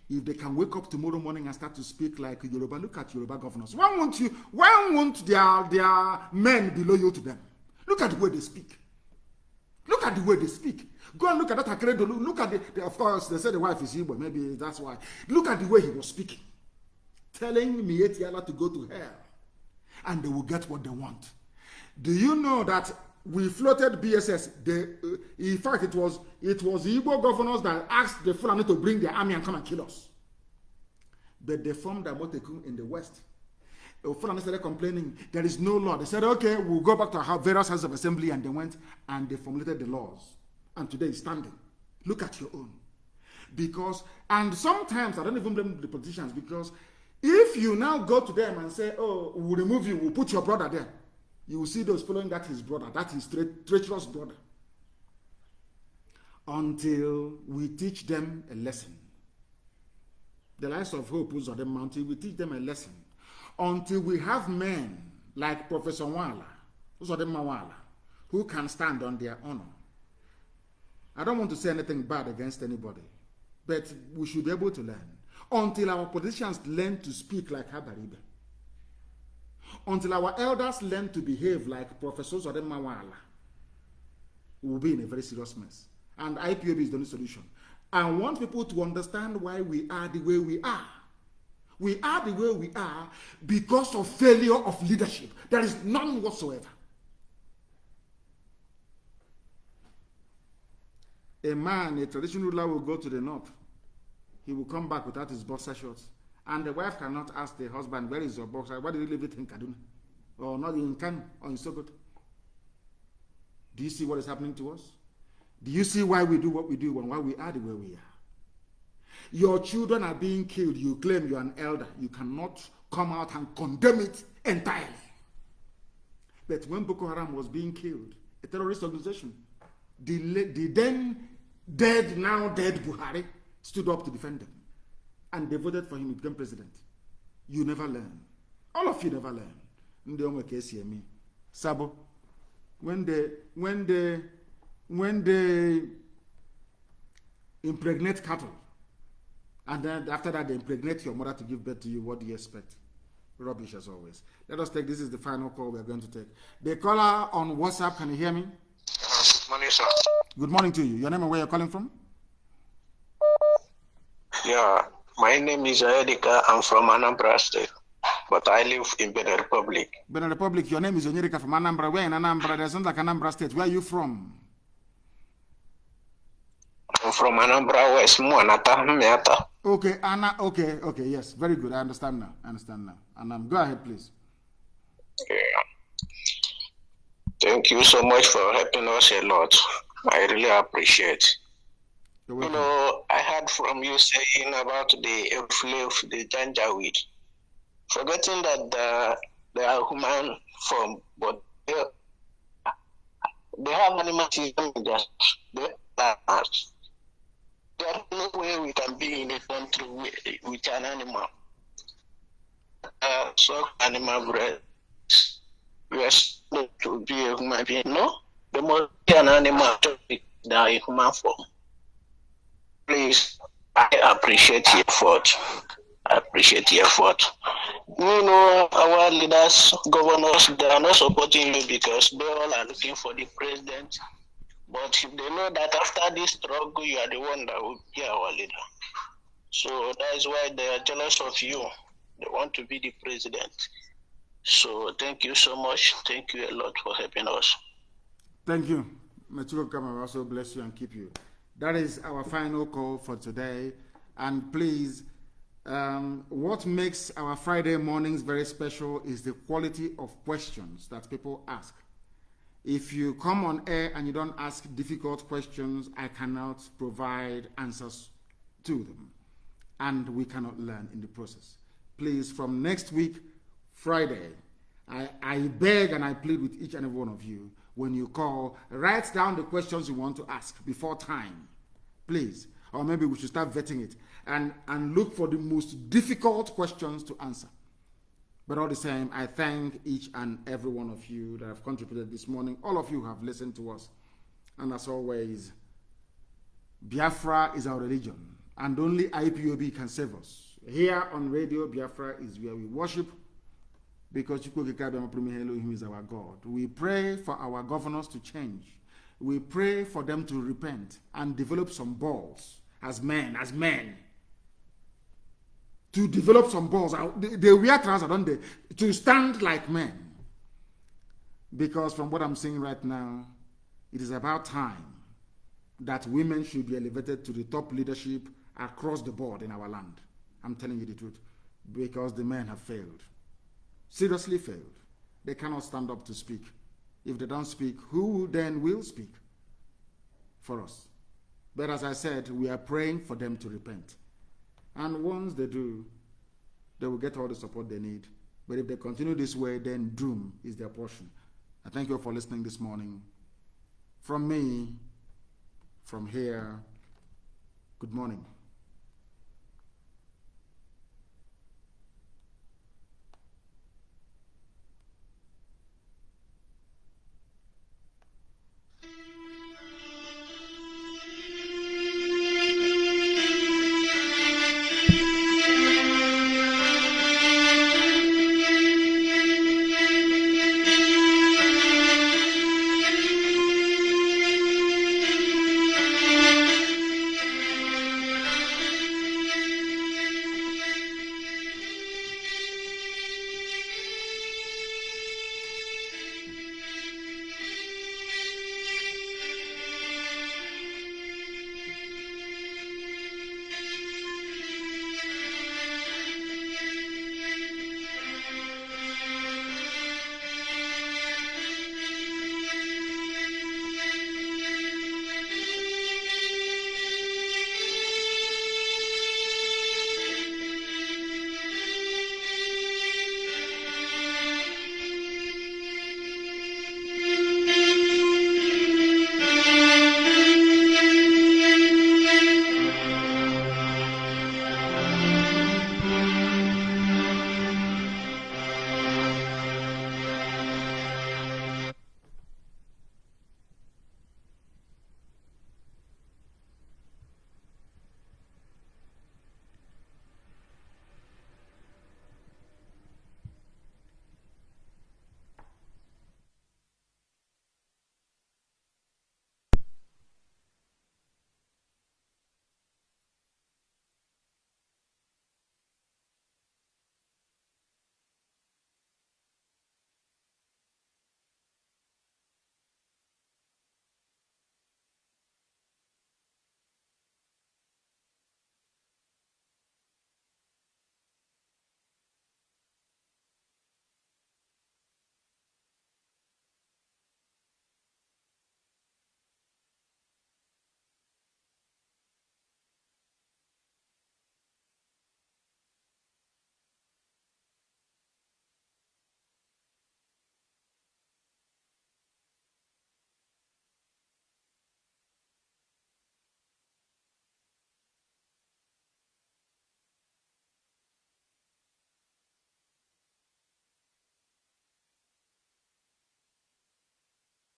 If they can wake up tomorrow morning and start to speak like Yoruba, look at Yoruba governors. Why won't their men be loyal to them? Look at the way they speak. Look at the way they speak. Go and look at that Akredo. Look at of course, they say the wife is Igbo. Maybe that's why. Look at the way he was speaking. telling Mietiala to go to hell, and they will get what they want. Do you know that we floated BSS? In fact, it was the Igbo governors that asked the Fulani to bring their army and come and kill us. But they formed a Moteku in the west. The Fulani started complaining, there is no law. They said, okay, we'll go back to our various houses of assembly, and they went and they formulated the laws. And today it's standing. Look at your own. Because, and sometimes I don't even blame the politicians, because if you now go to them and say, oh, we'll remove you, we'll put your brother there, you will see those following that his brother, that is treacherous brother. Until we teach them a lesson. The lives of hope is on the mountain, we teach them a lesson. Until we have men like Professor Wala, who can stand on their honor. I don't want to say anything bad against anybody, but we should be able to learn. Until our politicians learn to speak like Habaribe. Until our elders learn to behave like Professor Wala, we will be in a very serious mess. And IPOB is the only solution. I want people to understand why we are the way we are. We are the way we are because of failure of leadership. There is none whatsoever. A man, a traditional ruler, will go to the north. He will come back without his boxer shorts. And the wife cannot ask the husband, where is your boxer? Why did you leave it in Kaduna? Or not in Kanu or in Sokoto? Do you see what is happening to us? Do you see why we do what we do and why we are the way we are? Your children are being killed. You claim you're an elder. You cannot come out and condemn it entirely. But when Boko Haram was being killed, a terrorist organization, the then dead, now dead Buhari stood up to defend them. And they voted for him to become president. You never learn. All of you never learn. Sabo, when they impregnate cattle, and then after that they impregnate your mother to give birth to you, what do you expect? Rubbish as always. Let us take, this is the final call we are going to take. The caller on WhatsApp, can you hear me? Good morning, sir. Good morning to you. Your name and where you're calling from? Yeah, my name is Edika. I'm from Anambra State, but I live in Benin Republic. Benin Republic, your name is Onyerika from Anambra. Where in Anambra? There's not like Anambra State. Where are you from? I'm from Anambra West, Muanata, Meata. Okay, okay, yes, very good. I understand now. And go ahead, please. Yeah. Thank you so much for helping us a lot. I really appreciate. You know, I heard from you saying about the UPLIFT, the Janjaweed, forgetting that they are human form, but they have animalism in their lives. There's no way we can be in a country with an animal. So animal bread. We are supposed to be a human being. No, there must be an animal to be a human form. Please, I appreciate your effort. You know, our leaders, governors, they are not supporting you because they all are looking for the president. But if they know that after this struggle, you are the one that will be our leader. So that is why they are jealous of you. They want to be the president. So thank you so much. Thank you a lot for helping us. Thank you. May Chukwuokike also bless you and keep you. That is our final call for today. And please, what makes our Friday mornings very special is the quality of questions that people ask. If you come on air and you don't ask difficult questions, I cannot provide answers to them. And we cannot learn in the process. Please, from next week, Friday, I beg and I plead with each and every one of you, when you call, write down the questions you want to ask before time, please. Or maybe we should start vetting it and look for the most difficult questions to answer. But all the same, I thank each and every one of you that have contributed this morning. All of you have listened to us. And as always, Biafra is our religion. And only IPOB can save us. Here on Radio Biafra is where we worship, because Chukwuokike Abiama is our God. We pray for our governors to change. We pray for them to repent and develop some balls as men. to develop some balls. They wear trousers, don't they? To stand like men. Because from what I'm seeing right now, it is about time that women should be elevated to the top leadership across the board in our land. I'm telling you the truth. Because the men have failed. Seriously failed. They cannot stand up to speak. If they don't speak, who then will speak for us? But as I said, we are praying for them to repent. And once they do, they will get all the support they need. But if they continue this way, then doom is their portion. I thank you for listening this morning. From me, from here, good morning.